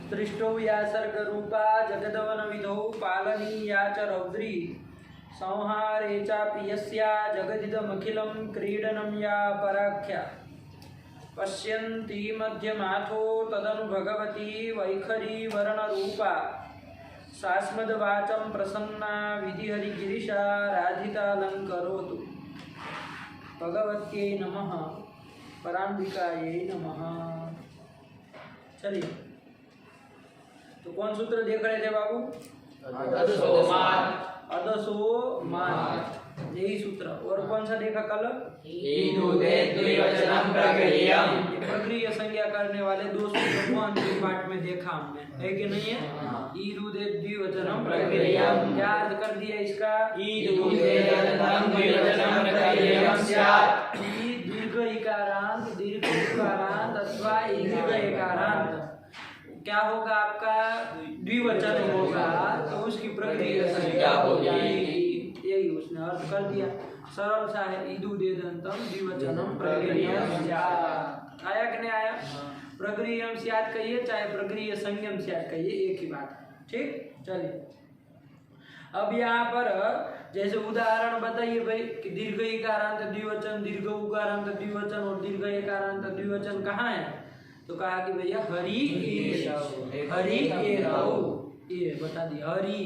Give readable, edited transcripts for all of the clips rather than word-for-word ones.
सृष्टौ या सर्गरूपा जगदवनविधौ पालनीया च रौद्री संहारे चापि यस्या जगदिदमखिलं क्रीडनं या पराख्या पश्यन्ति मध्यमाथो तदनु भगवती वैखरी वर्णरूपा सास्मद्वाचं प्रसन्ना विधिहरिगिरिशा राधितालङ्करोतु। भगवत्यै नमः, पराम्बिकायै नमः। चलिए, तो कौन सूत्र देख रहे थे बाबू? अदसोमात्, यही सूत्र। और कौन सा देखा कल? प्रक्रिया संज्ञा करने वाले दो सूत्र को अंतिम पाठ में देखा हमने, है कि नहीं है? ईरुदे द्विवचनम प्रक्रियम, क्या अर्थ कर दिया इसका? दीर्घ इकारांत, दीर्घ उकारांत अथवा दीर्घ इकारांत क्या होगा आपका? द्विवचन होगा, तो उसकी प्रक्रिया संज्ञा हो जाएगी। यही उसने अर्थ कर दिया, सरल सा है। ईदु देदंतम द्विवचनम प्रक्रियम स्यात्। आया कि नहीं आया? प्रक्रियम स्यात् कहिए चाहे प्रक्रिया संज्ञम स्यात् कहिए, एक ही बात है। ठीक, चलिए। अब यहाँ पर जैसे उदाहरण बताइए भाई कि दीर्घ इकारांत द्विवचन, दीर्घ उकारांत द्विवचन और दीर्घ इकारांत द्विवचन कहाँ है? तो कहा कि भैया हरि ये बता दिया, हरि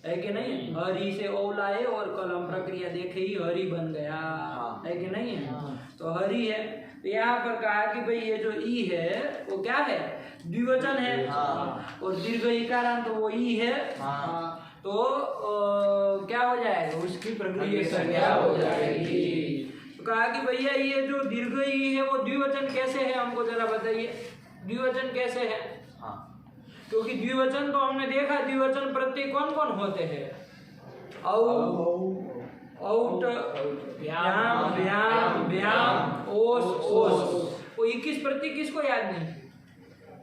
है कि नहीं? हरि से ओ लाए और कलम प्रक्रिया देखे ही हरि बन गया, है कि नहीं है? तो हरि है। तो यहाँ पर कहा कि भाई ये जो ई है वो क्या है? द्विवचन है। और दीर्घ इकारांत तो वो ई है, तो क्या हो जाएगा? उसकी प्रक्रिया संज्ञा हो जाएगी। तो कहा कि भैया ये जो दीर्घ ई है वो द्विवचन कैसे है, हमको जरा बताइए। द्विवचन कैसे है? क्योंकि द्विवचन तो हमने देखा, द्विवचन प्रत्यय कौन कौन होते हैं? औट, व्याम, व्याम, व्याम, ओस, ओस। वो 21 प्रत्यय किसको याद नहीं?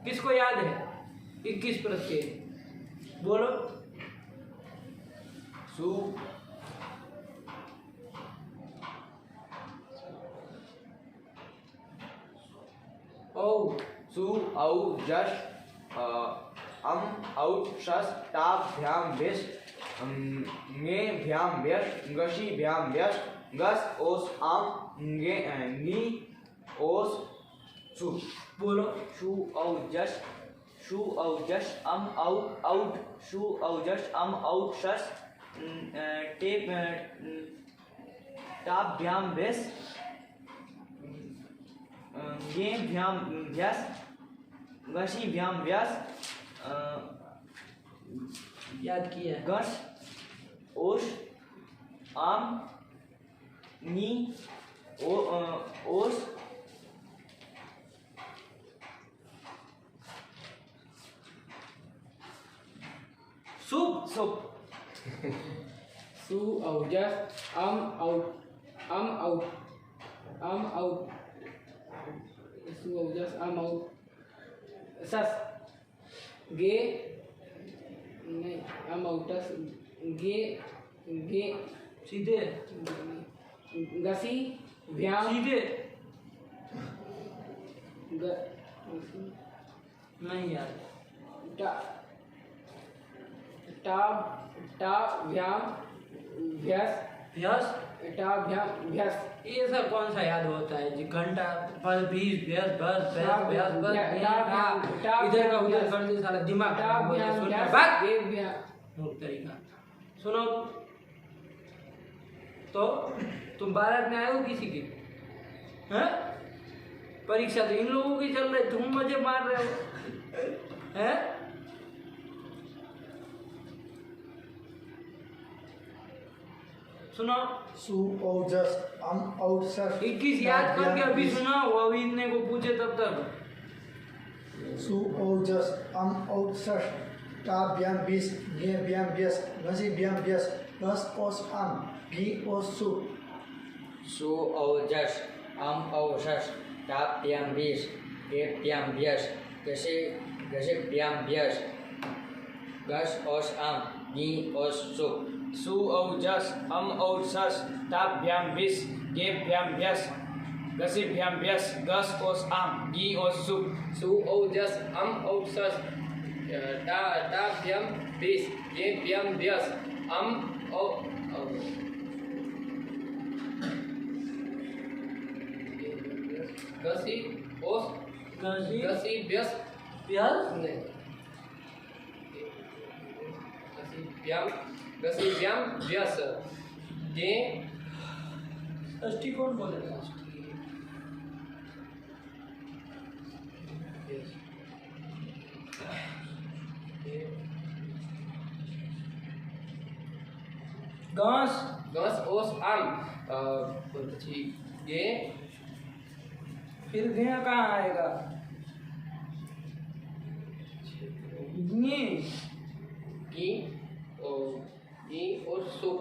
किसको याद है 21 प्रत्यय? बोलो। सु, औ, सु, औ, जश, अम, औ, शस, ताप, भ्याम, विष, ङे, भ्याम, व्यश, गशी, भ्याम, व्यश, गस, ओस, आम, ङे, नी, ओस, सु। बोलो। शु, औ, जश, शु, औ, जश, अम, औ, औट, शु, औ, जश, अम, औट, शस, टेप, ताप, भ्याम, विष, ङे, भ्याम, व्यस, गशी, भ्याम, व्यस, याद किया? गश, ओश, आम, नी, ओस, सुप, सुप। सु, औजस, अम, औट, अम, औट, अम, औट, सु, औजस, अम, औट, सस, गे, नहीं, अम, औटस, गे, गे, सीधे गसी, व्याम, सीधे गसी, नहीं याद। टा, टा, टा, व्याम, भ्यस, यस, टा, व्याम, भ्यस। ये सब कौन सा याद होता है जी? घंटा, फल, बीस, भैंस, बस, भैंस, भैंस, बस, इधर का उधर कर दे, साला दिमाग खराब हो जाए। सुनना बात मूर्ख तरीका। सुनो, तो तुम बारात में आए हो किसी की? हैं? परीक्षा तो इन लोगों की चल रही, तुम मजे मार रहे हो, हैं? सुनो। सु, औजस, अम, औट, शस। 21 याद करके अभी सुना, वो अभी इतने को पूछे तब तक। सु, औजस, अम, औट, शस, ताप, भ्याम, विष, ङे, भ्याम, व्यस, गसी, भ्याम, व्यस, गस, ओस, आम, घी, ओस, सु। सु, औजस, अम, औ, शस, ताप, भ्याम, विष, ङे, भ्याम, व्यस, गसी, भ्याम, व्यस, गस, ओस, आम, घी, ओस, सु। सु, औ, जस, अम, औ, शस, ताप, भ्याम, विष, ङे, भ्याम, व्यस, गसीभ्याम व्यस गस ओस आम गी ओस सुप सु औ जस अम औ सस टा भ्याम बीस गे भ्याम व्यस अम औ गसी ओस गसी व्यस नहीं गसी भ्याम व्यस गे षष्ठी कौन बोलेगा? घास गस ओस आम પછી गे फिर घे कहाँ आएगा? घी घी और सूप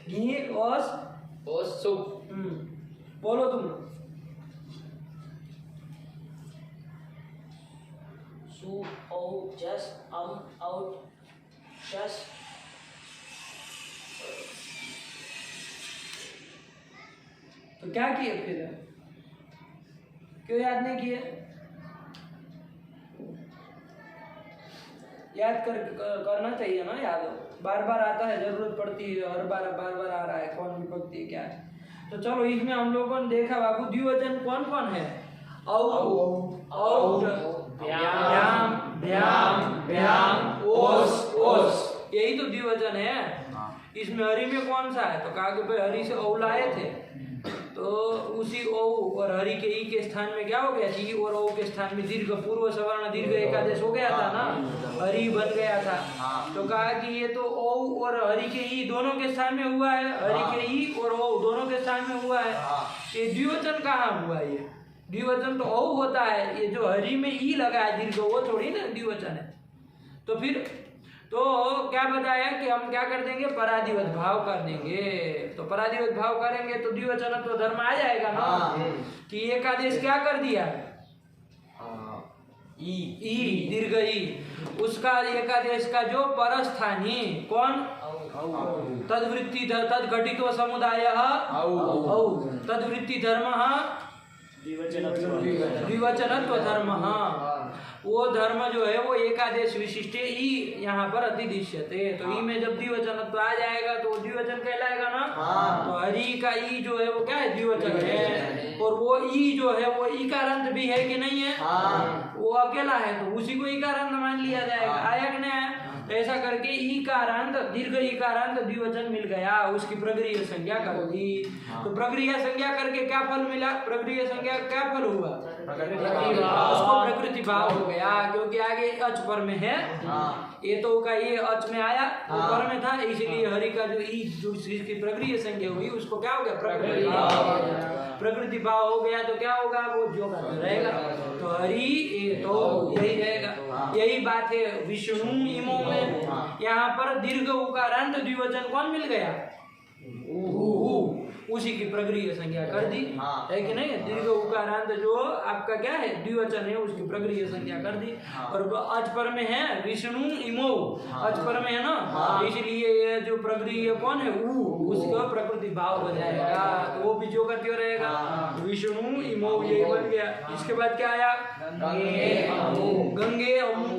घी और सूप बोलो तुम। सु औ जस अम औ शस तो क्या किए फिर? क्यों याद नहीं किए? याद करना चाहिए ना, याद हो। बार बार आता है, जरूरत पड़ती है, हर बार आ रहा है कौन विभक्ति क्या है। तो चलो इसमें हम लोगों ने देखा बाबू द्विवचन कौन कौन है? औ औट भ्याम भ्याम भ्याम ओस ओस, यही तो द्विवचन है। इसमें हरि में कौन सा है? तो कहा कि भाई हरि से औ लाए थे, तो उसी औ और हरि के ई के स्थान में क्या हो गया? ई और औ के स्थान में दीर्घ, पूर्व सवर्ण दीर्घ एकादेश हो गया था ना, हरि बन गया था। तो कहा कि ये तो औ और हरि के ई दोनों के स्थान में हुआ है, हरि के ई और औ दोनों के स्थान में हुआ है। ये द्विवचन कहाँ हुआ? ये द्विवचन तो औ होता है, ये जो हरि में ई लगा है दीर्घ, वो थोड़ी ना द्विवचन है। तो फिर तो क्या बताया कि हम क्या कर देंगे? पराधिवत भाव कर देंगे। तो पराधिवत भाव करेंगे तो द्विवचन तो धर्म आ जाएगा ना। कि एकादेश क्या कर दिया? ई दीर्घ ई, उसका एकादेश का जो परस्थानी कौन? तद्वृत्ति तद घटितो समुदाय तद्वृत्ति धर्म द्विवचनत्व धर्म। वो धर्म जो है वो एकादेश विशिष्ट ई यहाँ पर अतिदिश्यते। तो ई में जब द्विवचनत्व आ जाएगा तो द्विवचन कहलाएगा ना। तो हरि का ई जो है वो क्या है? द्विवचन है। और वो ई जो है वो ईकारांत भी है कि नहीं है? वो अकेला है तो उसी को ईकारांत मान लिया जाएगा। आया कि नहीं आया? तो ऐसा करके ईकारांत दीर्घ ईकारांत द्विवचन मिल गया, उसकी प्रगृह्य संज्ञा कर दी। तो प्रगृह्य संज्ञा करके क्या फल मिला? प्रगृह्य संज्ञा क्या फल हुआ? उसको प्रकृति भाव हो गया, क्योंकि आगे अच पर में है। ये तो का ये अच में आया, ऊपर में था, इसलिए हरि का जो ई जो इसकी प्रगृह्य संज्ञा हुई उसको क्या हो गया? प्रकृति भाव। प्रकृति भाव हो गया तो क्या होगा? वो जो रहेगा। तो हरि तो यही रहेगा। यही बात है विष्णु इमो में। यहाँ पर दीर्घ उकारांत द्विवचन कौन मिल गया? उसी की प्रगृह्य संज्ञा कर दी है कि नहीं? दीर्घ उकारांत जो आपका क्या है? द्विवचन है, उसकी प्रगृह्य संज्ञा कर दी। और अच पर में है विष्णु इमो, अच पर में है ना, इसलिए ये जो प्रगृह्य कौन है? उसका प्रकृति भाव हो जाएगा। तो वो भी जो करते रहेगा विष्णु इमो, ये बन गया। इसके बाद क्या आया? गंगे अमु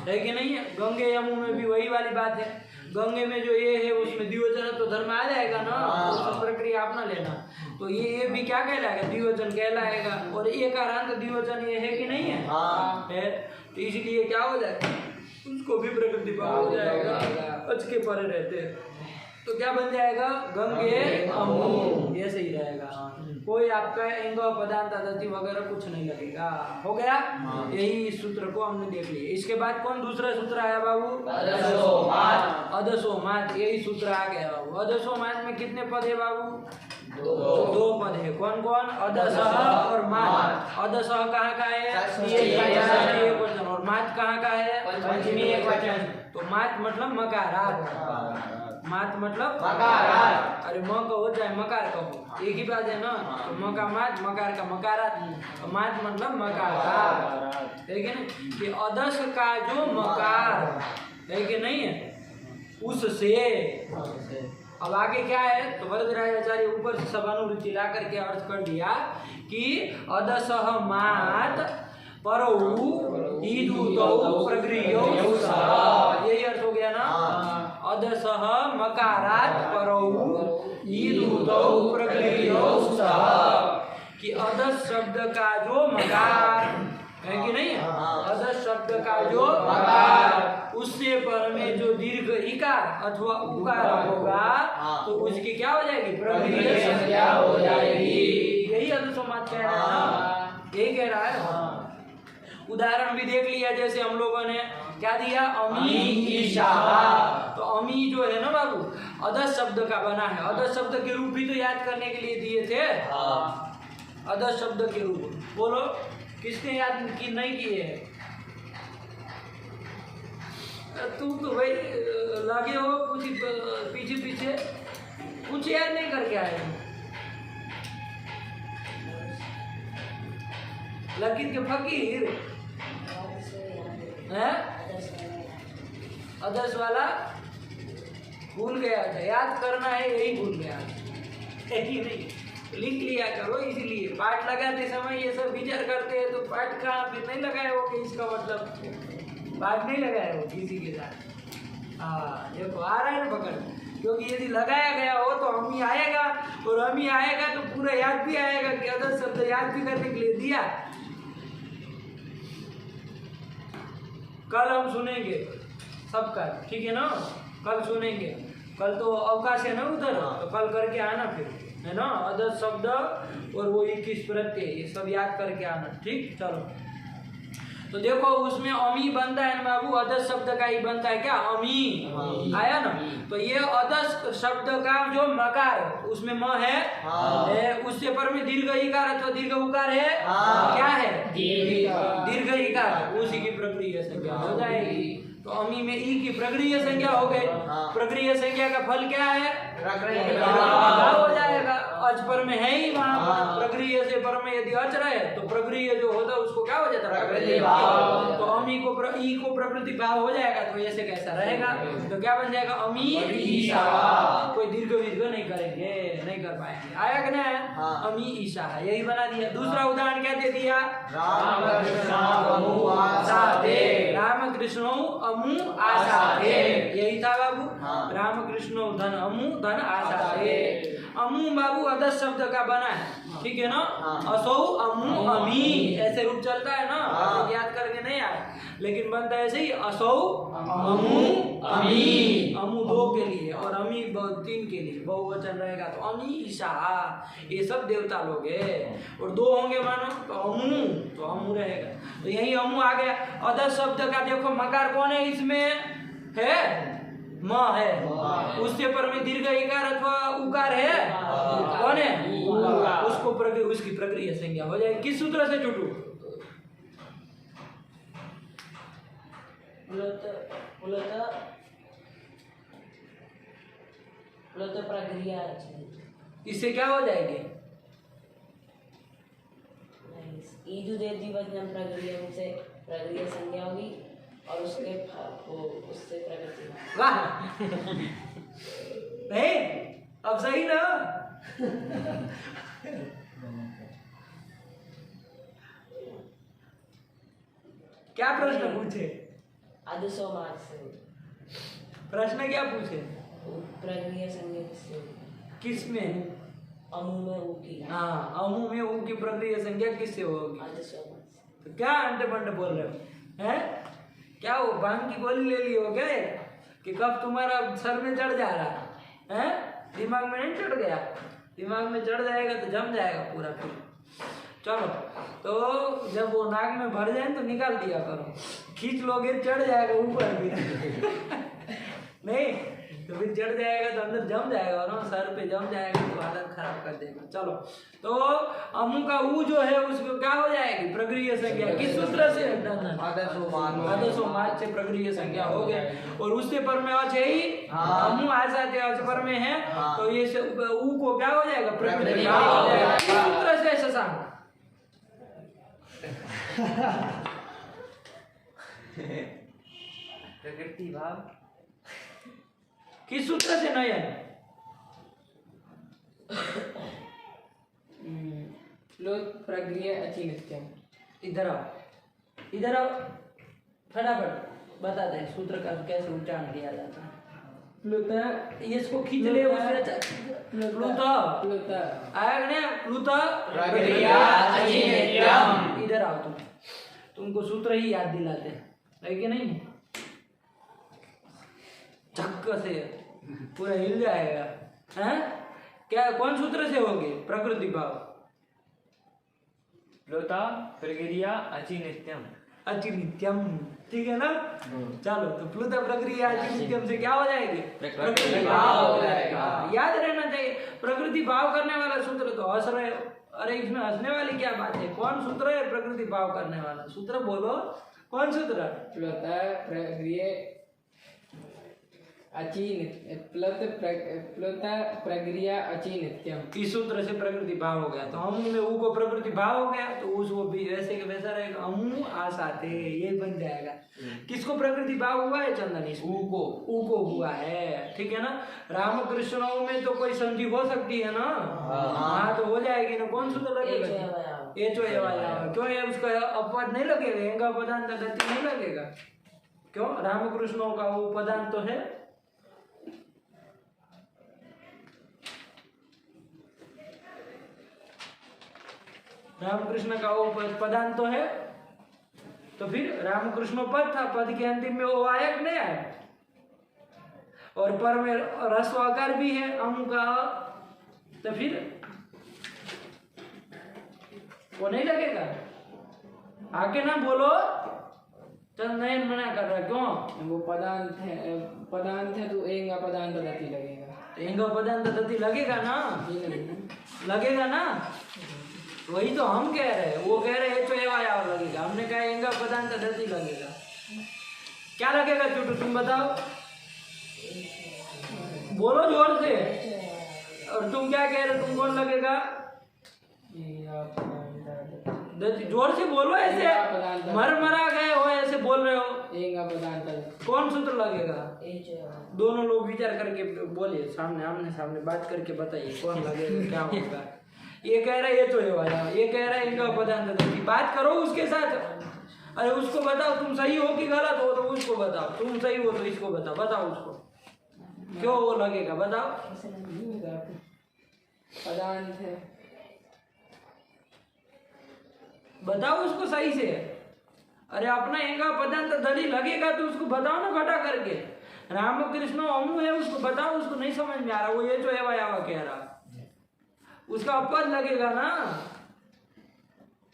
है कि नहीं है? गंगे अमु में भी वही वाली बात है। गंगे में जो ये है उसमें द्विवचन तो धर्म आ जाएगा ना, उसकी प्रक्रिया अपना लेना। तो ये भी क्या कहलाएगा? द्विवचन कहलाएगा। और एकारांत द्विवचन ये है कि नहीं है? है। तो इसलिए क्या हो जाएगा? उसको भी प्रकृति भाव हो जाएगा, अच के परे रहते हैं। तो क्या बन जाएगा? गंगे अमु, ये सही रहेगा। कोई आपका इंग पदार्थ आदि वगैरह कुछ नहीं लगेगा। हो गया? यही सूत्र को हमने देख लिया। इसके बाद कौन दूसरा सूत्र आया बाबू? अधसोमात। यही सूत्र आ गया बाबू। अधसोमात में कितने पद है बाबू? दो पद है। कौन कौन? अधसह और मात। अधसह कहाँ का है? एक वचन। और मात कहाँ का है? पंचमी एक वचन। तो मात मतलब मकारात। मात मतलब मकारात। अरे म कहो चाहे मकार कहो, एक ही बात है ना। तो म का मात, मकार का मकारात। तो मात मतलब मकारात है कि नहीं? कि अधस का जो मकार है कि नहीं है, उससे अब आगे क्या है, तो वरदराज आचार्य ऊपर से सब अनुवृत्ति ला करके अर्थ कर दिया कि अदसह मात परौ ईदुतौ प्रगृह्यो सः, यही अर्थ हो गया ना। अदसह मकारात परौ ईदुतौ प्रगृह्यो सः, कि अदस शब्द का जो मकार है कि नहीं, अदस शब्द का जो मकार उससे पर में जो दीर्घ इकार अथवा उकार होगा तो उसकी क्या हो जाएगी, प्रगृह्य संज्ञा हो जाएगी। यही अदसोमात कह रहा है ना, यही कह रहा है। उदाहरण भी देख लिया, जैसे हम लोगों ने क्या दिया, अमी ईशा। तो अमी जो है ना बाबू अदस शब्द का बना है, अदस शब्द के रूप भी तो याद करने के लिए दिए थे, अदस शब्द के रूप। बोलो किसने याद की नहीं किए हैं? तुम तो भाई लगे हो कुछ पीछे पीछे, कुछ याद नहीं करके आए हो। लकीर के फकीर है, अदर्स वाला भूल गया था, याद करना है यही भूल गया, यही नहीं लिख लिया करो। इसीलिए पाठ लगाते समय ये सब विचार करते हैं तो पाठ कहाँ फिर नहीं लगाए हो कि इसका मतलब पाठ नहीं लगाए हो किसी के साथ। हाँ देखो आ रहा है ना पकड़, क्योंकि यदि लगाया गया हो तो हम ही आएगा, और हम ही आएगा तो पूरा याद भी आएगा कि अदर शब्द याद भी करने के लिए दिया। कल हम सुनेंगे सबका, ठीक है ना, कल सुनेंगे। कल तो अवकाश है ना उधर, तो कल करके आना फिर, है ना। अदर शब्द और वो 21 प्रत्यय ये सब याद करके आना, ठीक। चलो तो देखो उसमें अमी बनता है ना बाबू, अदस शब्द का ही बनता है क्या, अमी आया ना। तो ये अदस शब्द का जो मकार उसमें म है, उससे पर में दीर्घ इकार अथवा दीर्घ उकार है, क्या है दीर्घ इकार, उसी की प्रक्रिया संज्ञा हो जाएगी। तो अमी में ई की प्रक्रिया संज्ञा हो गई, प्रक्रिया संज्ञा का फल क्या है, हो जाएगा। अच पर में है ही वहाँ, प्रक्रिया से पर में यदि अच रहे तो प्रक्रिया जो होता है उसको क्या हो जाता है, तो अमी को ई को प्रकृति भाव हो जाएगा, तो ऐसे कैसा रहेगा, तो क्या बन जाएगा, अमी ईशा। कोई दीर्घ वीर्घ नहीं करेंगे, नहीं कर पाएंगे। आया कि नहीं, अमी ईशा यही बना दिया। दूसरा उदाहरण क्या दे दिया, राम कृष्ण अमु आसाते, यही था बाबू, राम कृष्ण धन अमु धन आसाते। अमु बाबू अदस शब्द का बना है, ठीक है ना। असौ अमु अमी ऐसे रूप चलता है ना, याद करके नहीं आया, लेकिन बनता है ऐसे ही, असौ अमु अमी, अमु दो के लिए और अमी 3 के लिए बहुवचन रहेगा, तो अमी ईशा ये सब देवता लोग है, और 2 होंगे मानो तो अमु रहेगा। तो यही अमु आ गया। अदस शब्द का देखो मकार कौन है, इसमें है म है, उससे पर में दीर्घ इकार अथवा उकार है, कौन है, उसको उसकी प्रक्रिया संज्ञा हो जाएगी। किस सूत्र से छूटू, प्रक्रिया, इससे क्या हो जाएगी, ईदु देती वचन प्रक्रिया से प्रक्रिया संज्ञा होगी, और उसके उससे प्रकृति। वाह नहीं, अब सही ना। क्या प्रश्न पूछे, आदर्शो मार्ग से प्रश्न क्या पूछे, प्रक्रिया संज्ञा किससे, किसमें, अमु में ऊ की, हाँ अमु में ऊ की प्रक्रिया संज्ञा किससे होगी। आदर्शो मार्ग से। तो क्या अंटे पंटे बोल रहे हो, हैं क्या वो भांग की गोली ले ली हो क्या, कि कब तुम्हारा सर में चढ़ जा रहा है, दिमाग में नहीं चढ़ गया, दिमाग में चढ़ जाएगा तो जम जाएगा पूरा फिर। चलो तो जब वो नाक में भर जाए तो निकाल दिया करो, खींच लोगे चढ़ जाएगा ऊपर भी नहीं तो फिर चढ़ जाएगा तो अंदर जम जाएगा ना, सर पे जम जाएगा तो हालत खराब कर देगा। चलो तो अमु का ऊ जो है उसको क्या हो जाएगी, प्रक्रिया संज्ञा, किस सूत्र से, आदर्शो मार्ग से प्रक्रिया संज्ञा हो गया। और उससे पर में अच है ही, अमु आसाते अच पर में है, तो ये ऊ को क्या हो जाएगा, प्रक्रिया हो जाएगा। किस सूत्र से, शशांक प्रकृति भाव, किस सूत्र से, नयन प्लुत प्रक्रिया अचि नित्यम। इधर आओ, इधर आओ, फटाफट बता दे सूत्र का कैसे उच्चारण किया जाता है। प्लुत ये इसको खींच ले उससे प्लुत आया नहीं प्लुत प्रक्रिया अचि नित्यम। इधर आओ तुमको सूत्र ही याद दिलाते है कि नहीं? झक्क से पूरा हिल जाएगा। हैं? क्या कौन सूत्र से होगी? प्रकृति भाव प्लुता प्रक्रिया अचि नित्यम। अति नित्यम, ठीक है ना? चलो तो प्लुत प्रक्रिया अति नित्यम से क्या हो जाएगी? प्रकृति भाव हो जाएगा। याद रहना चाहिए। प्रकृति भाव करने वाला सूत्र तो हंस रहे हो, अरे इसमें हंसने वाली क्या बात है? कौन सूत्र है प्रकृति भाव करने वाला? सूत्र बोलो, कौन सूत्र? प्लुत प्रक्रिया अचि प्लुत प्रक्रिया अचि नित्यम। इस सूत्र से प्रकृति भाव हो गया तो हम में ऊ को प्रकृति भाव हो गया तो उस वो भी वैसे के वैसा रहेगा। हम आस आते ये बन जाएगा। किसको प्रकृति भाव हुआ है चंदन? ऊ को हुआ है, ठीक है ना? रामकृष्णों में तो कोई संधि हो सकती है ना? हाँ तो हो जाएगी ना। कौन सूत्र लगेगा? एचो एवाया। क्यों ये उसका अपवाद नहीं लगेगा? एंगा पदांत गति नहीं लगेगा? क्यों? रामकृष्णों का वो पदांत तो है। रामकृष्ण का वो पदांत तो है, तो फिर रामकृष्ण पद था, पद के अंतिम में वो आया कि नहीं आया? और पर में रस्व आकार भी है अमु का, तो फिर वो नहीं लगेगा? आगे ना बोलो, चल नहीं मना कर रहा। क्यों? वो पदांत है तो एंगा पदांत दति लगेगा। एंगा पदांत दति लगेगा ना? लगेगा ना? वही तो हम कह रहे हैं। वो कह रहे हैं तो एवाया लगेगा, हमने कहा एंगा पदांत दति लगेगा। क्या लगेगा चुटू तुम बताओ? बोलो जोर से। और तुम क्या कह रहे हो? तुम कौन लगेगा? जोर से बोलो, ऐसे मर मरा गए हो ऐसे बोल रहे हो। एंगा पदांत कौन सूत्र लगेगा? दोनों लोग विचार करके बोलिए, सामने आमने सामने बात करके बताइए कौन लगेगा, क्या होगा। ये कह रहा है ये तो ये कह रहा है इनका पदांत दति। बात करो उसके साथ। अरे उसको बताओ तुम सही हो कि गलत हो, तो उसको बताओ। तुम सही हो तो इसको बताओ। बताओ उसको क्यों वो लगेगा, बताओ। पदांत है, बताओ उसको सही से। अरे अपना एंगा पदांत दति लगेगा तो उसको बताओ ना घटा करके। रामकृष्ण अमु है उसको बताओ। उसको नहीं समझ में आ रहा, वो ये जो एवा कह रहा, उसका अपवाद लगेगा ना?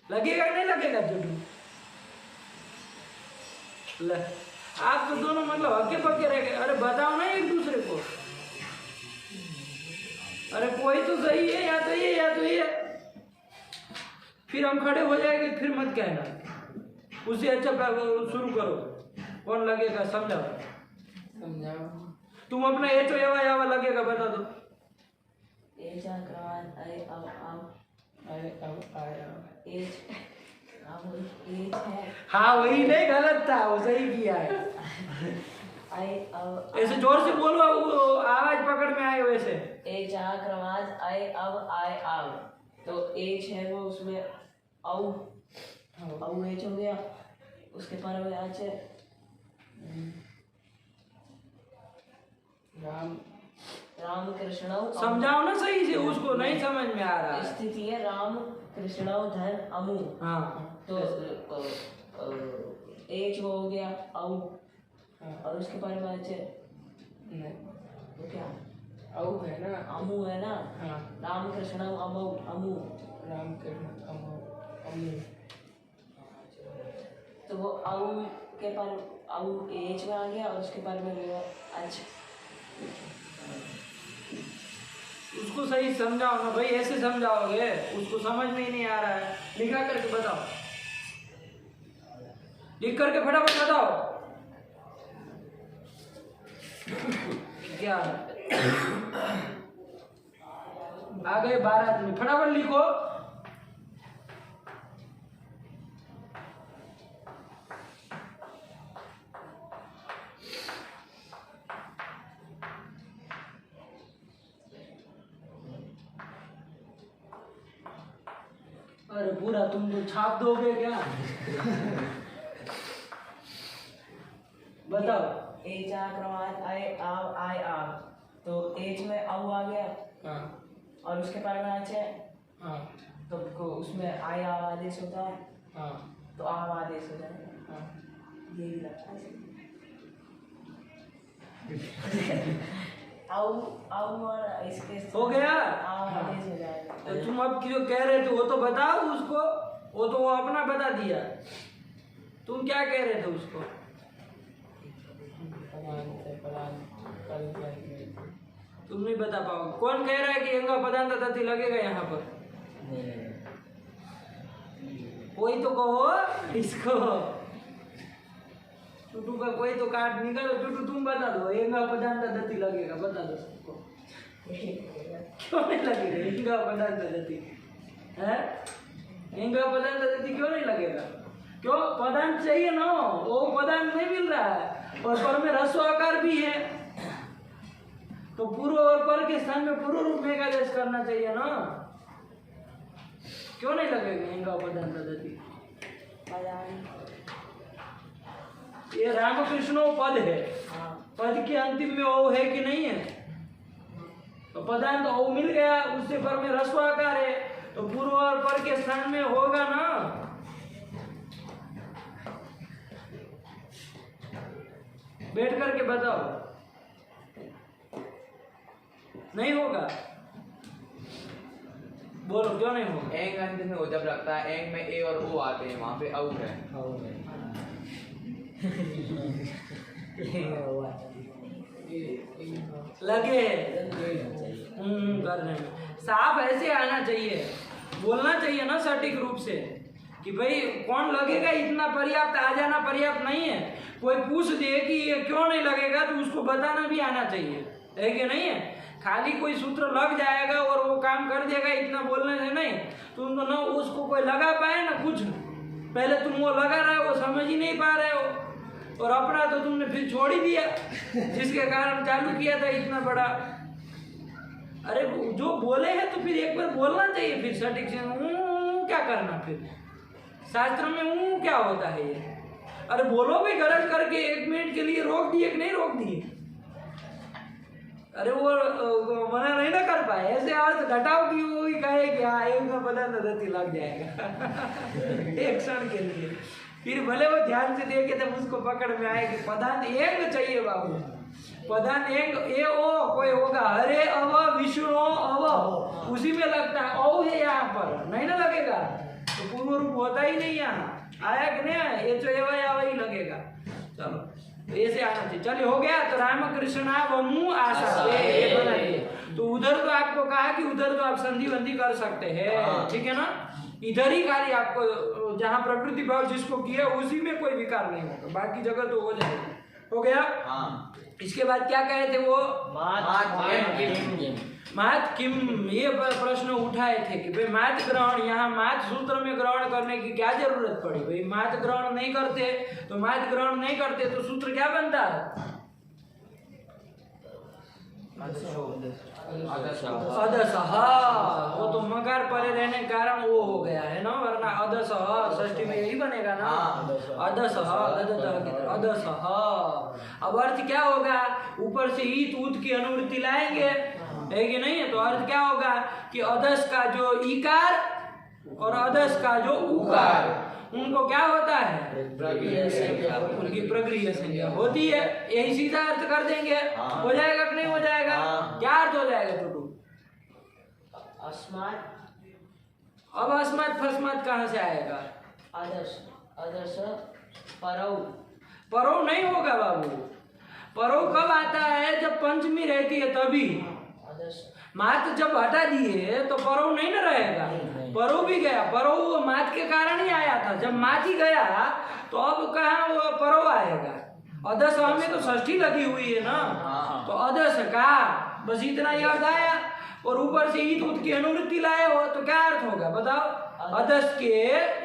लगेगा नहीं लगेगा? जुटू आप तो दोनों मतलब हक्के पक्के रह गए। अरे बताओ ना एक दूसरे को। अरे कोई तो सही है, या तो ये या तो ये, फिर हम खड़े हो जाएंगे। फिर मत कहना। उससे अच्छा शुरू करो। कौन लगेगा समझाओ। तुम अपना ये तो यावा लगेगा बता दो। हाँ वही नहीं, गलत था, वो सही किया है। ऐसे जोर से बोलो, आवाज पकड़ में आए वैसे। आय अब आय आव, तो एच है वो उसमें औ एच हो गया। उसके पर में आज राम कृष्ण समझाओ ना सही से, उसको नहीं समझ में आ रहा। स्थिति है राम कृष्ण धन अमु। हाँ तो एच वो हो गया औ, और उसके पर में आज तो क्या औ है ना? अमु है ना? हाँ। राम कृष्ण अमु राम कृष्ण अमु। तो वो औ के पर औ एच में आ गया, और उसके पर में अच्छा। उसको सही समझाओ ना भाई। ऐसे समझाओगे उसको समझ में ही नहीं आ रहा है। लिखा करके बताओ, लिख करके फटाफट बताओ। क्या आ गए 12 आदमी, फटाफट लिखो। अरे पूरा तुम तो छाप दोगे क्या? बताओ। एच आक्रमण आय आव, तो एच में औ आ गया हाँ और उसके परमाच है हाँ तो उसमें आय आव आदेश होता है हाँ तो आव आदेश हो जाएगा। हाँ। ये भी लगता है औ और इसके हो गया? आव आदेश हो जाएगा। तो तुम अब जो कह रहे थे वो तो बताओ उसको, वो तो वो अपना बता दिया। तुम क्या कह रहे थे उसको? तुम नहीं बता पाओगे। कौन कह रहा है कि अंग पदांत तथि लगेगा यहाँ पर? कोई तो कहो इसको। टूटू का कोई तो काट निकालो। टूटू तुम बता दो, अंग पदांत तथि लगेगा, बता दो सबको। क्यों नहीं लगेगा इंग पदांत तथि? है इंग पदांत तथि क्यों नहीं लगेगा? क्यों? पदांत चाहिए ना, वो पदांत नहीं मिल रहा है और पर में ह्रस्व आकार भी है, तो पूर्व और पर के स्थान में पूर्व रूप में एकादेश करना चाहिए ना। क्यों नहीं लगेगा इंग पदांत तथि? ये रामकृष्णो पद है, पद के अंतिम में ओ है कि नहीं है? तो पदांत ओ मिल गया, उससे पर में ह्रस्व आकार है, तो पूर्व और पर के स्थान में होगा ना। बैठ करके बताओ। नहीं होगा? बोलो क्यों नहीं होगा? एंग अंत में हो जब लगता है, एंग में ए और ओ आते हैं, वहाँ पे औ है। लगे करने में साफ ऐसे आना चाहिए, बोलना चाहिए ना सटीक रूप से कि भाई कौन लगेगा, इतना पर्याप्त आ जाना पर्याप्त नहीं है। कोई पूछ दे कि ये क्यों नहीं लगेगा तो उसको बताना भी आना चाहिए, है कि नहीं है? खाली कोई सूत्र लग जाएगा और वो काम कर देगा इतना बोलने से नहीं। तुम तो ना उसको कोई लगा पाए ना कुछ, पहले तुम वो लगा रहे हो, वो समझ ही नहीं पा रहे हो, और अपना तो तुमने फिर छोड़ ही दिया, जिसके कारण चालू किया था इतना बड़ा। अरे जो बोले हैं तो फिर एक बार बोलना चाहिए, फिर सटीक से क्या करना फिर? शास्त्र में क्या होता है ये? अरे बोलो भी गरज करके 1 मिनट के लिए रोक दिए कि नहीं रोक दिए? अरे वो मना नहीं ना कर पाए, ऐसे अर्थ घटाओ कि वो ही कहे कि हाँ एक पदांत तथि लग जाएगा एक क्षण के लिए। फिर भले वो ध्यान से देखे तब उसको पकड़ में आए कि पदांत एक चाहिए बाबू, पदांत एक ए ओ कोई होगा, हरे अव विष्णु अव उसी में लगता है, औ है यहाँ पर नहीं ना लगेगा, तो पूर्व रूप होता ही नहीं यहाँ। आया कि नहीं आया? ये तो एवं ही लगेगा। चलो ऐसे आना चाहिए। चलिए हो गया। तो रामकृष्णा वमु आशा ये बनाइए। तो उधर तो आपको कहा कि उधर तो आप संधि बंदी कर सकते हैं, ठीक है ना? इधर ही खाली आपको जहाँ प्रकृति भाव जिसको किया उसी में कोई विकार नहीं होगा, बाकी जगह तो हो जाएगा। हो गया? हाँ। इसके बाद क्या कहे थे वो? मात किम, ये प्रश्न उठाए थे कि भाई मात ग्रहण, यहाँ मात सूत्र में ग्रहण करने की क्या जरूरत पड़ी? भाई मात ग्रहण नहीं करते तो मात ग्रहण नहीं करते तो सूत्र क्या बनता है? अदसह। वो तो मकार परे रहने के कारण वो हो गया है ना, वरना अदसह षष्ठी में यही बनेगा ना, अदसह अदसह। अब अर्थ क्या होगा? ऊपर से ईत ऊत की अनुवृत्ति लाएंगे, है कि नहीं है? तो अर्थ क्या होगा कि अदस का जो ईकार और अदस का जो उकार, उनको क्या होता है? उनकी प्रक्रिया संज्ञा होती है। यही सीधा अर्थ कर देंगे, हो जाएगा कि नहीं हो जाएगा? क्या अर्थ हो जाएगा टूटू? अस्मात्। अब अस्मात् फस्मात् कहाँ से आएगा? अदस अदस परौ। परौ नहीं होगा बाबू। परौ कब आता है? जब पंचमी रहती है तभी। मात जब हटा दिए तो परौ नहीं ना रहेगा, परौ भी गया। परौ मात के कारण ही आया था, जब मात ही गया तो अब कहाँ वो परौ आएगा? अदस में तो षष्ठी लगी हुई है ना, तो अदस का बस इतना ही अर्थ आया, और ऊपर से ईद उत की अनुवृत्ति लाए हो तो क्या अर्थ होगा बताओ? अदस के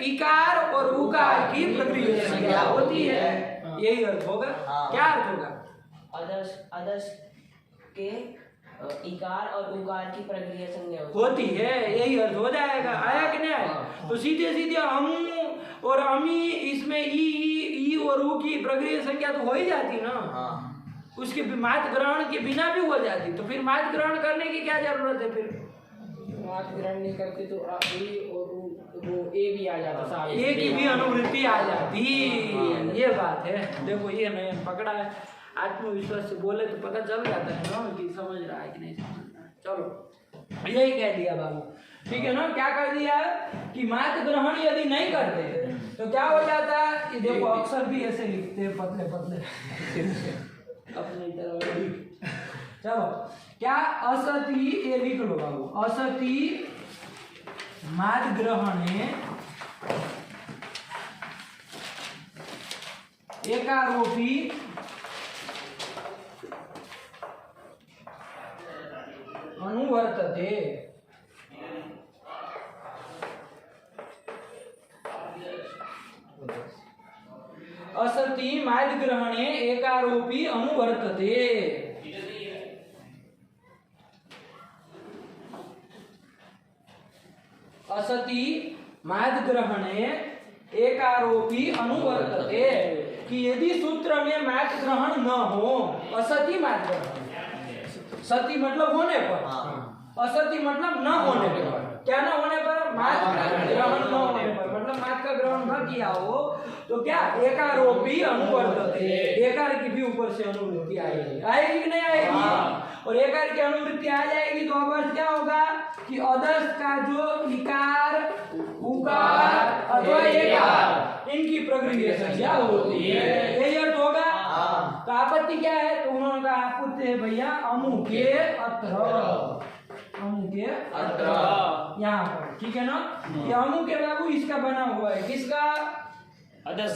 इकार और उकार की प्रक्रिया संज्ञा होती है, यही अर्थ होगा। क्या अर्थ होगा? अदस अदस के इकार और उकार की प्रक्रिया संज्ञा होती है, यही अर्थ हो जाएगा। आया कि नहीं आया? तो सीधे सीधे अमु और अमी, इसमें ई और ऊ की प्रक्रिया संज्ञा तो हो ही जाती ना। उसके मात ग्रहण के बिना भी हो जाती, तो फिर मात ग्रहण करने की क्या जरूरत है? फिर मात ग्रहण नहीं करते तो ए और वो ए भी आ जाता साहब, ए की भी अनुवृत्ति आ जाती। ये बात है। देखो ये मैंने पकड़ा है, आत्मविश्वास से बोले तो पता चल जाता है ना कि समझ रहा है कि नहीं समझ रहा है। चलो यही कह दिया बाबू, ठीक है ना। क्या कर दिया कि मात ग्रहण यदि नहीं करते तो क्या हो जाता है कि देखो अक्सर भी ऐसे लिखते हैं पतले पतले अपनी तरह। चलो क्या असति, ये लिख लो बाबू, असति मात ग्रहणे एकारोपी अनुवर्तते। असति माद ग्रहणे एकारोपी अनुवर्तते। असति माद ग्रहणे एकारोपी अनुवर्तते, कि यदि सूत्र में माद ग्रहण न हो, असति माद ग्रहण, सति मतलब होने पर, असति मतलब न होने पर, क्या न होने पर? माद ग्रहण न होने पर, मतलब माद का ग्रहण न किया हो तो क्या एकारोपी अनुवर्तते, एकार की भी ऊपर से अनुवृत्ति आएगी। आएगी कि नहीं आएगी? और एकार की अनुवृत्ति आ जाएगी तो अब अर्थ क्या होगा कि अदर्श का जो इकार, उकार अथवा एकार, इनकी प्रक्रिया संज्ञा होती है, यही अर्थ होगा। तो आपत्ति क्या है? तो उन्होंने कहा आपत्ति है भैया अमु के अत्र, अमु के अत्र यहाँ पर, ठीक है ना। ये अमु के बाबू इसका बना हुआ है, किसका? अदर्श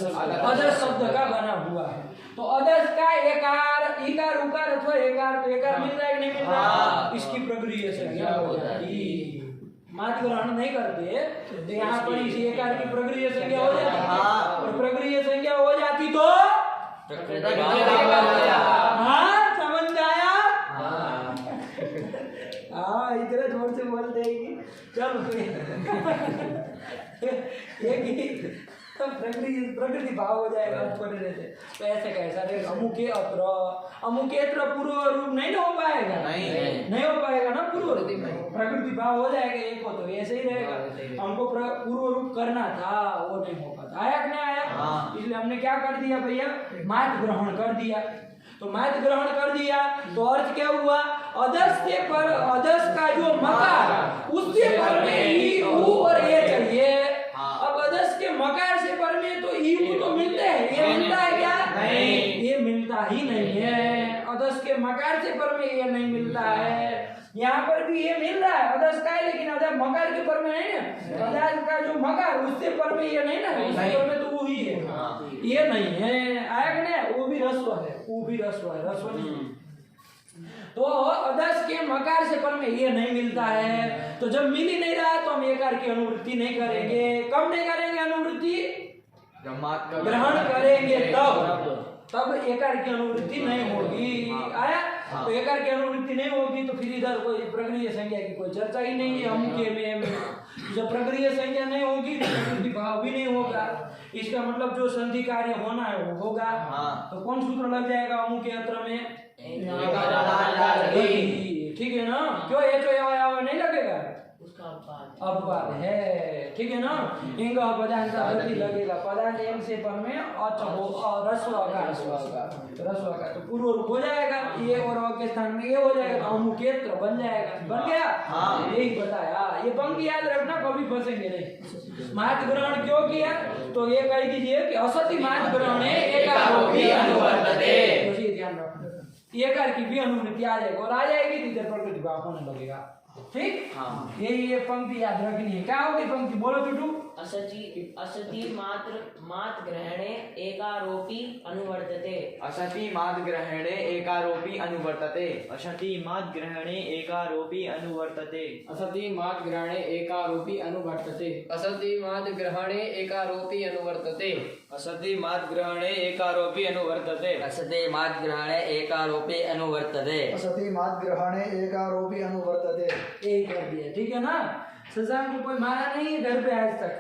शब्द का बना हुआ है। तो अदर्श का एकार, इकार, उकार अथवा एकार, तो एकार मिल रहा है कि नहीं मिल रहा? इसकी प्रक्रिया संज्ञा हो जाती। मात ग्रहण नहीं करते तो यहाँ पर इसी एकार की प्रक्रिया संज्ञा हो जाती, और प्रक्रिया संज्ञा हो जाती तो हाँ समझ आया? हाँ इतने जोर से बोलते हैं कि चलो प्रकृति भाव हो जाएगा ऊपर रहते, तो ऐसे कैसा रहेगा? अमुके अत्र, अमुके अत्र पूर्व रूप नहीं ना हो पाएगा, नहीं हो पाएगा ना पूर्व रूप, प्रकृति भाव हो जाएगा एक को, तो ऐसे ही रहेगा। हमको पूर्व रूप करना था, वो नहीं हो पाता। आया कि नहीं आया? इसलिए हमने क्या कर दिया भैया? मात ग्रहण कर दिया। तो मात ग्रहण कर दिया तो अर्थ क्या हुआ? अदर्श के पर, अदर्श का जो मकार उसके पर में ई, ऊ और ए चाहिए। अब अदर्श के मकार से पर में तो ई, ऊ तो मिलते हैं, ये मिलता है क्या? नहीं, ये मिलता ही नहीं है। अदर्श के मकार से पर में ये नहीं मिलता है। यहाँ पर भी ये मिल रहा है, अदर्श का है, लेकिन अदर मकार के पर में नहीं ना। अदर्श का जो मकार उससे पर में ये नहीं ना, उसके पर में तो वो ही है, ये नहीं है। आया कि नहीं? वो भी रस्व है, वो भी रस्व है, रस्व नहीं। तो अदर्श के मकार से पर में ये नहीं मिलता है। तो जब मिल ही नहीं रहा तो हम एकार की अनुवृत्ति नहीं करेंगे। कब नहीं करेंगे अनुवृत्ति? ग्रहण करेंगे तब एकार की अनुवृत्ति नहीं होगी। आया? तो एकार की अनुवृत्ति नहीं होगी तो फिर इधर कोई प्रक्रिया संज्ञा की कोई चर्चा ही नहीं है। अमुके में जब प्रक्रिया संज्ञा नहीं होगी तो प्रकृति भाव भी नहीं होगा। इसका मतलब जो संधि कार्य होना है वो होगा। तो कौन सूत्र लग जाएगा अमुके अत्र में? ठीक है ना? क्यों ये जो नहीं लगेगा? अपवाद है, ठीक है ना। इंग पदांत प्रति लगेगा, पदांत एम से पर में अच हो और रस्व का तो पूर्व रूप हो जाएगा। ये और अ के स्थान में ये हो जाएगा तो अमुकेत्र बन जाएगा। बन गया? यही बताया। ये पंक्ति याद रखना, कभी फंसेंगे नहीं। मात ग्रहण क्यों किया? तो ये कह दीजिए कि असति मात ग्रहणे एकारोपी अनुवर्तते, तो ये ध्यान रखना। एकार की भी अनुवृत्ति आ जाएगी और आ जाएगी तो इधर प्रकृति भाव होने लगेगा। ठीक? यही ये पंक्ति याद रखनी है। क्या होगी पंक्ति? बोलो टूटू। असति मात्र ग्रहणे एकारोपी अनुवर्तते। असति माद ग्रहणे एकारोपी अनुवर्तते। असति मात् ग्रहणे एकारोपी अनुवर्तते। असति मात् ग्रहणे एकारोपी अनुवर्तते। असति मात् ग्रहणे एकारोपी अनुवर्तते। असति मात् ग्रहणे एकारोपी अनुवर्तते। असते मात् ग्रहणे एकारोपी अनुवर्तते। असति मात् ग्रहणे एकारोपी अनुवर्तते। यही कर दिया, ठीक है ना। शशांक को कोई मारा नहीं है घर पे आज तक।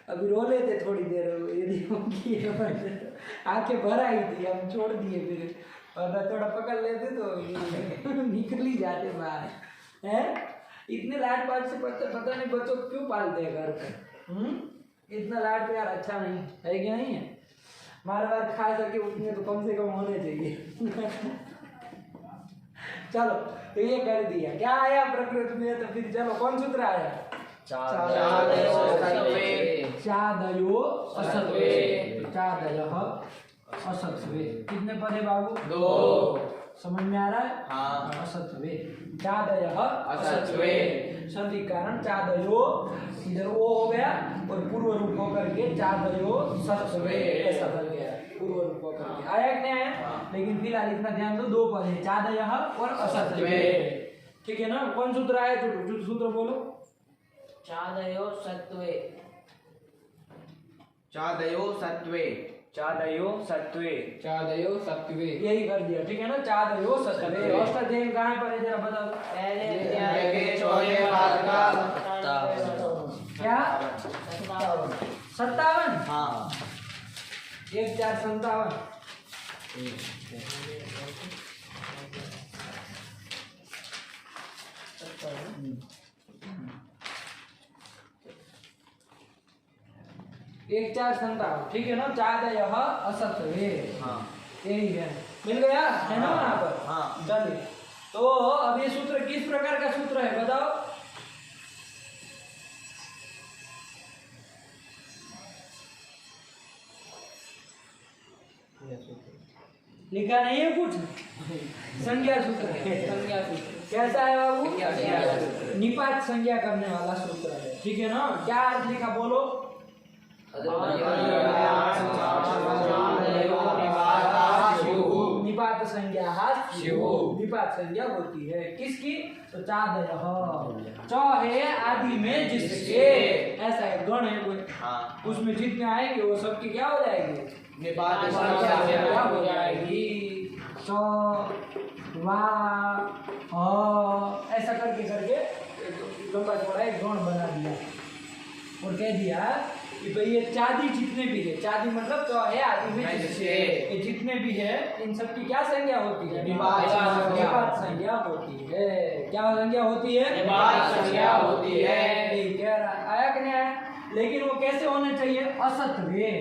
अभी रो लेते थोड़ी देर, यदि होगी आंखें भर आई थी, हम छोड़ दिए फिर, और थोड़ा पकड़ लेते तो निकल ही जाते बाहर हैं। इतने लाड प्यार से पता नहीं बच्चों को क्यों पालते हैं घर पे। इतना लाड प्यार अच्छा नहीं है कि नहीं है। बार बार खा सके उतने तो कम से कम होने चाहिए। चलो तो ये कर दिया, क्या आया प्रकृति में, तो फिर चलो कौन सूत्र आया? चादयो असत्वे। चादयः असत्वे कितने पद है बाबू? 2। समझ में आ रहा है? हाँ। असत्वे चादयः असत्वे। संधि कारण चादयो, इधर वो हो गया और पूर्व रूप होकर के चादयो सत्वे ऐसा बन गया, पूर्व रूप होकर के। आया कि नहीं आया? लेकिन फिलहाल इतना ध्यान दो, 2 पद है, चादयः और असत्वे, ठीक है ना। कौन सूत्र आया? जो सूत्र बोलो। चादयो सत्वे। चादयो सत्वे। चादयो सत्वे। चादयो सत्वे। यही कर दिया, ठीक है ना। चादयो सत्वे। अष्टाध्यायी कहाँ पर है जरा बता दो। पहले के चौथे पाद का क्या? 57। हाँ। 1 4 57। एक 4 57, ठीक है ना। चादयः असत्वे, हाँ। यही है, मिल गया है ना यहाँ पर। हाँ। चलिए, तो अब ये सूत्र किस प्रकार का सूत्र है बताओ। लिखा नहीं है कुछ? संज्ञा सूत्र है। संज्ञा सूत्र। कैसा है बाबू? संज्ञा सूत्र। निपात संज्ञा करने वाला सूत्र है, ठीक है ना। क्या अर्थ लिखा बोलो? निपात संज्ञा निपात संज्ञा होती है किसकी? तो चादयः, च है आदि में जिसके, ऐसा है गण है कोई, हाँ। उसमें जितने आएंगे वो सबकी क्या हो जाएगी? निपात संज्ञा हो जाएगी। च वा ऐसा करके करके लंबा चौड़ा एक गण बना दिया और कह दिया कि भाई ये चादी जितने भी है, चादी मतलब तो है आदि में जिससे, ये जितने भी है इन सब की क्या संज्ञा होती है? निपात संज्ञा होती है। क्या संज्ञा होती है? निपात संज्ञा होती है। यही कह रहा है, आया कि नहीं आया? लेकिन वो कैसे होने चाहिए? असत्वे।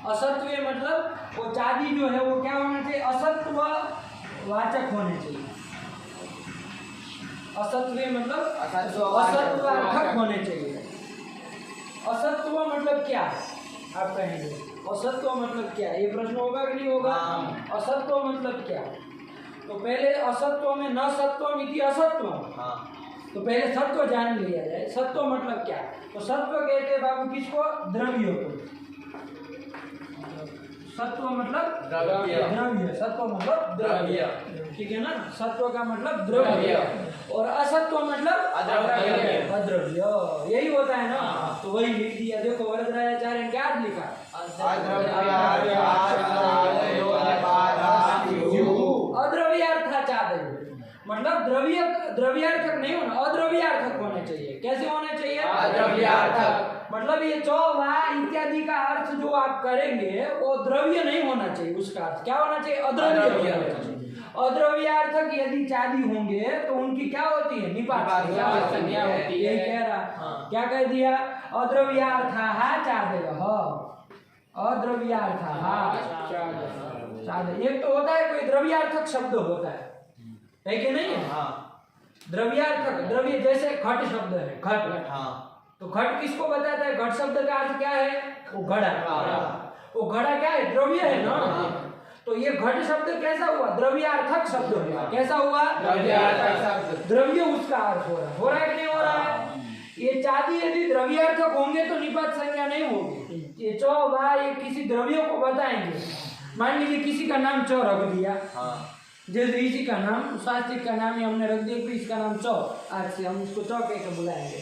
असत्वे मतलब वो चादी जो है वो क्या होना चाहिए? असत्व वाचक होने चाहिए। असत्वे मतलब असत्वार्थक होने चाहिए। असत्व मतलब क्या आप कहेंगे? असत्व मतलब क्या? ये प्रश्न होगा कि नहीं होगा? असत्व मतलब क्या? तो पहले असत्व में न सत्वम इति असत्व, तो पहले सत्व जान लिया जाए। सत्व मतलब क्या? तो सत्व कहते हैं बाबू किसको? द्रव्य को। सत्व मतलब द्रव्य, सत्व मतलब द्रव्य, ठीक है ना। सत्व का मतलब द्रव्य और असत्व मतलब अद्रव्य, यही होता है ना। तो वही लिख दिया, देखो वरदराजाचार्य ने क्या लिखा? अद्रव्यार्थाचादयो, मतलब द्रव्यार्थक नहीं होना, अद्रव्यार्थक होने चाहिए। कैसे होने चाहिए? अद्रव्यार्थक। मतलब ये चौ वा इत्यादि का अर्थ जो आप करेंगे वो द्रव्य नहीं होना चाहिए। उसका अर्थ क्या होना चाहिए? अद्रव्य। अद्रव्यार्थक यदि चादी होंगे तो उनकी क्या होती है? निपात संज्ञा होती है। कह रहा क्या कह दिया? अद्रव्यार्थाः चादयः, अद्रव्यार्थाः चादयः। एक तो होता है कोई द्रव्यार्थक शब्द होता है कि नहीं? द्रव्यार्थक, द्रव्य जैसे घट शब्द है, घट। तो घट किसको बताता है? घट शब्द का अर्थ क्या है? वो घड़ा। वो घड़ा क्या है? द्रव्य है ना। तो ये घट शब्द कैसा हुआ? द्रव्यार्थक शब्द हुआ। कैसा हुआ? द्रव्यार्थक शब्द। द्रव्य उसका अर्थ हो रहा है कि नहीं हो रहा है? ये चादी यदि द्रव्यार्थक होंगे तो निपात संज्ञा नहीं होगी। ये चौ वा ये किसी द्रव्य को बताएंगे। मान लीजिए किसी का नाम चौ रख दिया, जैसे इसी का नाम स्वास्तिक का नाम ही हमने रख दिया, इसका नाम चौ, आज से हम उसको चौ कह के बुलाएंगे।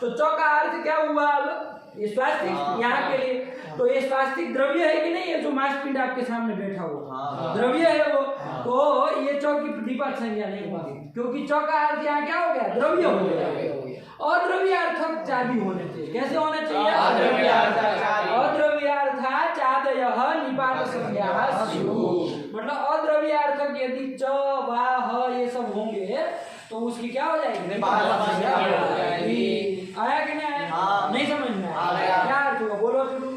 तो चौ का अर्थ क्या हुआ? अब ये स्वास्तिक यहाँ के लिए, तो ये स्वास्तिक द्रव्य है कि नहीं? ये जो मांसपिंड आपके सामने बैठा हुआ द्रव्य है वो, तो ये चौ की निपात संज्ञा नहीं होगी, क्योंकि चौ का अर्थ यहाँ क्या हो गया? द्रव्य हो गया। अद्रव्यार्थक चादी होने चाहिए। कैसे होने चाहिए? अद्रव्यार्था चादयः निपात संज्ञा स्युः। मतलब अद्रव्यार्थक यदि च वा ह ये सब होंगे तो उसकी क्या हो जाएगी? निपात संज्ञा हो जाएगी। आया कि नहीं आया? नहीं समझ में आया? क्या अर्थ हुआ? बोलो शुरू।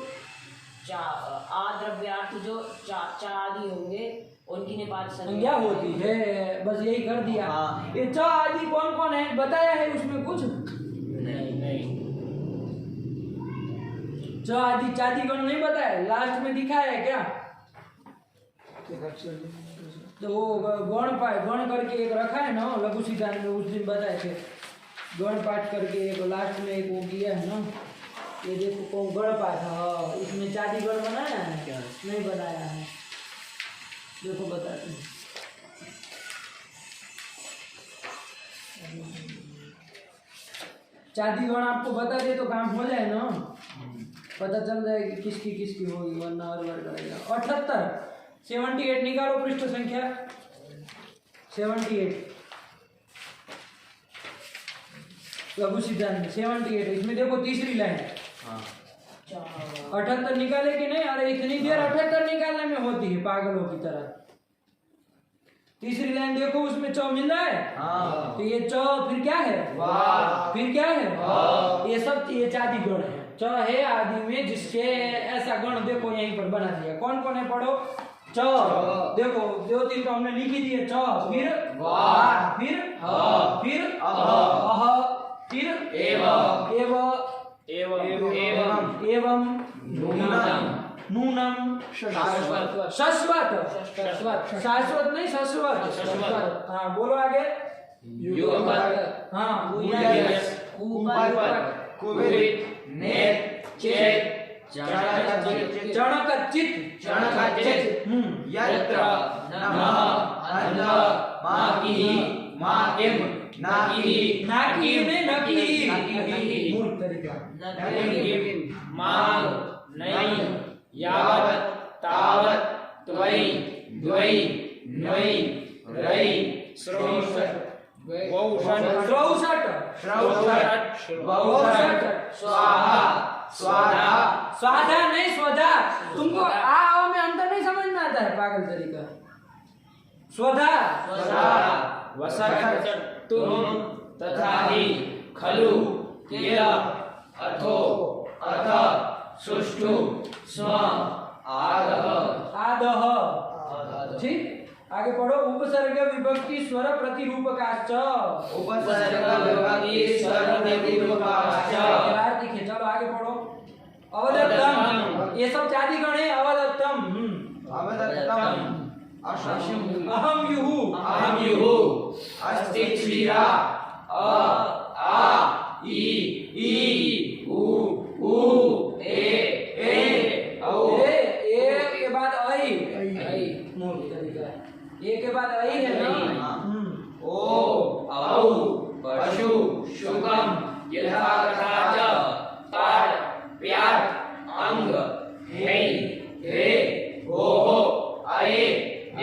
अद्रव्यार्थ जो चादी होंगे उनकी निपात संज्ञा होती है। बस यही कर दिया। ये च आदि कौन कौन है बताया है उसमें कुछ? नहीं। च आदि चादी गण नहीं बताया, लास्ट में दिखाया है क्या? तो वो गण करके एक रखा है ना लघु सिद्धांत में, उस दिन बताए थे। गण पाठ करके एक लास्ट में एक वो किया है ना, ये देखो कौन गण पाठ है, इसमें चादी गण बनाया है क्या? नहीं बनाया है, देखो बताते हैं। चादी गण आपको बता दे तो काम हो जाए ना, पता चल जाए कि किसकी होगी, वरना और बार करेगा। 78 निकालो पृष्ठ संख्या 78 लघु सिद्धांत में 78। इसमें देखो तीसरी लाइन 78 निकाले कि नहीं? अरे इतनी देर 78 निकालने में होती है पागलों की तरह। तीसरी लाइन देखो उसमें चौ मिल रहा है। तो ये चौ फिर क्या है? फिर क्या है? ये सब ये चादी गण है। च है आदि में जिसके ऐसा गण देखो यहीं पर बना दिया। कौन कौन है पढ़ो? च देखो 2-3 तो हमने लिख ही दिए। च फिर फिर फिर एवं नूनम शाश्वत नहीं शाश्वत। हाँ बोलो आगे। हाँ चणकचित यत्र नमः अन्न माकिहि माकिम नाकिहि नाकी मूर्ख तरीका मांग नहीं यावत तावत त्वयि द्वयि न्वयि रयि श्रौषट स्वाधा नहीं स्वधा। तुमको आ में अंतर नहीं समझ में आता है पागल तरीका। स्वधा वसत तुम तथा ही खलु किल अथो अथ सुष्ठु स्म आदः। ठीक आगे पढ़ो। उपसर्ग विभक्ति स्वर प्रतिरूपकाश्च। उपसर्ग विभक्ति स्वर प्रतिरूपकाश्च। चलो आगे पढ़ो। अवदत्तम ये सब चादी गण है। अवदत्तम अहम युहु अस्ति क्षीरा आ ई उ ए औ के बाद आई मूर्ख तरीका। ये के बाद आई है ना। ओ औ पशु शुकम यथा कथा च पाठ प्याट अंग हे हे गोः अये य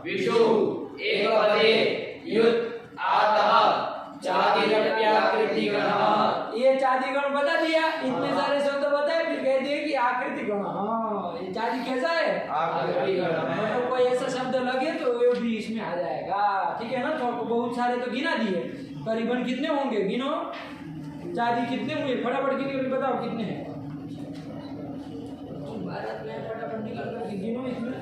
विषु एकपदे युत आतः चादिरव्याकृति गणः। ये चादी गण बता दिया। इतने सारे शब्द बताए फिर कह दिए कि आकृति गण। हाँ ये चादी कैसा है? आकृति गण। मतलब कोई ऐसा शब्द लगे तो वो भी इसमें आ जाएगा। ठीक है ना। तो आपको बहुत सारे तो गिना दिए। करीबन कितने होंगे गिनो। चादी कितने हुए फटाफट गिन के बताओ कितने हैं भारत में। फटाफट निकल कर गिनो इसमें।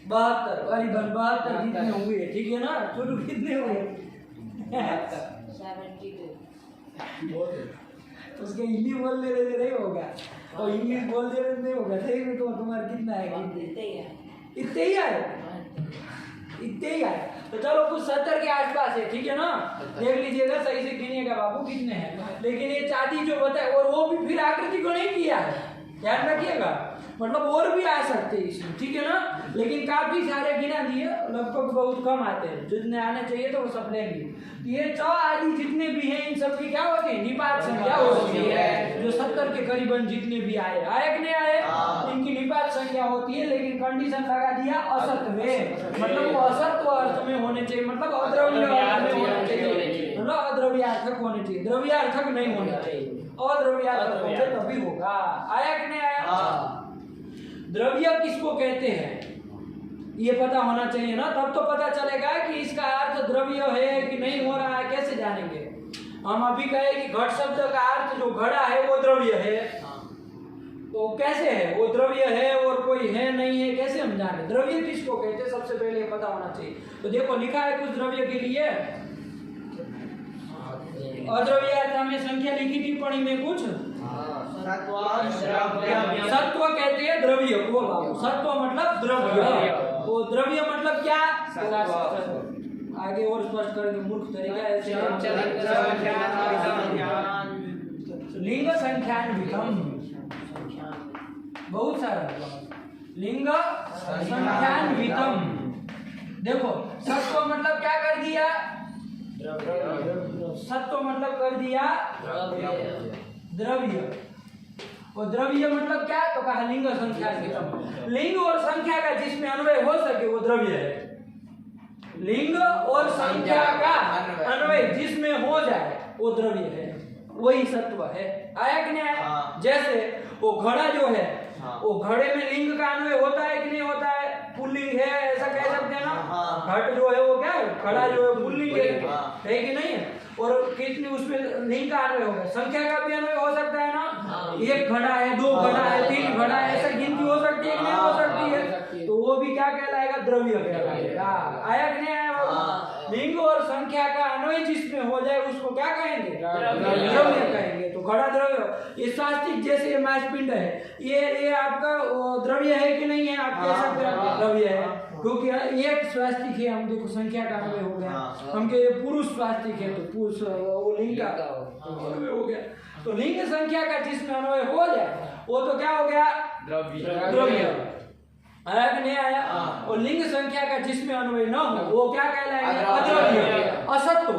बहत्तर करीबन 72 जितने हुए, ठीक है ना? छोटू कितने हुए? 72। उसके हिंदी बोल दे रहे थे, नहीं होगा, और इंग्लिश बोल दे रहे थे, नहीं होगा। सही में तो तुम्हारा कितना आएगा? इतने ही आए, इतने ही आए। तो चलो कुछ 70 के आसपास है, ठीक है ना? देख लीजिएगा, सही से गिनिएगा बाबू कितने हैं। लेकिन ये चांदी जो बताए, और वो भी फिर आकृति को नहीं किया है, ध्यान रखिएगा। मतलब और भी आ सकते हैं इसमें, ठीक है ना? लेकिन काफी सारे गिना दिए, लगभग बहुत कम आते हैं। जितने आने चाहिए तो वो सब लेंगे। ये 4 आदि जितने भी हैं, इन सब की क्या होती है? निपात संख्या होती है। जो 70 के करीबन जितने भी आए कि नहीं आए, इनकी निपात संख्या होती है। लेकिन कंडीशन लगा दिया असत में, मतलब वो असत्व अर्थ में होने चाहिए, मतलब अद्रव्य अर्थ में होने चाहिए, मतलब अद्रव्यार्थक होने चाहिए, द्रव्यार्थक नहीं होने चाहिए। अद्रव्यार्थक होंगे तभी होगा। आया कि नहीं आया? द्रव्य किसको कहते हैं ये पता होना चाहिए ना, तब तो पता चलेगा कि इसका अर्थ द्रव्य है कि नहीं हो रहा है, कैसे जानेंगे? हम अभी कहे कि घट शब्द का अर्थ जो घड़ा है वो द्रव्य है, तो कैसे है वो द्रव्य है और कोई है नहीं है, कैसे हम जाने? द्रव्य किसको कहते हैं सबसे पहले पता होना चाहिए। तो देखो लिखा है कुछ द्रव्य के लिए, अद्रव्य में संख्या लिखी टिप्पणी में कुछ सत्व कहते हैं द्रव्य को बाबू। सत्व मतलब द्रव्य, वो द्रव्य मतलब क्या? आगे और स्पष्ट करके मूर्ख तरीका ऐसे लिंग संख्यान्वितम, बहुत सारा लिंग संख्यान्वितम। देखो सत्व मतलब क्या कर दिया? सत्व मतलब कर दिया द्रव्य, और द्रव्य मतलब क्या? तो कहा लिंग संख्या। लिंग और संख्या का जिसमें अन्वय हो सके वो द्रव्य है। लिंग और संख्या का अन्वय जिसमें हो जाए वो द्रव्य है, वही सत्व है। आया कि नहीं आया? जैसे वो घड़ा जो है, वो घड़े में लिंग का अन्वय होता है कि नहीं होता है? पुल्लिंग है, ऐसा कह सकते हैं ना? घट जो है वो क्या है? घड़ा जो है पुल्लिंग है कि नहीं है? और कितनी उसमें लिंग का अन्वय होगा, संख्या का भी अन्वय हो सकता है ना? 1 घड़ा है, 2 घड़ा है, 3 घड़ा है, ऐसा गिनती हो सकती है कि नहीं हो सकती है? तो वो भी क्या कहलाएगा? द्रव्य कहलाएगा। आया कि नहीं आया? लिंग और संख्या का अन्वय जिसमें हो जाए उसको क्या कहेंगे? द्रव्य कहेंगे। तो घड़ा द्रव्य। ये स्वास्तिक जैसे मैच पिंड है, ये आपका द्रव्य है कि नहीं है? आप कह सकते हैं द्रव्य है, क्योंकि एक स्वास्तिक है, हम देखो संख्या का अन्वय हो गया। हम के पुरुष स्वास्तिक है तो पुरुष वो लिंग का अन्वय हो गया। तो लिंग संख्या का जिसमें अन्वय हो जाए वो तो क्या हो गया? द्रव्य। आया कि नहीं आया? और लिंग संख्या का जिसमें अन्वय न हो वो क्या कहलाएगा? अद्रव्य, असत्व,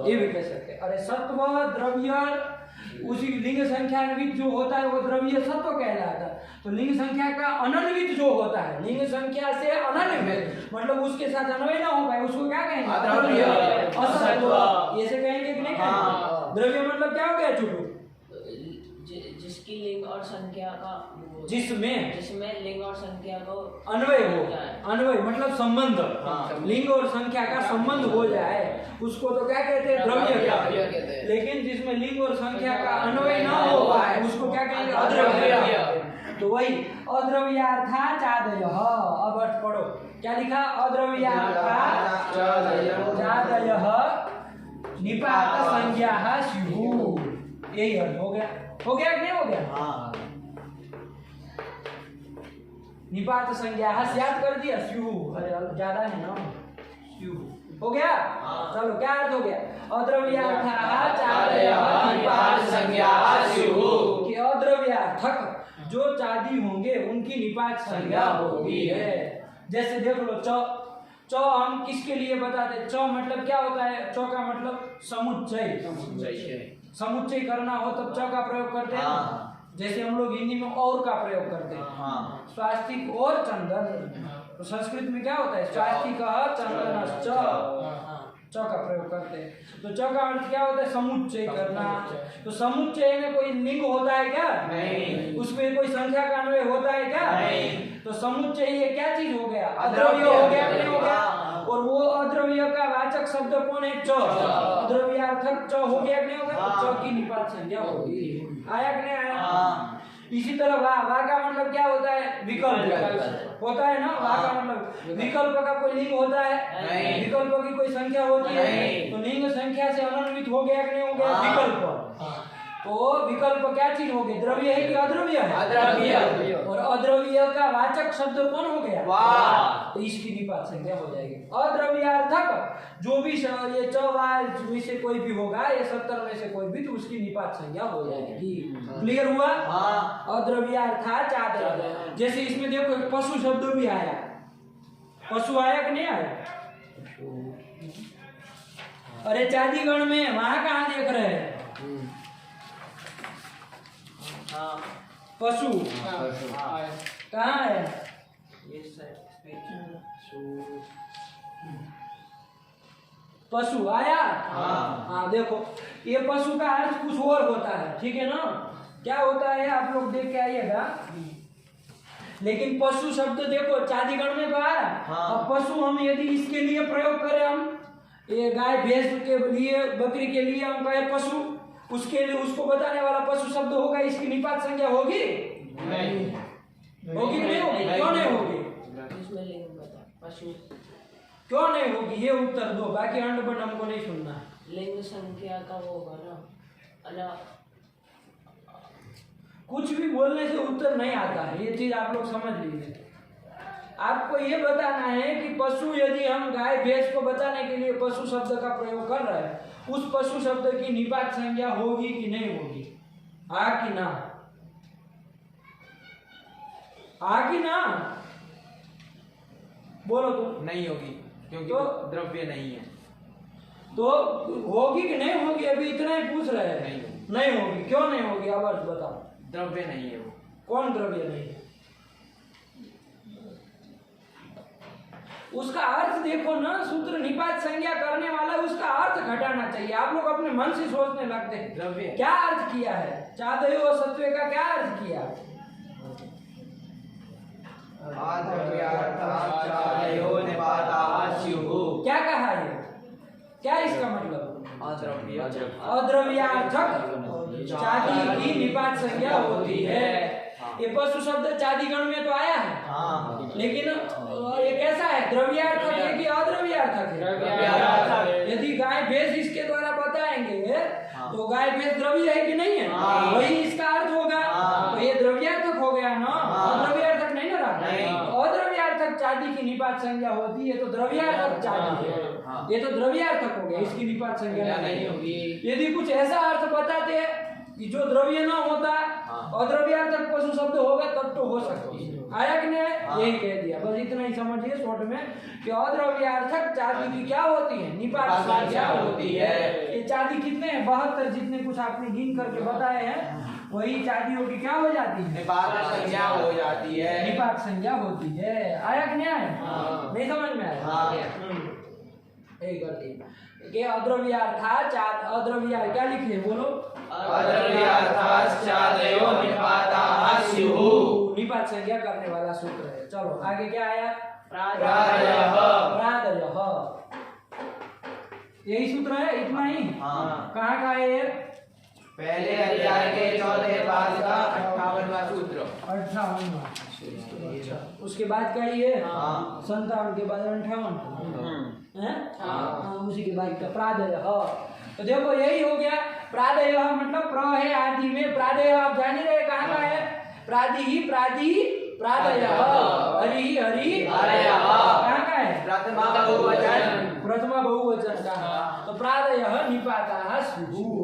ये भी कह सकते हैं। अरे सत्व द्रव्य, उसी लिंग संख्यान्वित जो होता है वो द्रव्य सत्व कहलाता है। तो लिंग संख्या का अनन्वित जो होता है, लिंग संख्या से अनन्वित मतलब उसके साथ अन्वय ना हो पाए उसको क्या कहेंगे? अद्रव्य, असत्व। ऐसे कहेंगे कि नहीं कहेंगे? द्रव्य मतलब क्या हो गया छोटू? जिसकी लिंग और संख्या का जिसमें लिंग और संख्या को अन्वय हो, अन्वय मतलब संबंध, लिंग और संख्या का संबंध हो जाए उसको तो क्या कहते हैं? द्रव्य कहते हैं। लेकिन जिसमें लिंग और संख्या का अन्वय ना हो पाए उसको क्या कहेंगे? अद्रव्य। तो वही अद्रव्यार्था चादयः। अब अर्थ पढ़ो, क्या लिखा? अद्रव्यार्था चादयः निपात संज्ञाः स्युः। यही अर्थ हो गया। हो गया कि नहीं हो गया? निपात संज्ञाः स्यात् कर दिया, स्युः। अरे ज्यादा है ना, स्युः हो गया। चलो क्या अर्थ हो गया? अद्रव्यार्थाः चादयः निपात संज्ञाः स्युः। कि अद्रव्यार्थक जो चादी होंगे उनकी निपात संज्ञा होगी है। जैसे देख लो च हम किसके लिए बताते हैं? च मतलब क्या होता है? च का मतलब समुच्चय, समुच्चय करना हो तब च का प्रयोग करते हैं। जैसे हम लोग हिंदी में और का प्रयोग करते हैं, स्वास्तिक और चंदन। तो संस्कृत में क्या होता है? स्वास्तिक चंदनश्च, च का प्रयोग करते हैं। तो च का अर्थ क्या होता है? समुच्चय करना। तो समुच्चय में कोई लिंग होता है क्या? नहीं। उसमें कोई संख्या का अन्वय होता है क्या? नहीं। तो समुच्चय ये क्या चीज हो गया? अद्रव्य हो गया, नहीं हो गया? और वो अद्रव्य का वाचक शब्द कौन है? च। अद्रव्यार्थक च हो गया, नहीं हो गया? तो च की निपात संज्ञा होगी। आया कि नहीं आया? इसी तरह वा का मतलब क्या होता है? विकल्प होता है ना। वा का मतलब विकल्प का कोई लिंग होता है? नहीं। विकल्प की कोई संख्या होती है? नहीं। तो लिंग संख्या से अनन्वित हो गया कि नहीं हो गया? विकल्प। तो विकल्प क्या चीज हो गई? द्रव्य है कि अद्रव्य है? अद्रव्य। और अद्रव्य का वाचक शब्द कौन हो गया? वाह। तो इसकी निपात संख्या हो जाएगी। अद्रव्यार्थक जो भी ये चौवाल में से कोई भी होगा, ये 70 में से कोई भी, तो उसकी निपात संख्या हो जाएगी। क्लियर हुआ? अद्रव्यार्थात चादर। जैसे इसमें देखो एक पशु शब्द भी आया। पशु आया कि नहीं आया? अरे चादीगण में वहां कहाँ देख रहे हैं? पशु कहाँ है? पशु आया? हाँ देखो, ये पशु का अर्थ कुछ और होता है, ठीक है ना? क्या होता है आप लोग देख के आइएगा। लेकिन पशु शब्द देखो चादीगण में तो आया। अब पशु हम यदि इसके लिए प्रयोग करें, हम ये गाय भैंस के लिए, बकरी के लिए हम कहें पशु, उसके लिए उसको बताने वाला पशु शब्द होगा, इसकी निपात संख्या होगी? नहीं। होगी कि नहीं होगी? क्यों नहीं होगी? इसमें लिंग बता पशु क्यों नहीं होगी? ये उत्तर दो, बाकी अंडबंड हमको नहीं सुनना। लिंग संख्या का वो होगा ना, अला कुछ भी बोलने से उत्तर नहीं आता है, ये चीज आप लोग समझ लीजिए। आपको ये बताना है कि पशु, यदि हम गाय भैंस को बताने के लिए पशु शब्द का प्रयोग कर रहे हैं, उस पशु शब्द की निपात संख्या होगी कि नहीं होगी? आ कि ना? आ कि ना? बोलो तो। नहीं होगी, क्योंकि तो द्रव्य नहीं है। तो होगी कि नहीं होगी? अभी इतना ही पूछ रहे हैं। नहीं होगी। नहीं होगी। क्यों नहीं होगी? अब अर्थ बताओ। द्रव्य नहीं है वो। कौन द्रव्य नहीं है? उसका अर्थ देखो ना, सूत्र निपात संज्ञा करने वाला उसका अर्थ घटाना चाहिए। आप लोग अपने मन से सोचने लगते हैं द्रव्य क्या अर्थ किया है, चादयो और सत्वे का क्या अर्थ किया? क्या कहा ये? क्या इसका मतलब? अद्रव्यार्थक चादी की निपात संज्ञा होती है। ये पशु शब्द चादीगण में तो आया है, लेकिन ये कैसा है? द्रव्यार्थक है कि अद्रव्यार्थक है? यदि गाय भैंस इसके द्वारा बताएंगे तो गाय भैंस द्रव्य है कि नहीं है? वही इसका अर्थ होगा। तो ये द्रव्यार्थक हो गया ना, अद्रव्यार्थक नहीं ना रहा। अद्रव्यार्थक चादी की निपात संज्ञा होती है, तो द्रव्यार्थक चादी है, ये तो द्रव्यार्थक हो गया, इसकी निपात संज्ञा नहीं होगी। यदि कुछ ऐसा अर्थ बताते हैं कि जो द्रव्य ना होता, अद्रव्यार्थक पशु शब्द होगा, तब तो हो सकती है। आया कि नहीं? यही कह दिया, बस इतना ही समझिए शॉर्ट में कि अद्रव्यार्थक चादी की क्या होती है? निपात संज्ञा होती है। ये चादी कितने हैं? 72 जितने कुछ आपने गिन करके बताए हैं, वही चादियों की क्या हो जाती है? निपात संज्ञा हो जाती है। निपात संज्ञा होती है। आया कि नहीं आया? नहीं समझ में आया? यही करती है कि अद्रव्यार्थात अद्रव्या क्या लिखे बोलो? अद्रव्यार्थात् चादयो निपाताः स्युः। निपात संज्ञा करने वाला सूत्र है। चलो आगे क्या आया? प्रादयः। प्रादयः, यही सूत्र है, इतना ही? कहाँ का है ये? पहले अध्याय के 4th पाद का 58वां सूत्र। 58वां। अच्छा, उसके बाद क्या ये? 57 के बाद 58 है? उसी के बाद का प्रादयः। तो देखो यही हो गया। प्रादयः मतलब प्र है आदि में, प्रादयः आप जान ही रहे कहाँ का है? प्रादि प्रादयः, हरि कहाँ का है? प्रथमा बहुवचन। प्रथमा बहुवचन का। तो प्रादयः निपाताः स्युः,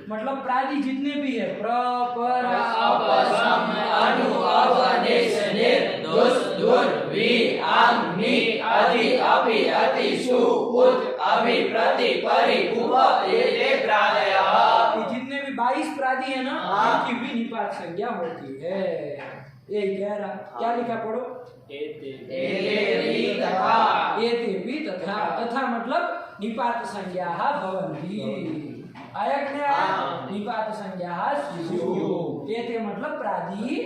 मतलब प्रादि जितने भी है, प्र पर अप सम अनु अव निस निर दुस दुर वि आं नि अधि अपि अति सु उत अभि प्रति परि उप ये प्रादयः। ये जितने भी 22 प्रादि है ना, इनकी भी निपात संज्ञा होती है। यही कह रहा। क्या लिखा पढ़ो? एते तथा। एते भी तथा, तथा मतलब निपात संज्ञाः भवन्ति। आया कि नहीं आया? निपात संज्ञाः स्युः। एते मतलब प्रादि,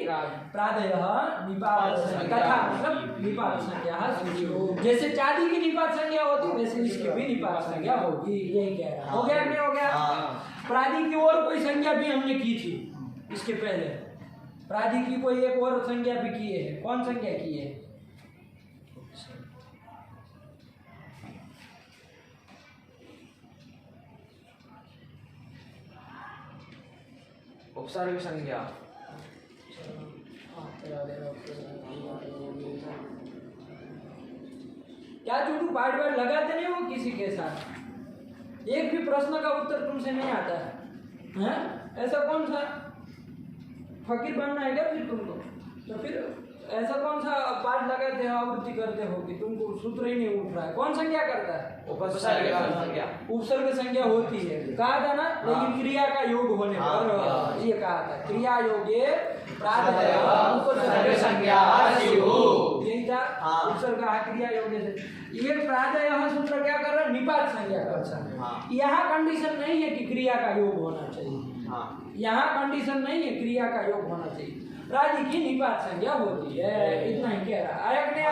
प्रादयः निपात संज्ञा, तथा मतलब निपात संज्ञाः स्युः। जैसे चादी की निपात संज्ञा होती, वैसे इसकी भी निपात संज्ञा होगी। यही कह रहा। हो गया कि नहीं हो गया? प्रादि की और कोई संज्ञा भी हमने की थी, इसके पहले प्राधि की कोई एक और संज्ञा भी की है, कौन संज्ञा की है? उपसर्ग संज्ञा। क्या चूटू पार्ट वार्ट लगाते नहीं हो किसी के साथ? एक भी प्रश्न का उत्तर तुमसे नहीं आता है, हैं? ऐसा कौन सा फकीर बनना है क्या फिर तुमको? तो फिर ऐसा कौन सा पाठ लगाते हो, आवृत्ति करते हो कि तुमको सूत्र ही नहीं उठ रहा है? कौन संज्ञा करता है? उपसर्ग संज्ञा। उपसर्ग संज्ञा होती है, कहा था ना। लेकिन क्रिया का योग होने पर ये कहा था, क्रिया योगे प्रादय उपसर्ग संज्ञा स्युः। यही था उपसर्ग क्रिया योगे से। ये प्रादय सूत्र क्या कर रहा है? निपात संज्ञा कर रहा है। यहाँ कंडीशन नहीं है कि क्रिया का योग होना चाहिए, यहाँ कंडीशन नहीं है क्रिया का योग होना चाहिए, प्राधि की निपात संज्ञा होती है, इतना ही कह रहा है। आयक ने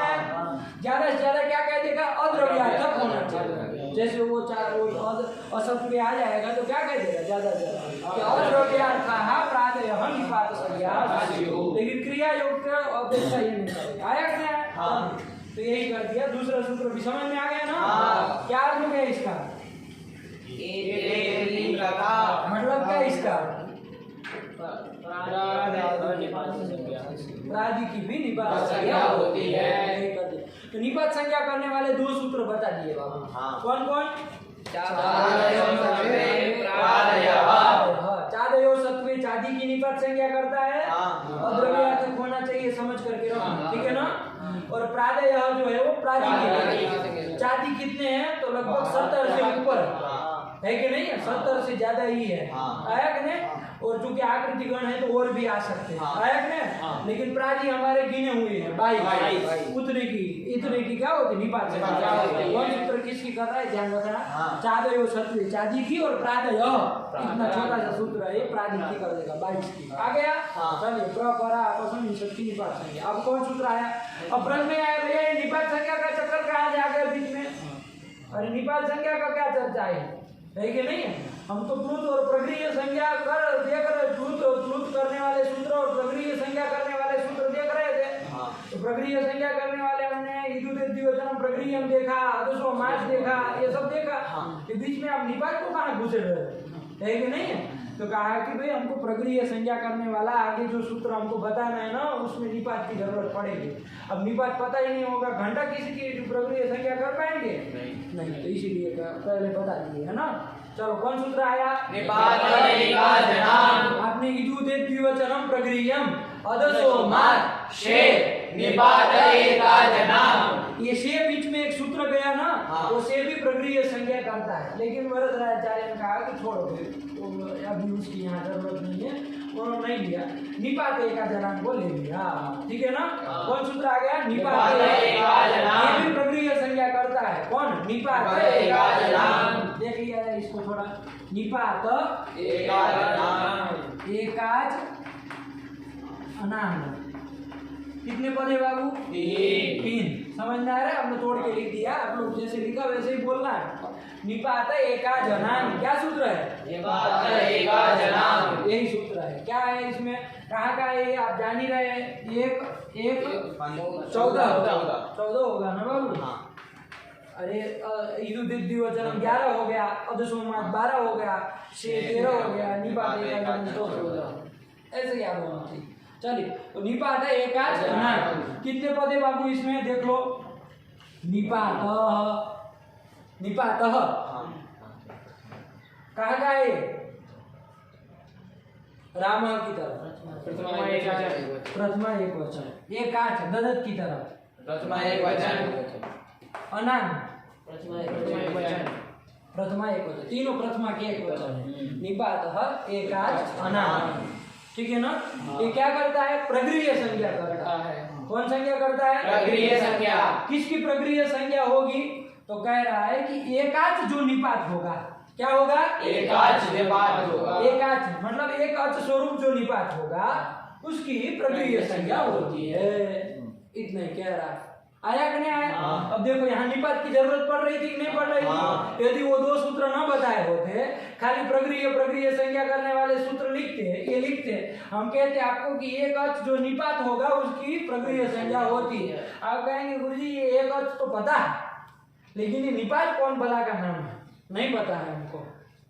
ज्यादा से ज्यादा क्या कह देगा? अद्रव्यार्थक होना चाहिए। जैसे वो असत्व पे आ जाएगा तो क्या कह देगा? ज्यादा से ज्यादा अद्रव्यार्थः प्रादयः निपात संज्ञा। लेकिन क्रिया योग का अपेक्षा ये नहीं करेगा। आयक ने तो यही कर दिया। दूसरा सूत्र भी समझ में आ गया ना? क्या अर्थ हो गया इसका? मतलब क्या इसका? प्राधि की भी निपात संज्ञा होती है। तो निपात संज्ञा करने वाले दो सूत्र बता दिए बाबू। कौन कौन? चादयो सत्वे चादी की निपात संज्ञा करता है, अद्रव्यार्थक होना चाहिए, समझ करके रखो, ठीक है ना? और प्रादय जो है वो प्राधि की। चादी कितने हैं? तो लगभग 70 से ऊपर है कि नहीं? 70 से ज्यादा ही है। आयक ने और चूंकि आकृति गण है तो और भी आ सकते हैं, आयक ने। लेकिन प्राधि हमारे गिने हुए हैं 22। इतने की क्या होती? निपात संज्ञा। कौन सूत्र किसकी कर रहा है? ध्यान रखना। चादयो सत्वे चादी की और प्रादय, इतना छोटा सा सूत्र है, प्राधि की कर देगा 22 की। आ गया? चलिए प्रपरा पसंद सबकी निपात संज्ञा। अब कौन सूत्र आया? अब प्रश्न में आया भैया ये निपात संज्ञा का चक्कर कहाँ से आ गया बीच में? अरे निपात संज्ञा का क्या चर्चा है कि नहीं? हम तो प्लुत और प्रगृह्य संज्ञा कर देख रहे, प्लुत करने वाले सूत्र और प्रगृह्य संज्ञा करने वाले सूत्र देख रहे थे। तो प्रगृह्य संज्ञा करने वाले हमने द्विवचन प्रगृह्यम देखा, आदर्शोमास देखा, ये सब देखा। के बीच में आप निपात को कहाँ घुसे रहे है कि नहीं? तो कहा कि भाई हमको प्रगृह्य संज्ञा करने वाला आगे जो सूत्र हमको बताना है ना, उसमें निपात की जरूरत पड़ेगी। अब निपात पता ही नहीं होगा, घंटा किसी की प्रगृह्य संज्ञा कर पाएंगे? नहीं। तो इसीलिए पहले बता दिए, है ना? चलो कौन सूत्र आया? आपने इदुदे द्विवचनम प्रगृह्यम अदसोमात् शे निपात एकाजनाम। ये शे बीच में एक सूत्र गया ना, वो शे भी प्रगृह्य संज्ञा करता है। लेकिन वरदाचार्य ने कहा कि छोड़ो, तो अभी उसकी यहाँ जरूरत नहीं है, उन्होंने नहीं लिया। निपात एकाजनाम को ले लिया, ठीक है ना? कौन सूत्र आ गया? निपात एकाजनाम। ये भी प्रगृह्य संज्ञा करता है। कौन? निपात एकाजनाम। देखिए इसको थोड़ा, निपात एकाज अनाम। कितने पद है बाबू? 3। समझ में आ रहा है? हमने तोड़ के लिख दिया, आप लोग जैसे लिखा वैसे ही बोलना है। निपात एकाजनाम क्या सूत्र है? निपात एकाजनाम, यही सूत्र है। क्या है इसमें? कहाँ का है? आप जान ही रहे हैं। 1 14 होगा ना बाबू? अरे द्विवचन 11 हो गया, अदसोमात् 12 हो गया, शे 13 हो गया, निपात एकाजनाम 14 हो गया। ऐसे याद होना चाहिए। चलिए, तो निपात एकाजनाम कितने पद है बाबू इसमें? देख लो, निपात कहाँ का है? राम की तरफ प्रथमा एक वचन, एकाच ददत की तरफ प्रथमा एक वचन, अनाम प्रथमा एक वचन, तीनों प्रथमा के एक वचन है। निपात एकाच अनाम, ठीक है ना? ये क्या करता है? प्रगृह्य संज्ञा करता है। कौन संज्ञा करता है? प्रगृह्य संज्ञा। किसकी प्रगृह्य संज्ञा होगी? तो कह रहा है कि एकाच जो निपात होगा, क्या होगा? एकाच निपात होगा। एकाच मतलब एक अच स्वरूप जो निपात होगा उसकी प्रगृह्य संज्ञा होती है। इतना ही कह रहा है। आया कि नहीं आया? अब देखो यहाँ निपात की जरूरत पड़ रही थी कि नहीं पड़ रही थी? यदि वो दो सूत्र न बताए होते, खाली प्रगृह्य संज्ञा करने वाले सूत्र लिखते हम कहते आपको कि एक अच जो निपात होगा उसकी प्रगृह्य संज्ञा होती है। आप कहेंगे गुरुजी ये एक अच तो पता है, लेकिन ये निपात कौन भला का नाम है नहीं पता है हमको,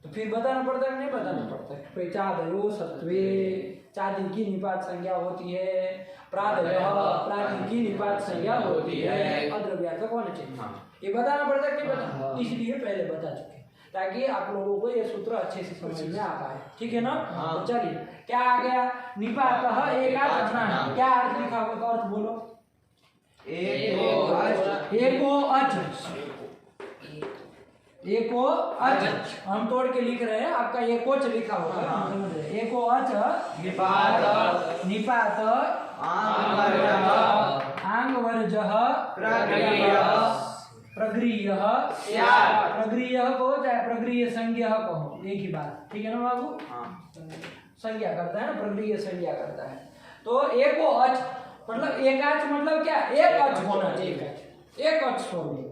तो फिर बताना पड़ता है नहीं बताना पड़ता है? कोई चादयो सत्वे, चादी की निपात संज्ञा होती है, प्रादी की निपात संज्ञा होती है, अद्रव्यार्थ होना चाहिए। ये बताना पड़ता है कि बता, इसलिए पहले बता चुके ताकि आप लोगों को ये सूत्र अच्छे से समझ में आ पाए। ठीक है ना? तो चलिए क्या आ गया? निपात एकाच नाम, क्या अर्थ लिखा होगा? अर्थ बोलो। एको अच हम तोड़ के लिख रहे हैं, आपका एकोच लिखा होगा। एको अच निपात आंगवर्जः प्रगृह्य कहो चाहे प्रगृह्य संज्ञा कहो, एक ही बात। ठीक है ना बाबू? संज्ञा करता है ना, प्रगृह्य संज्ञा करता है। तो एको अच मतलब एकाच मतलब क्या? एक अच होना चाहिए, एक अच स्वरूप।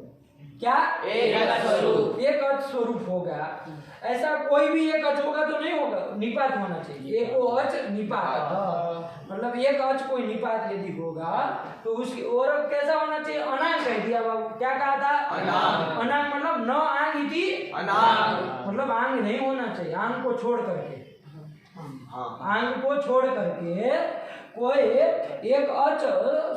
क्या? एक अच स्वरूप होगा। ऐसा कोई भी एक अच होगा तो नहीं होगा, निपात होना चाहिए। एको अच निपात मतलब एक अच कोई निपात यदि होगा तो उसकी और कैसा होना चाहिए? अनांग कह दिया बाबू। क्या कहा था? अनांग मतलब न आंग इति मतलब आंग नहीं होना चाहिए, आंग को छोड़ करके, आंग को छोड़ करके कोई एक अच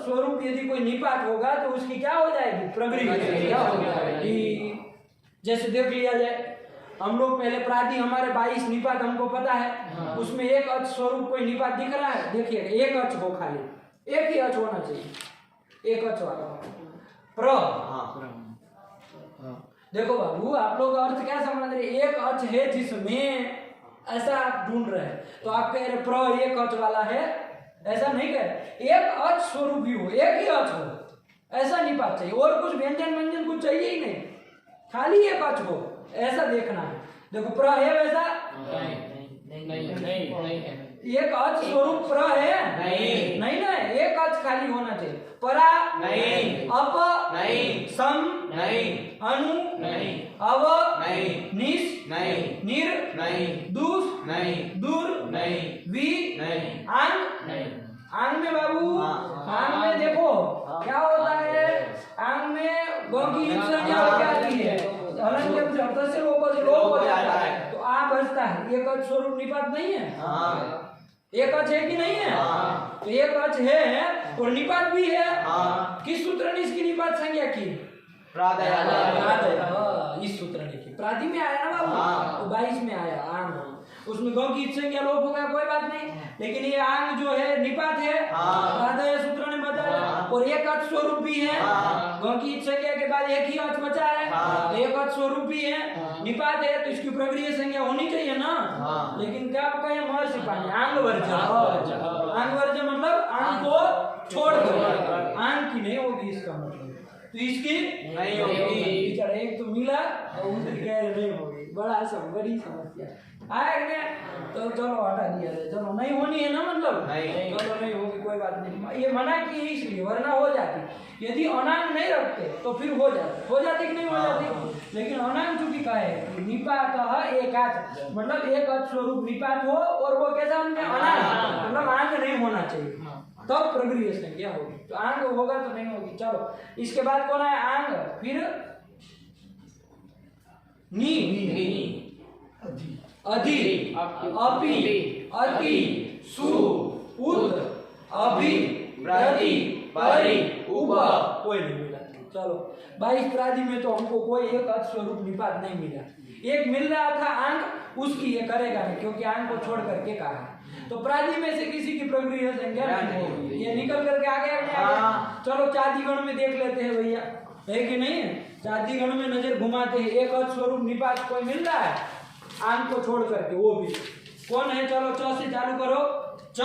स्वरूप यदि कोई निपात होगा तो उसकी क्या हो जाएगी? प्रगृह्य संज्ञा हो जाएगी। जैसे देख लिया जाए, हम लोग पहले प्रादि हमारे 22 निपात हमको पता है, उसमें एक अच स्वरूप कोई निपात दिख रहा है? देखिए एक अच हो, खाली एक ही अच होना चाहिए, एक अच वाला देखो बाबू आप लोग अर्थ क्या समझ रहे? एक अच है जिसमें, ऐसा आप ढूंढ रहे हैं तो आप कह रहे एक अच वाला है, ऐसा नहीं कह। एक अच स्वरूप ही हो, एक ही अच हो, ऐसा निपात चाहिए। और कुछ व्यंजन कुछ चाहिए ही नहीं, खाली एक अच हो, ऐसा देखना है। देखो प्र है वैसा नहीं, एक अच स्वरूप प्र है नहीं ना, एक अच खाली होना चाहिए। परा नहीं, अप नहीं, सम नहीं, अनु नहीं, अव नहीं, निस नहीं, निर नहीं, दूस नहीं, दूर नहीं, वी नहीं, आंग नहीं। आंग में बाबू, आंग में देखो क्या होता है? आंग में गौ की संज्ञा हो जाती है, हलन के शब्द से लोप हो जाता है, तो आ बचता है। एक अच स्वरूप निपात नहीं है? एक अच है कि नहीं है? तो एक अच है और निपात भी है। किस सूत्र ने इसकी निपात संज्ञा की? इस सूत्र ने की। प्रादि में आया ना बाबू, तो 22 में आया आंग, उसमें गौ की संज्ञा लोप हो गया, कोई बात नहीं, लेकिन ये आंग जो है निपात है, प्रादय सूत्र ने बताया, और एक अच स्वरूप भी है। गौ की संज्ञा के बाद एक ही अच बचा है, एक अच स्वरूप भी है, निपात है, तो इसकी प्रगृह्य संज्ञा होनी चाहिए ना। लेकिन क्या कहे महर्षि पाणि आंग वर्ज मतलब आंग को छोड़ कर, आंग की नहीं होगी इसका मतलब, तो इसकी नहीं होगी। चलो एक तो मिला और दूसरी कह रहे नहीं होगी, बड़ी समस्या आया क्या? तो चलो हटा दिया जाए, चलो नहीं होनी है ना, मतलब नहीं, चलो नहीं होगी कोई बात नहीं। ये मना की इसलिए, वरना हो जाती। यदि अनांग नहीं रखते तो फिर हो जाती कि नहीं हो जाती। लेकिन अनांग चूंकि कहा है निपात एकाच मतलब एक अच स्वरूप निपात हो, और वो कैसा अनांग मतलब आंग नहीं होना चाहिए, तब प्रगृह्य संज्ञा होगी। तो आंग होगा तो नहीं होगी। चलो इसके बाद कौन है? आंग, फिर नी, अधि, अपि, अति, सु, उद, अभि, प्रति, परि, उप, कोई नहीं मिला। चलो 22 प्रादि में तो हमको कोई एक अच स्वरूप निपात नहीं मिला। एक मिल रहा था आंग, उसकी ये करेगा नहीं, क्योंकि आंग को छोड़ करके कहा। तो प्रादि में से किसी की प्रगृह्य संज्ञा नहीं होगी। ये निकल करके आ गया। चलो चादिगण में देख लेते हैं भैया, है कि नहीं? चादिगण में नजर घुमाते हैं, एक अच स्वरूप निपात कोई मिल रहा है आंग को छोड़ करके, वो भी कौन है? चलो च से चालू करो, च।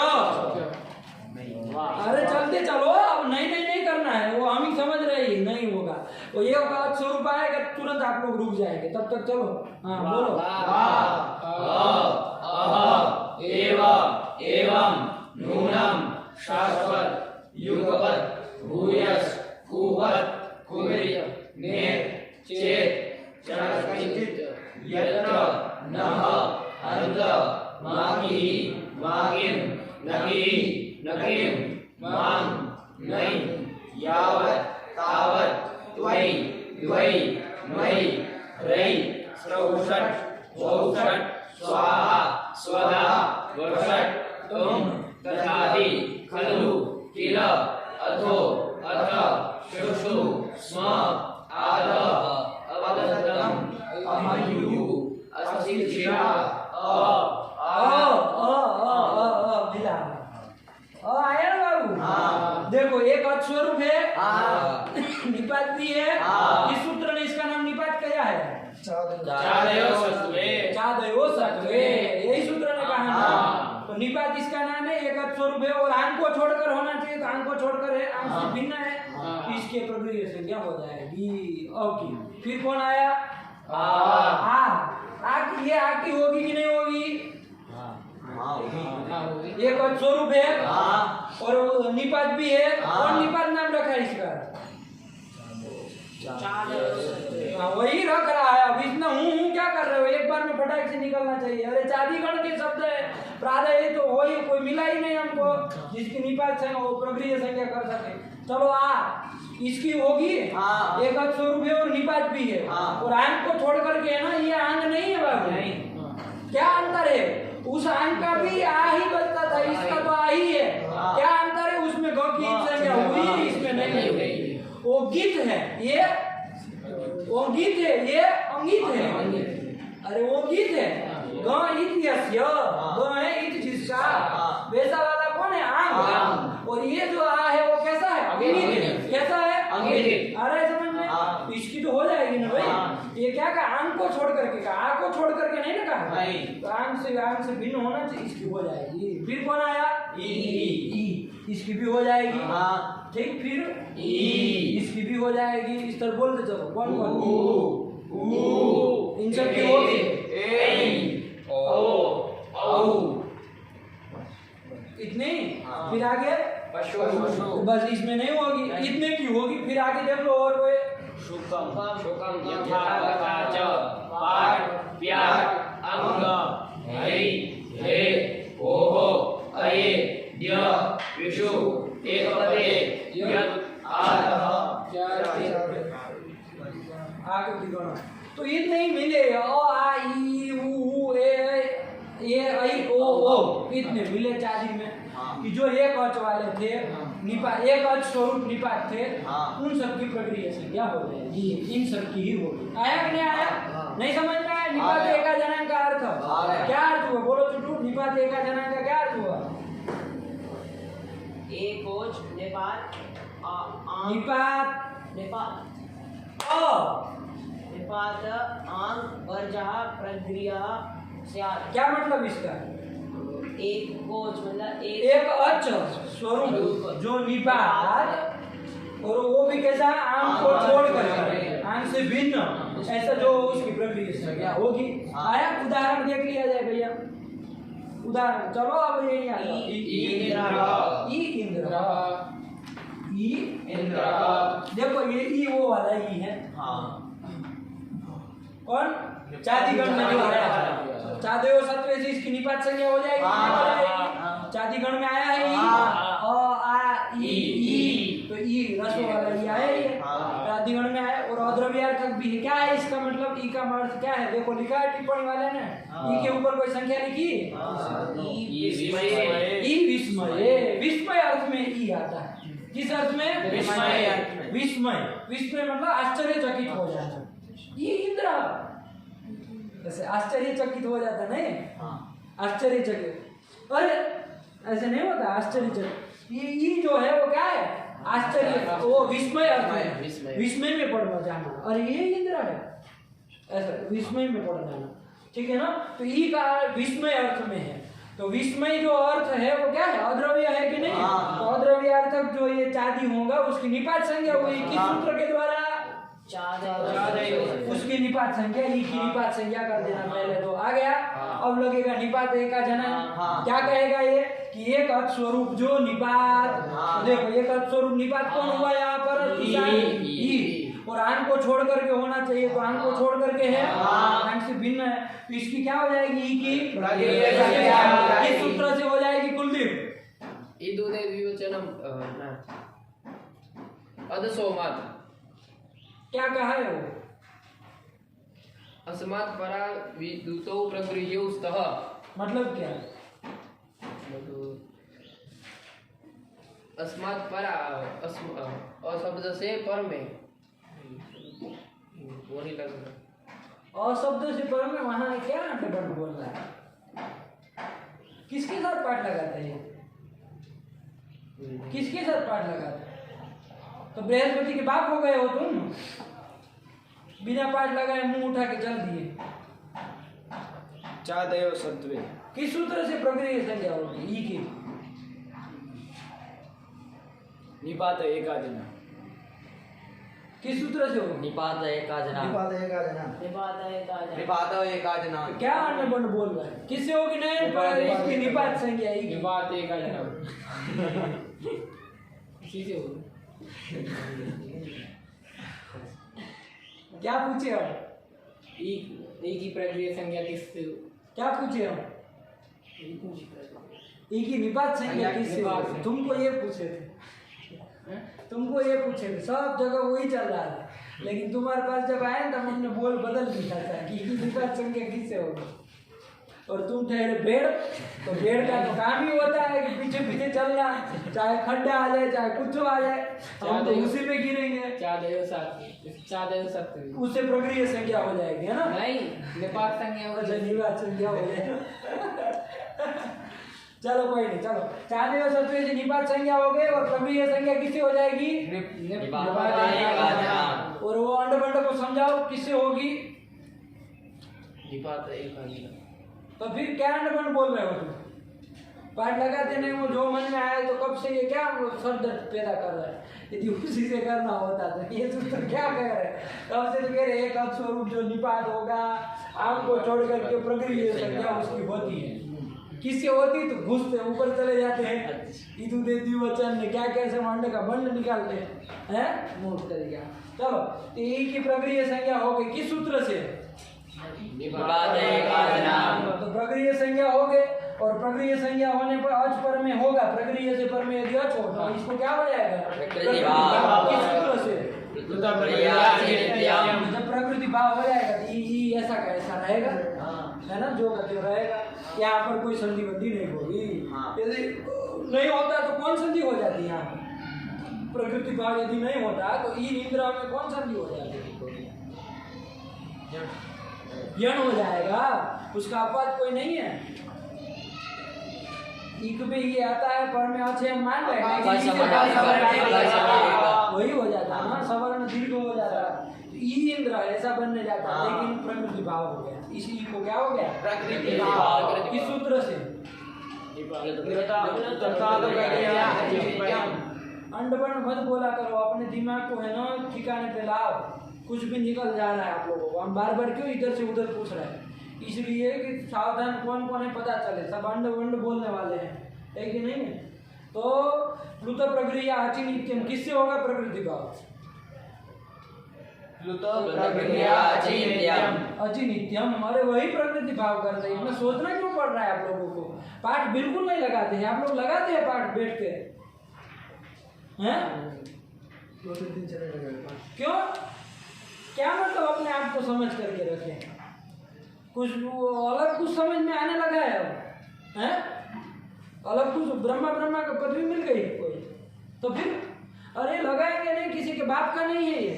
अरे चलते चलो, अब नहीं करना है, वो हम ही समझ रहे हैं नहीं होगा। वो ये अच स्वरूप आएगा तुरंत आप लोग रुक जाएंगे, तब तक चलो। हाँ बोलो। एवं नूनम शाश्वत युगपत भूयस कुवर यावत् तावत् त्वयि द्वै मै रै स्रौषट् वौषट् स्वाहा स्वधा वर्षट् तुम तथादि खलु किल अथो अथ शुशु स्म आद अवदतम् अमयु असिशिरा मिला आया ना बाबू। देखो एक स्वरूप है, निपात भी है। इस सूत्र ने इसका नाम निपात क्या है? चादयो सत्वे चादयो सत्वे, यही सूत्र ने कहा ना। तो निपात इसका नाम है, एक स्वरूप है और आंग को छोड़कर होना चाहिए, तो आंग को छोड़कर है, आंग से भिन्न है, इसके प्रक्रिया से क्या हो जाएगी? की। फिर कौन आया? ये आ की होगी कि नहीं होगी? एक स्वरूप है और निपात भी है। और निपात नाम रखा है इसका? वही रख रहा है। अब इतना हूँ क्या कर रहे हो? एक बार में फटाक से निकलना चाहिए। अरे चादीगण के शब्द है, प्रारंभ तो वही, कोई मिला ही नहीं हमको जिसकी निपात से वो प्रक्रिया संज्ञा कर सके। चलो इसकी होगी एक स्वरूप है और निपात भी है। और आंग को छोड़ करके है ना, ये आंग नहीं है बाबू। क्या अंतर है? उस आंग का भी आ ही बचता था, इसका तो आ ही है। क्या अंतर है? उसमें ग की संज्ञा हुई, इसमें नहीं हुई। वो गीत है, ये वो गीत है, ये अंगित है। अरे वो गीत है, ग इत यस्य, ग है इत जिसका, वैसा वाला कौन है? आंग। और ये जो आ है वो कैसा है? अंगित। कैसा है? अंगित। आ रहा है समझ में? तो इसकी तो हो जाएगी ना भाई। ये क्या कहा? आंग को छोड़ करके कहा, आ को छोड़ करके नहीं ना कहा। तो आंग से भिन्न होना चाहिए, इसकी हो जाएगी। फिर कौन आया? ई। इसकी भी हो जाएगी। ठीक, फिर इसकी भी हो जाएगी। इस तरह बोलते चलो। कौन कौन? इन सब की होगी। इतने फिर आगे बस इसमें नहीं होगी, इतने की होगी। फिर आगे देख लो और कोई शुकम यथागता च पाठ प्यार अंग है हे ओहो अये य विषु एकपदे यत् आदः आगे की गणना। तो इतने ही मिले। अ आ ई उ ए ये आई ओ इतने मिले चादी में। कि जो एक अच वाले थे निपात, एक अच स्वरूप निपात थे, उन सब की प्रक्रिया से क्या हो जाएगी? इन सब की ही होगी। आया कि नहीं आया? नहीं समझ में आया? निपात एका जनांग का अर्थ क्या अर्थ हुआ? बोलो चुटू, निपात एका जनांग का क्या अर्थ हुआ? एकोच निपात निपात निपात निपात आंग वर्जः प्रक्रिया से क्या मतलब इसका? एक कोच मतलब एक अच स्वरूप जो निपात, और वो भी कैसा? आंग को छोड़ कर, आंग से भिन्न, ऐसा जो उसकी प्रक्रिया से क्या होगी? आया? उदाहरण देख लिया जाए भैया। उदाहरण चलो अब ये नहीं आया। इंद्र देखो, ये ई वो वाला ई है। कौन? चादीगण में जो आया, चादयो सत्वे से इसकी निपात संज्ञा हो जाएगी। चादीगण में आया है ई, अ आ ई, तो ई रसो वाला ई आया ही है। चादीगण में आया। और अद्रव्यार्थक भी है। क्या है इसका मतलब? ई का अर्थ क्या है? देखो लिखा है टिप्पणी वाले ने, ई के ऊपर कोई संख्या लिखी? ई विस्मय। विस्मय अर्थ में ई आता है। किस अर्थ में? विस्मय। विस्मय मतलब आश्चर्यचकित हो जाता। ये इंद्र ऐसे आश्चर्यचकित हो जाता नहीं? आश्चर्यचकित। अरे ऐसे नहीं होता आश्चर्यचकित। ये जो है वो क्या है? आश्चर्य। वो विस्मय अर्थ है, विस्मय में पड़ जाना। और ये इंद्र है, ऐसा विस्मय में पड़ जाना। ठीक है ना? तो ई का विस्मय अर्थ में है। तो विस्मय जो अर्थ है वो क्या है? अद्रव्य है कि नहीं? तो अद्रव्यार्थक जो ये चादी होगा उसकी निपात संज्ञा हुई किस सूत्र के द्वारा? उसकी निपात संख्या ई की निपात संख्या कर देना पहले। तो आ गया। अब लगेगा निपात एका जनन। क्या कहेगा ये? कि एक अच स्वरूप जो निपात, देखो एक अच स्वरूप निपात कौन हुआ यहाँ पर? ई। और आंग को छोड़ करके होना चाहिए, तो आंग को छोड़ करके है, आंग से भिन्न है, तो इसकी क्या हो जाएगी? ई की किस सूत्र से हो जाएगी कुलदीप? अदसोमात। क्या कहा है वो? अस्मात् परा विद्युतौ प्रगृह्यौ स्तः। मतलब क्या? अस्मात् परा अशब्द से पर में वो नहीं लग रहा। और शब्द से पर में वहां क्या अंडरबंड बोल रहा है? किसके साथ पाठ लगाता है ये? किसके साथ पाठ लगाता है? तो बृहस्पति के बाप हो गए हो तुम, बिना पाठ लगाए मुंह उठा के चल दिए। चादेव सत्वे। किस सूत्र से प्रक्रिया संज्ञा होगी? ई की निपात एकादिना। किस सूत्र से होगी? निपात एकाजना। निपात एकाजना। निपात एकाजना। निपात एकाजना। क्या अंडरबंड बोल रहा है? किससे होगी? नहीं इसकी निपात संज्ञा ई की। निपात एकाजना। इसी से हो। क्या पूछे हम? ई की प्रक्रिया संज्ञा किससे? क्या पूछे हम? ई की निपात संज्ञा किससे होगी? तुमको ये पूछे थे, तुमको ये पूछे थे, सब जगह वही चल रहा है, लेकिन तुम्हारे पास जब आए तब हमने बोल बदल दिया था कि निपात संज्ञा किससे होगी। और तुम ठहरे भेड़, तो भेड़ का तो काम ही होता है कि पीछे पीछे चलना, चाहे खड्डा आ जाए चाहे कुछ आ जाए, हम तो उसी में गिरेंगे। चादेव सत्य। उससे प्रक्रिया संज्ञा हो जाएगी, है ना? नहीं, निपात संज्ञा हो जाएगी। निपात संज्ञा हो जाएगी। चलो कोई नहीं, चलो चादेव सत्वे से निपात संज्ञा हो गई और प्रक्रिया संज्ञा किससे हो जाएगी? निपात एकाजना। और वो अंडबंड को समझाओ किससे होगी? निपात एकाजना। तो फिर क्या अंडबंड बोल रहे हो तुम? पाठ लगाते नहीं वो जो मन में आया, तो कब से ये क्या सर दर्द पैदा कर रहा है? यदि उसी से करना होता तो ये सूत्र क्या कह रहे हैं? कब से तो कह रहे एक स्वरूप जो निपात होगा, आम को छोड़ करके प्रक्रिया संज्ञा उसकी होती है। किससे होती? तो घुसते ऊपर चले जाते हैं, इधु देती वचन ने क्या कैसे मंड का बंड निकालते हैं, मूर्ख तरीका। चलो तो यही की प्रक्रिया संज्ञा हो गई किस सूत्र से? निपात एकाजना। तो प्रक्रिया संज्ञा हो गए, और प्रक्रिया संज्ञा होने पर अच पर में होगा, प्रक्रिया से पर में यदि अच हो तो इसको क्या हो जाएगा? प्रकृति भाव। किस सूत्र से? नित्यम। जब प्रकृति भाव हो जाएगा तो ई ऐसा का ऐसा रहेगा, है ना? जो का जो रहेगा, यहाँ पर कोई संधि बंदी नहीं होगी। यदि नहीं होता तो कौन संधि हो जाती है? यहाँ प्रकृति भाव यदि नहीं होता तो ई इंद्र में कौन संधि हो जाती है? यण हो जाएगा, उसका अपवाद कोई नहीं है। इक पे ये आता है, पर में अच्छे हम मान रहे हैं, वही हो जाता है ना, सवर्ण दीर्घ हो जाता है, ई इंद्र ऐसा बनने जाता है, लेकिन प्रकृति भाव हो गया। इसी को क्या हो गया? प्रकृति भाव। किस सूत्र से? अंडबंड मत बोला करो, अपने दिमाग को है ना ठिकाने पे लाओ। कुछ भी निकल जा रहा है आप लोगों को, हम बार बार क्यों इधर से उधर पूछ रहे हैं? इसलिए कि सावधान कौन कौन है पता चले, सब अंड वंड बोलने वाले हैं, है कि नहीं? तो प्लुत प्रक्रिया अचि नित्यम किससे होगा? प्रकृति भाव। अचि नित्यम, अरे वही प्रकृति भाव करते हैं। इसमें सोचना क्यों पड़ रहा है आप लोगों को? पाठ बिल्कुल नहीं लगाते हैं आप लोग, लगाते हैं पाठ बैठ के, हैं? 2-3 दिन चले गए। क्यों? क्या मतलब अपने आप को समझ करके रखें? कुछ अलग कुछ समझ में आने लगा है अब, हैं? अलग कुछ ब्रह्मा का पदवी मिल गई कोई, तो फिर अरे लगाएंगे नहीं, किसी के बाप का नहीं है ये,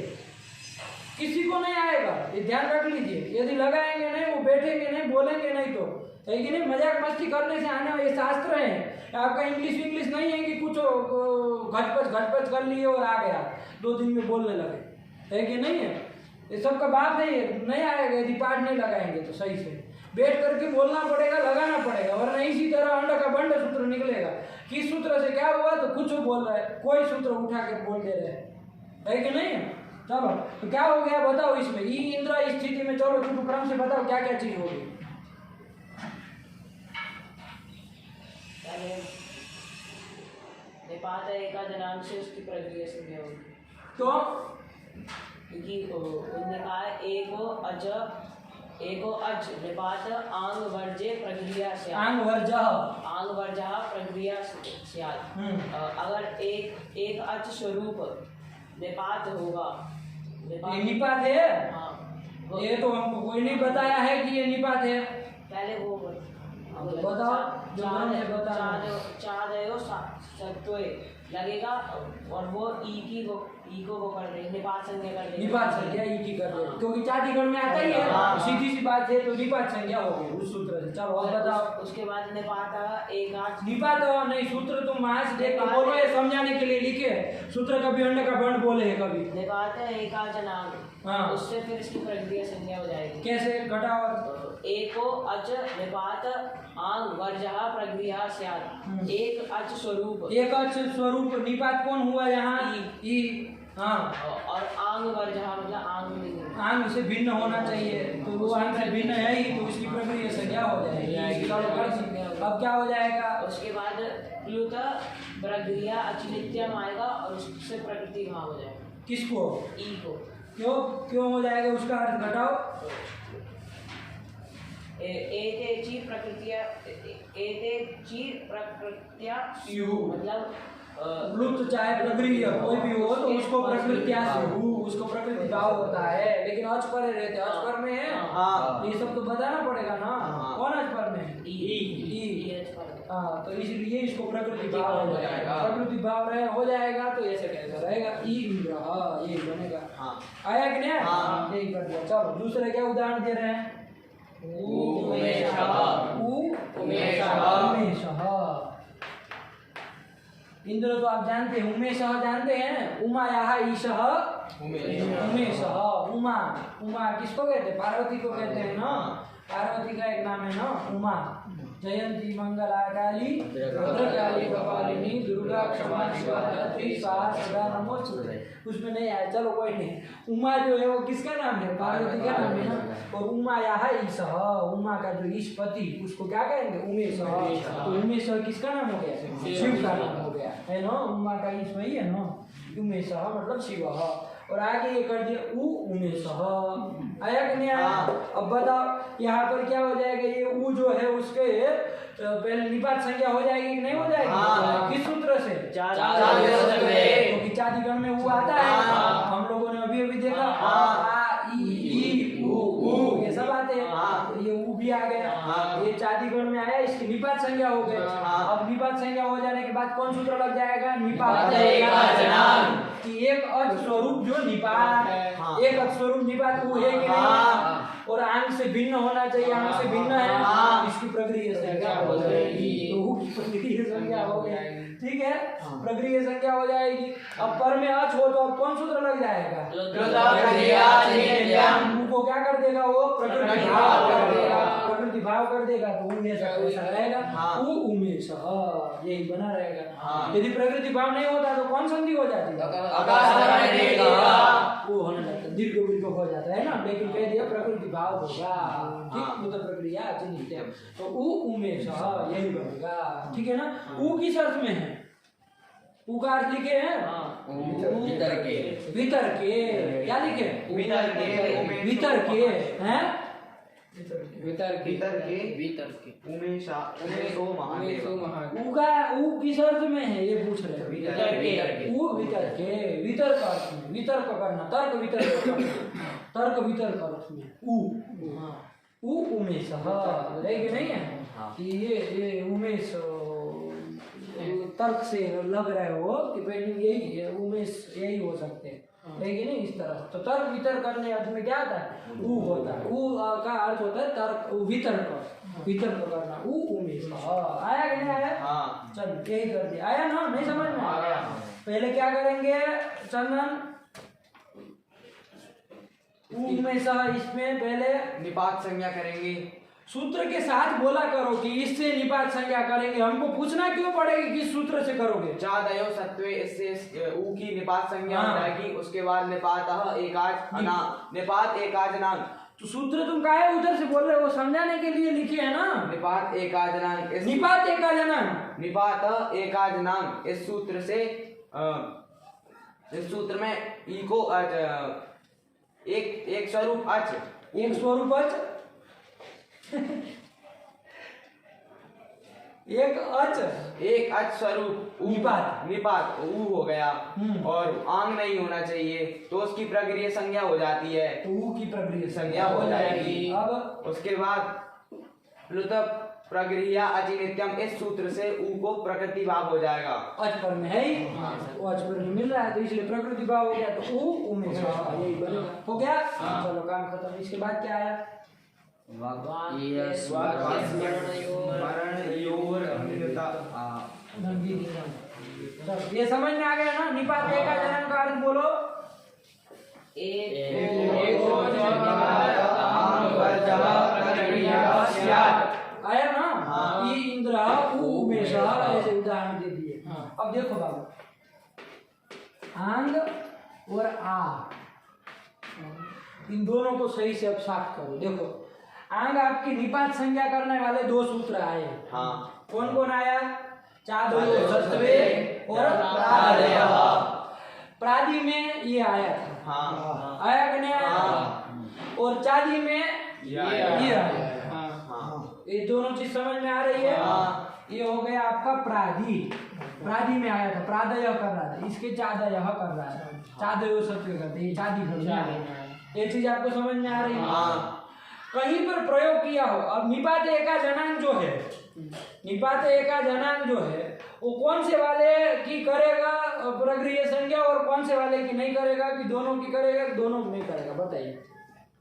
किसी को नहीं आएगा, ये ध्यान रख लीजिए। यदि लगाएंगे नहीं, वो बैठेंगे नहीं, बोलेंगे नहीं, तो है कि नहीं? मजाक मस्ती करने से आने वाले शास्त्र हैं। आपका इंग्लिश नहीं है कि कुछ घटपच कर लिए और आ गया, 2 दिन में बोलने लगे, है कि नहीं है? ये सबका बाप है, ये नहीं आएगा यदि पाठ नहीं लगाएंगे तो। सही से बैठ करके बोलना पड़ेगा, लगाना पड़ेगा, वरना इसी तरह अंड का बंड सूत्र निकलेगा। किस सूत्र से क्या हुआ? तो कुछ बोल रहा है, कोई सूत्र उठा के बोल दे रहे हैं, है कि नहीं? चलो तो क्या हो गया बताओ इसमें? ई इंद्र स्थिति में चलो तुम क्रम से बताओ क्या क्या चीज होगी। निपात एकाजनांग से उसकी प्रक्रिया संज्ञा होगी। तो क्योंकि उन्होंने कहा एको अज निपात आंग वर्जे प्रक्रिया से आंग वर्जः प्रक्रिया स्यात्। अगर एक अच स्वरूप निपात होगा। ये निपात है? हाँ, ये तो हमको कोई नहीं बताया है कि ये निपात है। पहले वो बताओ, जो नाम है बताना। चादयो सत्वे लगेगा और वो ई को वो कर देंगे, निपात संज्ञा कर देंगे। निपात संज्ञा ई की कर दो, क्योंकि चादीगण में आता ही है। सीधी सी बात है, तो निपात संज्ञा हो गई उस सूत्र से। चलो और बताओ। उसके बाद निपात एकाच निपात नहीं, सूत्र तुम वहां से देख के बोलो, ये समझाने के लिए लिखे है। सूत्र कभी अंड का बंड बोले है कभी। निपात एकाच नाम, हाँ। उससे फिर इसकी प्रक्रिया संज्ञा हो जाएगी। कैसे? घटाओ। एको अच निपात आंग वर्जः प्रक्रिया स्यात्। एक अच स्वरूप, एक अच स्वरूप निपात कौन हुआ यहाँ? ई। हाँ। और आंग वर्जः मतलब आंग में आंग से भिन्न होना चाहिए, तो वो आंग से भिन्न है ही, तो उसकी प्रक्रिया संज्ञा हो जाएगी। चलो अब क्या हो जाएगा? उसके बाद प्लुत प्रक्रिया अचिनित्यम आएगा और उससे प्रकृति भाव हो जाएगा। किसको? ई को। क्यों हो जाएगा? उसका अर्थ घटाओ। एते ची प्रकृत्या स्युः। मतलब लुप्त चाहे प्रक्रिया कोई भी हो, तो उसको प्रकृत्या स्युः, उसको प्रकृति भाव होता है। लेकिन अच पर रहते, अच पर में है। हाँ। ये सब तो बताना पड़ेगा ना। कौन अच पर में है? ई। हाँ, तो इसलिए इसको प्रकृति भाव हो जाएगा। प्रकृति भाव रहे हो जाएगा, तो ऐसे कैसा रहेगा? ई यही बनेगा। आया कि नहीं? हाँ। यही कर दिया। चलो दूसरे क्या उदाहरण दे रहे हैं? इंद्र तो आप जानते हैं, उमेशः जानते हैं। उमायाः ईशः उमेशः। उमा किसको कहते हैं? पार्वती को कहते हैं ना। पार्वती का एक नाम है ना उमा। जयंती मंगला काली भद्रकाली कपालिनी दुर्गा क्षमा शिवा धात्री स्वाहा सदा नमोस्तुते। उसमें नहीं आया, चलो कोई नहीं। उमा जो है वो किसका नाम है? पार्वती का नाम है ना। और उमायाः ईशः, उमा का जो ईशपति उसको क्या कहेंगे? उमेशः। तो उमेशः किसका नाम हो गया? शिव का नाम हो गया है ना। उमा का ईश वही है ना। उमेशः मतलब शिव। और आगे ये कर दिया उमेशः। आया कि नहीं आया? अब बताओ यहाँ पर क्या हो जाएगा? ये उ जो है उसके पहले निपात संज्ञा हो जाएगी कि नहीं हो जाएगी? किस सूत्र से? क्योंकि चादीगण में उ आता है। हम लोगों ने अभी अभी देखा आ ई उ ये सब आते हैं। तो ये उ भी आ गया। ये चादीगण में आया, इसकी निपात संज्ञा हो गई। अब निपात संज्ञा हो जाने के बाद कौन सूत्र लग जाएगा? निपात कि एक अच स्वरूप जो निपात, एक अच स्वरूप निपात वो है कि नहीं? और आंग से भिन्न होना चाहिए, आंग से भिन्न है, इसकी प्रक्रिया संज्ञा हो जाएगी। तो प्रक्रिया संज्ञा हो गई, ठीक है। प्रक्रिया संज्ञा हो जाएगी। अब पर में अच हो तो अब कौन सूत्र लग जाएगा? उनको क्या कर देगा? वो प्रकृति भाव कर देगा। प्रकृति भाव कर देगा तो उमेश ऐसा रहेगा। उमेश यही बना रहेगा। यदि प्रकृति भाव नहीं होता तो कौन संधि हो जाती है? वो होने लगता है, दीर्घ दीर्घ हो जाता है ना। लेकिन कह दिया प्रकृति भाव होगा, ठीक। वो तो प्रक्रिया अचिन्त्य, तो उमेश यही बनेगा, ठीक है ना। उ किस अर्थ में है? उ का अर्थ लिखे हैं भीतर के। भीतर के क्या लिखे? भीतर के। भीतर के हैं? उमेशो महादेव। उ का उ किस अर्थ में है ये पूछ रहे हैं। उ भीतर के, भीतर का अर्थ में, वितर्क करना, तर्क वितर्क करना, तर्क वितर्क अर्थ में उ उमेश है कि नहीं है? कि ये उमेश तर्क से लग रहे हो कि पेंडिंग यही है, उमेश यही हो सकते हैं, है कि नहीं? इस तरह तो तर्क वितर्क करने अर्थ में क्या आता है? उ होता है। उ का अर्थ होता है तर्क, वितर्क, वितर्क करना। उ उमेश आया कि नहीं आया? चल यही कर दिया। आया ना? नहीं समझ में आया? पहले क्या करेंगे चंदन? उमेश इसमें पहले निपात संज्ञा करेंगे। सूत्र के साथ बोला करो कि इससे निपात संज्ञा करेंगे। हमको पूछना क्यों पड़ेगी किस सूत्र से करोगे? चादयो सत्वे, इससे उ की निपात संज्ञा हो जाएगी। उसके बाद निपात एकाजनांग। तो सूत्र तुम काहे उधर से बोल रहे हो? समझाने के लिए लिखे है ना। निपात एकाजनांग। निपात एकाजनांग। निपात एकाजनांग इस सूत्र से इस सूत्र में ई को एक स्वरूप अच, एक स्वरूप अच एक अच एक अच स्वरूप ऊ निपात। निपात ऊ हो गया हम्म। और आंग नहीं होना चाहिए तो उसकी प्रक्रिया संज्ञा हो जाती है, तो ऊ की प्रक्रिया संज्ञा हो जाएगी। अब उसके बाद प्लुत प्रक्रिया अचि नित्यम, इस सूत्र से ऊ को प्रकृति भाव हो जाएगा। अच पर में है ही, वो अच पर में मिल रहा है तो इसलिए प्रकृति भाव हो गया, तो ऊ में यही बनेगा। हो गया, चलो काम खत्म। इसके बाद क्या आया? ये समझ में आ गया ना? निपात एका जनन का अर्थ बोलो। आया ना? ये इंद्रा ऊ में ऐसे उदाहरण दे दिए। अब देखो बाबू, आंग और आ, इन दोनों को सही से अब साफ करो। देखो, आंग आपकी निपात संज्ञा करने वाले दो सूत्र आए। हाँ। कौन कौन आया? चादयो सत्वे और प्रादयः। प्रादि में ये आया था। हाँ। आया कि नहीं आया? और चादी में ये आया। हाँ। ये दोनों चीज समझ में आ रही है? ये हो गया आपका प्रादि। प्रादि में आया था, प्रादय कर रहा था, इसके चादय कर रहा है, चादयो सत्वे करते, ये चादी कर रहा है। ये चीज आपको समझ में आ रही है? कहीं पर प्रयोग किया हो। अब निपात एका जनांग जो है, निपात एका जनांग जो है, वो कौन से वाले की करेगा प्रक्रिया संज्ञा और कौन से वाले की नहीं करेगा, कि दोनों की करेगा कि दोनों की नहीं करेगा? बताइए।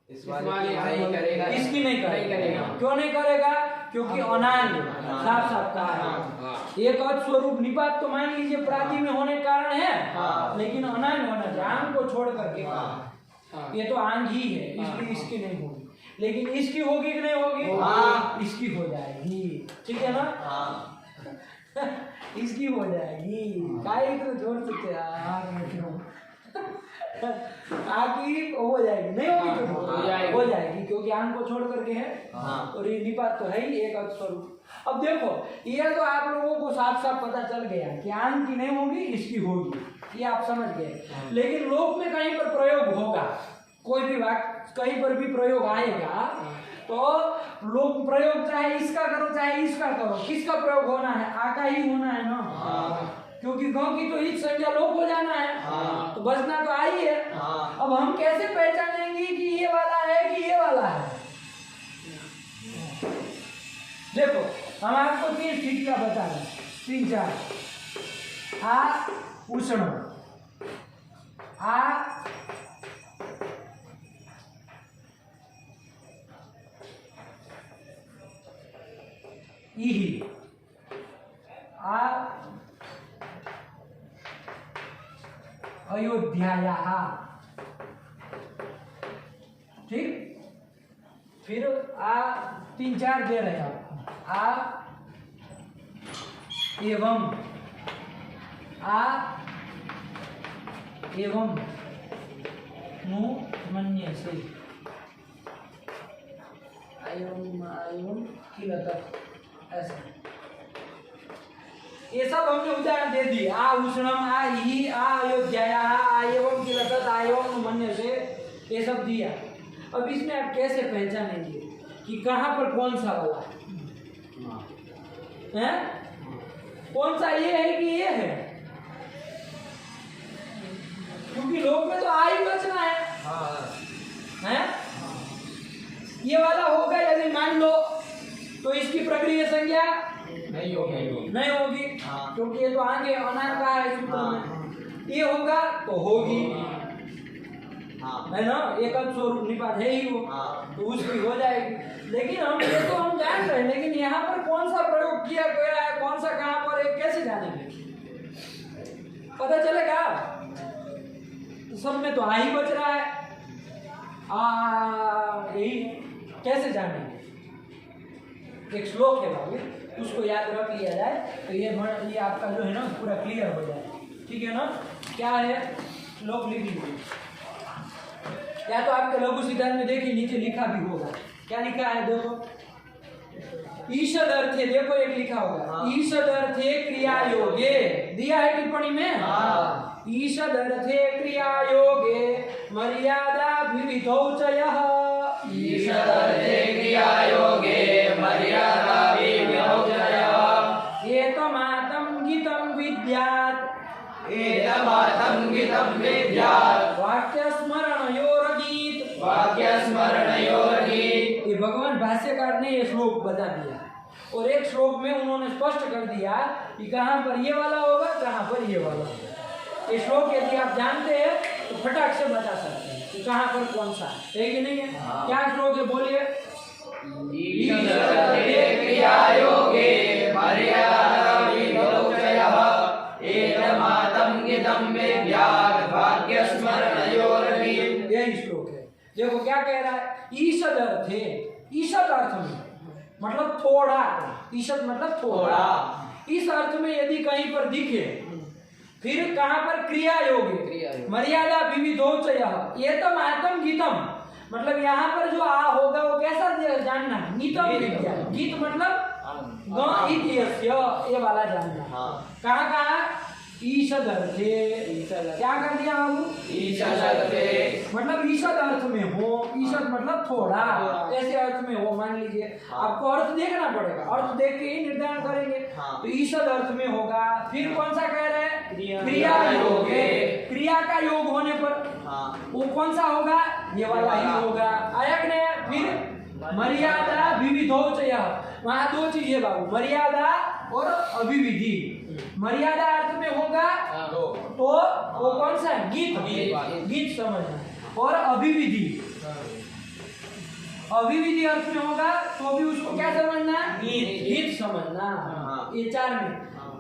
इस वाले की नहीं करेगा, इसकी नहीं करेगा। क्यों नहीं करेगा? क्योंकि अनांग साफ साफ कहा है। एक अर्थ स्वरूप निपात तो मान लीजिए प्रादि में होने के कारण है, लेकिन अनांग होना चाहिए, आंग को छोड़ करके। ये तो आंग ही है, इसलिए इसकी नहीं होगी। लेकिन इसकी होगी कि नहीं होगी? इसकी हो जाएगी। ठीक है ना? इसकी हो जाएगी। काहे तो जोर से आगे हो जाएगी, नहीं होगी तो हो जाएगी, क्योंकि आंग को छोड़ करके है। और ये निपात तो है ही एक अर्थ स्वरूप। अब देखो, ये तो आप लोगों को साफ साफ पता चल गया कि आंग की नहीं होगी, इसकी होगी, ये आप समझ गए। लेकिन लोक में कहीं पर प्रयोग होगा, कोई भी वाक्य कहीं पर भी प्रयोग आएगा, तो लोग प्रयोग चाहे इसका करो चाहे इसका करो, किसका प्रयोग होना है? आ का ही होना है ना, क्योंकि गांव की तो हित संज्ञा लोप हो जाना है, तो बचना तो आई है। अब हम कैसे पहचानेंगे कि ये वाला है कि ये वाला है? देखो, हम आपको 3 स्थितियां बता रहे हैं, 3-4। आ उष्ण, आ इहि, आ अयोध्यायाः। ठीक, फिर आ 3-4 दे रहे हैं आपको। आ एवं, आ एवं नु मन्यसे, एवं किलत, ऐसा। ये सब हमने उदाहरण दे दिए। आ उष्णम, आ ही, आ अयोध्या, आ एवं किलत, आ एवं मन्यसे, ये सब दिया। अब इसमें आप कैसे पहचानेंगे कि कहाँ पर कौन सा वाला है? कौन सा ये है कि ये है? क्योंकि लोक में तो आ ही बचना है? ये वाला होगा यदि मान लो, तो इसकी प्रक्रिया संज्ञा नहीं होगी, क्योंकि ये तो आगे अनार का है सूत्र में। ये होगा तो होगी, है ना? एक स्वरूप निपात है ही वो, तो उसकी हो जाएगी। लेकिन हम ये तो हम जान रहे हैं, लेकिन यहाँ पर कौन सा प्रयोग किया गया है, कौन सा कहाँ पर है, कैसे जानेंगे? पता चलेगा? तो सब में तो आ ही बच रहा है, यही कैसे जानेंगे? एक श्लोक है बाबू, उसको याद रख लिया जाए तो ये आपका जो है ना पूरा क्लियर हो जाए। ठीक है ना? क्या है? श्लोक लिख लीजिए, या तो आपके लघु सिद्धांत में देखिए नीचे लिखा भी होगा। क्या लिखा है देखो, ईषद अर्थे, देखो एक लिखा होगा, ईषद अर्थे क्रिया योगे, दिया है टिप्पणी में। ईषद अर्थे क्रिया योगे मर्यादा विविधौ च यः, ईषद अर्थे क्रिया योगे मर्यादा विविधौ च यः, विद्यात् वाक्य स्मरणयोरगीत वाक्य स्मरणयोरगीत। ये भगवान भाष्यकार ने ये श्लोक बता दिया और एक श्लोक में उन्होंने स्पष्ट कर दिया कि कहाँ पर ये वाला होगा, कहाँ पर ये वाला होगा। ये श्लोक यदि आप जानते हैं तो फटाक से बता सकते हैं कि कहाँ पर कौन सा है कि नहीं है। क्या श्लोक है बोलिए। ईशदर्थे क्रियायोगे मर्यादाविधौचयः एतमातं गितं विद्यात् वाक्य स्मरणयोरगीत। यही श्लोक है। देखो क्या कह रहा है। ईशद अर्थ है, ईशद अर्थ में मतलब थोड़ा, ईशद मतलब थोड़ा। इस अर्थ में यदि कहीं पर दिखे फिर कहाँ पर क्रिया योग है, मर्यादा विविधोचयः एतम आतम गीतम मतलब यहाँ पर जो आ होगा वो कैसा जानना, गीतम विद्या। गीत मतलब ग इत यस्य, ये वाला जानना। कहाँ कहाँ ईशद अर्थे, क्या कर दिया बाबू। ईशद अर्थे मतलब ईशद अर्थ में हो, ईशद मतलब थोड़ा, ऐसे अर्थ में हो मान लीजिए। आपको अर्थ देखना पड़ेगा, अर्थ देख के ही निर्धारण करेंगे। तो ईशद अर्थ में होगा। फिर कौन सा कह रहे हैं, क्रिया योग है। क्रिया का योग होने पर वो कौन सा होगा, ये वाला ही होगा। आया कि नहीं। फिर मर्यादा विविधोचयः, वहाँ दो चीज है बाबू, मर्यादा और अभिविधि। मर्यादा अर्थ में होगा तो वो कौन सा है, गीत, गीत समझना। और अभिविधि, अभिविधि अर्थ में होगा तो भी उसको क्या समझना, गीत समझना। ये चार में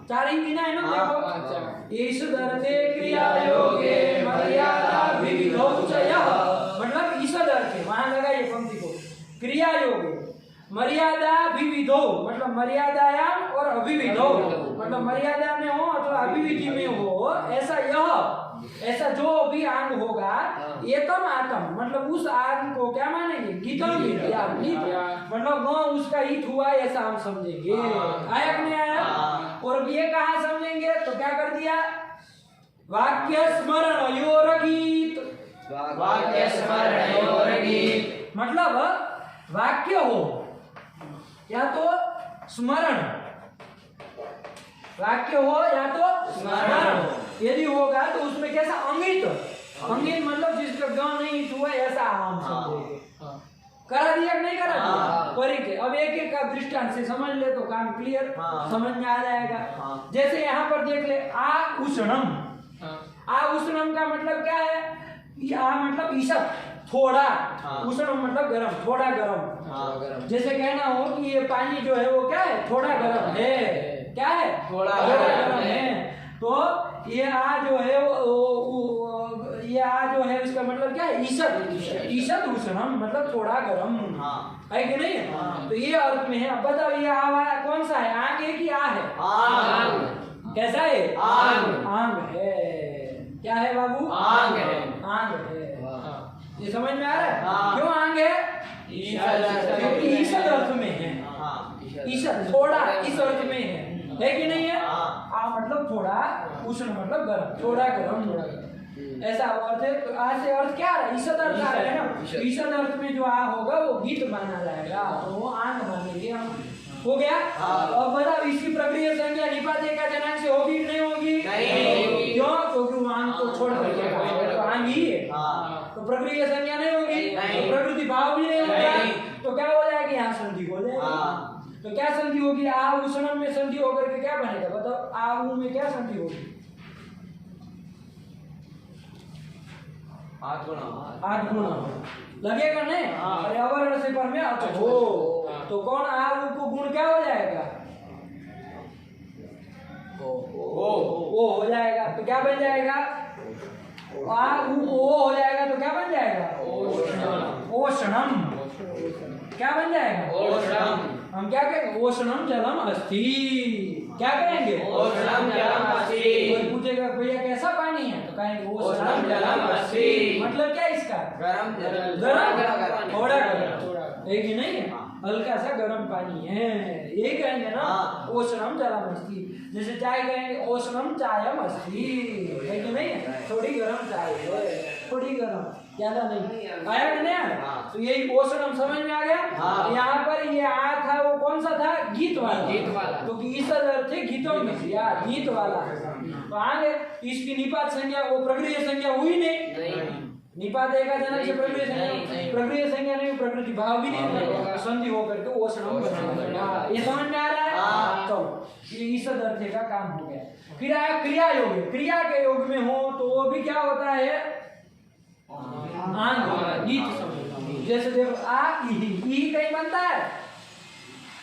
चार ही गिना है ना। देखो ईशदर्थे क्रियायोगे मर्यादा विविधोचयः मतलब ईशदर्थे, वहां लगाइए पंक्ति को। क्रिया योग मर्यादा विविधो मतलब मर्यादायाम और अभिविधो मतलब मर्यादा में हो अथवा अभिविधि में हो। ऐसा यह, ऐसा जो भी अंग होगा एकम आतम मतलब उस अंग को क्या मानेंगे, गीतम विद्या। मतलब वह उसका हित हुआ ऐसा हम समझेंगे। आया कि नहीं आया। और ये कहाँ समझेंगे तो क्या कर दिया, वाक्य स्मरणयोरगीत। वाक्य स्मरणयोरगीत मतलब वाक्य हो या तो स्मरण, वाक्य हो या तो स्मरण। यदि होगा तो उसमें कैसा अंगित, अंगित मतलब जिसका ग नहीं हुआ ऐसा हम समझेंगे। करा दिया कि नहीं करा दिया। परीक्षे अब एक एक का दृष्टांत से समझ ले तो काम क्लियर समझ में आ जाएगा। जैसे यहाँ पर देख ले, आ उष्णम। आ उष्णम का मतलब क्या है, आ मतलब ईशद थोड़ा, उष्णम मतलब गर्म, थोड़ा गर्म। जैसे कहना हो कि ये पानी जो है वो क्या है, थोड़ा गर्म है। क्या है, थोड़ा गर्म है। तो ये आ जो है ये आ जो है उसका मतलब क्या है, ईशद। ईशद उष्णम मतलब थोड़ा गर्म है कि नहीं। तो ये अर्थ में है। अब बताओ ये आ कौन सा है, आंग है कि आ है, कैसा है, आंग है। क्या है बाबू, आंग है, आंग है। ये समझ में आ रहा है। क्यों आंग है, क्योंकि ईशद अर्थ में है। ईशद थोड़ा इस अर्थ में है कि नहीं है। आ मतलब थोड़ा, उष्ण मतलब गर्म, थोड़ा गर्म ऐसा अर्थ है। तो आ से अर्थ क्या है, ईशद अर्थ आ रहा है ना। ईशद अर्थ में जो आ होगा वो गीत माना जाएगा, तो वो आंग मानेंगे हम। हो गया। अब बताओ इसकी प्रक्रिया संज्ञा निपात का जनांग से होगी कि नहीं होगी। क्यों, क्योंकि वो आंग को छोड़ करके तो आंग ही है। तो प्रक्रिया संज्ञा नहीं होगी, तो प्रकृति भाव भी नहीं होगा। तो क्या हो जाएगी, यहाँ संधि हो जाएगी। तो क्या संधि होगी, आ उष्णम में संधि होकर के क्या बनेगा बताओ, आ ऊ में क्या संधि होगी, आठ गुणा लगेगा नहीं। अरे अवर से पर में हो तो कौन आ को गुण क्या हो जाएगा, ओ हो जाएगा। तो क्या बन जाएगा, आ ओ हो जाएगा तो क्या बन जाएगा, ओषणम। क्या बन जाएगा, ओषणम। हम क्या कहेंगे, ओषणम जलम अस्ति। क्या कहेंगे, ओषणम जलम अस्ति। कोई पूछेगा भैया कैसा पानी है, तो कहेंगे ओषणम जलम अस्ति। मतलब क्या इसका, गरम, गरम थोड़ा गरम है कि नहीं है, हल्का सा गर्म पानी है, ये कहेंगे ना ओषणम जलम अस्ति। जैसे चाय कहेंगे ओषणम चायम अस्ति, है कि नहीं है, थोड़ी गर्म चाय है, थोड़ी गर्म, ज्यादा नहीं। आया कि नहीं आया। तो यही ओषणम समझ में आ गया। यहाँ पर ये आ था वो कौन सा था, गीत वाला, गीत वाला। तो ईशद अर्थ है गीतों में, गीत वाला। तो आंग है, इसकी निपात संज्ञा वो प्रकृति संज्ञा हुई नहीं। निपात एकाजनक से प्रकृति संज्ञा, प्रकृति संज्ञा नहीं, प्रकृति भाव भी नहीं होगा, संधि होकर के वो श्रम बनेगा। ये समझ में आ रहा है? तो ये इस दर्जे का काम हो गया। फिर आया क्रिया योग। क्रिया के योग में हो तो वो भी क्या होता है? आंग गीत समझ। जैसे देखो आ ई कहीं बनता है,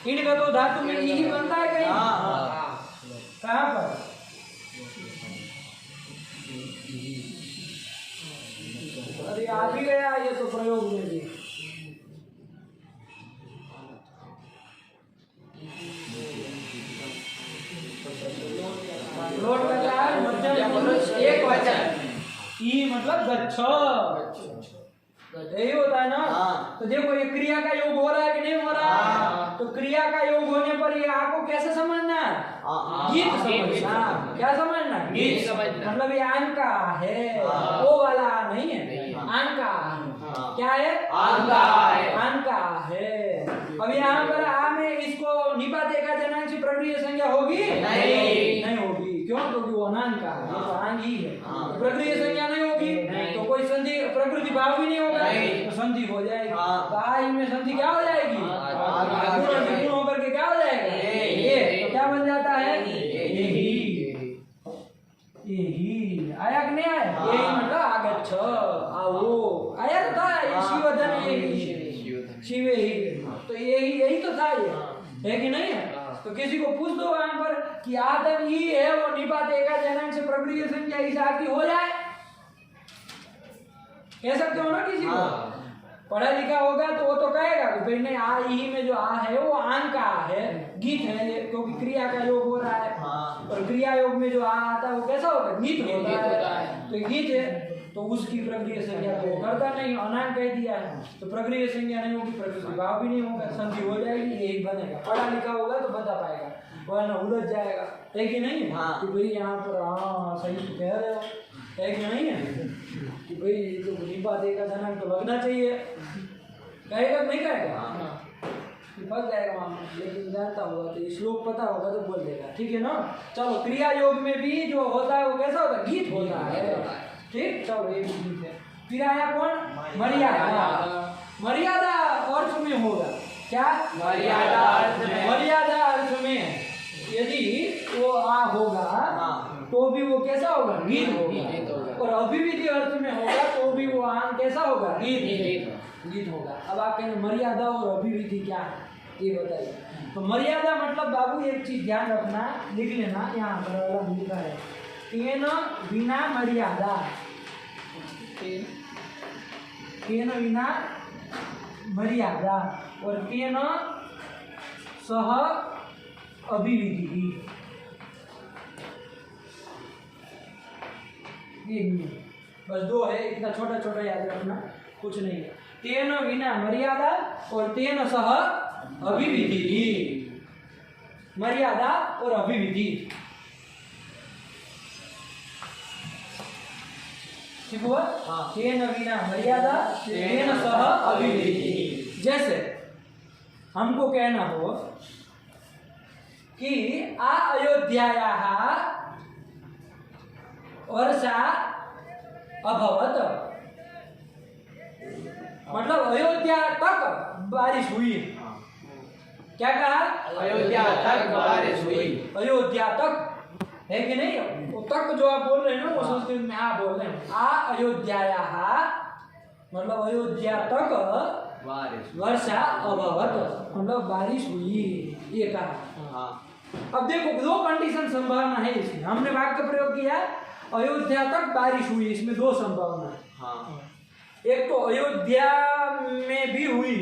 इनका तो धातु में ई बनता है कहीं? कहाँ पर? अरे आ भी गया ये तो प्रयोग में भी। लोट का क्या है? मध्यम एक वचन। ई मतलब गच्छ, यही होता है ना। तो देखो ये क्रिया का योग हो रहा है कि नहीं हो रहा है? तो क्रिया का योग होने पर ये आपको कैसे समझना है? गीत समझना। क्या समझना? गीत समझना। मतलब ये आंग का है, वो वाला नहीं है, आंग का क्या है? आंग का है, आंग का है। अब यहाँ पर आ में इसको निपात एकाजनांक से प्रकृति संज्ञा होगी? नहीं होगी। क्यों? क्योंकि वो अनांग का है, तो आंग ही है। प्रकृति संज्ञा नहीं होगी तो कोई संधि प्रकृति भाव भी नहीं होगा, तो संधि हो जाएगी। तो आई में संधि क्या हो जाएगी? गुण होकर के क्या हो जाएगा? ये तो क्या बन जाता है? यही आया कि नहीं आया? यही मतलब आगच्छ, आओ आया तो था। ये शिवधन, यही शिव ही, तो यही तो था ये, है कि नहीं है? तो किसी को पूछ दो वहां पर कि आदम ही है, वो निपात एकाजनांक से प्रकृति संज्ञा इस आदि हो जाए, कह सकते हो ना किसी को? पढ़ा लिखा होगा तो वो तो कहेगा कि भाई नहीं, आ ही में जो आ है वो आंग का है, गीत है ये, क्योंकि क्रिया का योग हो रहा है। और क्रिया योग में जो आ आता है वो कैसा होता है? गीत होता है। तो गीत है तो उसकी प्रकृति संज्ञा तो करता नहीं, अनांग कह दिया है, तो प्रकृति संज्ञा नहीं होगी, प्रकृति भाव भी नहीं होगा, संधि हो जाएगी, यही बनेगा। पढ़ा लिखा होगा तो बता पाएगा, वरना उलझ जाएगा, है कि नहीं? कि भाई यहाँ पर हाँ सही तो कह रहे हो, है कि नहीं है? कि भाई तो निपात एकाजनांक तो लगना चाहिए, कहेगा नहीं कहेगा? फंस जाएगा वहाँ, लेकिन जानता होगा तो श्लोक पता होगा तो बोल देगा, ठीक है ना? चलो क्रिया योग में भी जो होता है वो कैसा होता है? गीत होता है, ठीक। चलो ये भी गीत है। फिर आया कौन? मर्यादा। मर्यादा अर्थ में होगा क्या? मर्यादा अर्थ में, मर्यादा अर्थ में यदि वो आ होगा तो भी वो कैसा होगा? गीत होगा। और अभिविधि अर्थ में होगा तो भी वो आन कैसा होगा? गीत होगा। अब आप कहेंगे मर्यादा और अभिविधि क्या है, ये बताइए। तो मर्यादा मतलब बाबू एक चीज ध्यान रखना, लिख लेना, यहाँ पर अलग लिखा है, तेन बिना मर्यादा, तेन बिना मर्यादा और तेन सह अभिविधि। ये बस दो है, इतना छोटा छोटा याद रखना, कुछ नहीं है। तेन बिना मर्यादा और तेन सह अभिविधि। मर्यादा और अभिविधि, ठीक हुआ? तेन बिना मर्यादा तेन सह अभिविधि। जैसे हमको कहना हो कि आ अयोध्यायाः वर्षा अभवत, मतलब अयोध्या तक बारिश हुई। क्या कहा? अयोध्या तक बारिश हुई। अयोध्या तक, है कि नहीं? वो तक जो आप बोल रहे हैं ना वो संस्कृत में आ बोल रहे हैं। आ अयोध्यायाः मतलब अयोध्या तक वर्षा अभवत, मतलब बारिश हुई, ये कहा। अब देखो दो कंडीशन संभावना है इसमें, हमने वाक्य प्रयोग किया अयोध्या तक बारिश हुई, इसमें दो संभावना है। एक तो अयोध्या में भी हुई,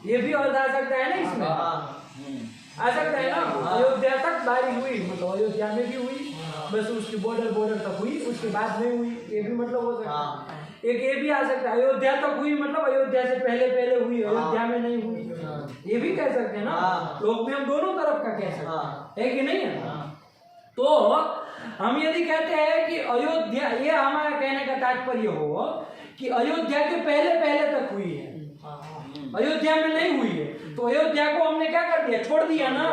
ये भी अर्थ आ सकता है ना इसमें, आ सकता है ना? अयोध्या तक बारिश हुई मतलब अयोध्या में भी हुई, बस उसकी बॉर्डर तक हुई, उसके बाद नहीं हुई, ये भी मतलब हो सकता है। एक ये भी आ सकता है अयोध्या तक हुई मतलब अयोध्या से पहले हुई, अयोध्या में नहीं हुई, ये भी कह सकते हैं ना। लोग में हम दोनों तरफ का कह सकते हैं, है कि नहीं है? तो हम यदि कहते हैं कि अयोध्या, ये हमारा कहने का तात्पर्य हो कि अयोध्या के पहले तक हुई है, अयोध्या में नहीं हुई है, तो अयोध्या को हमने क्या कर दिया, छोड़ दिया ना।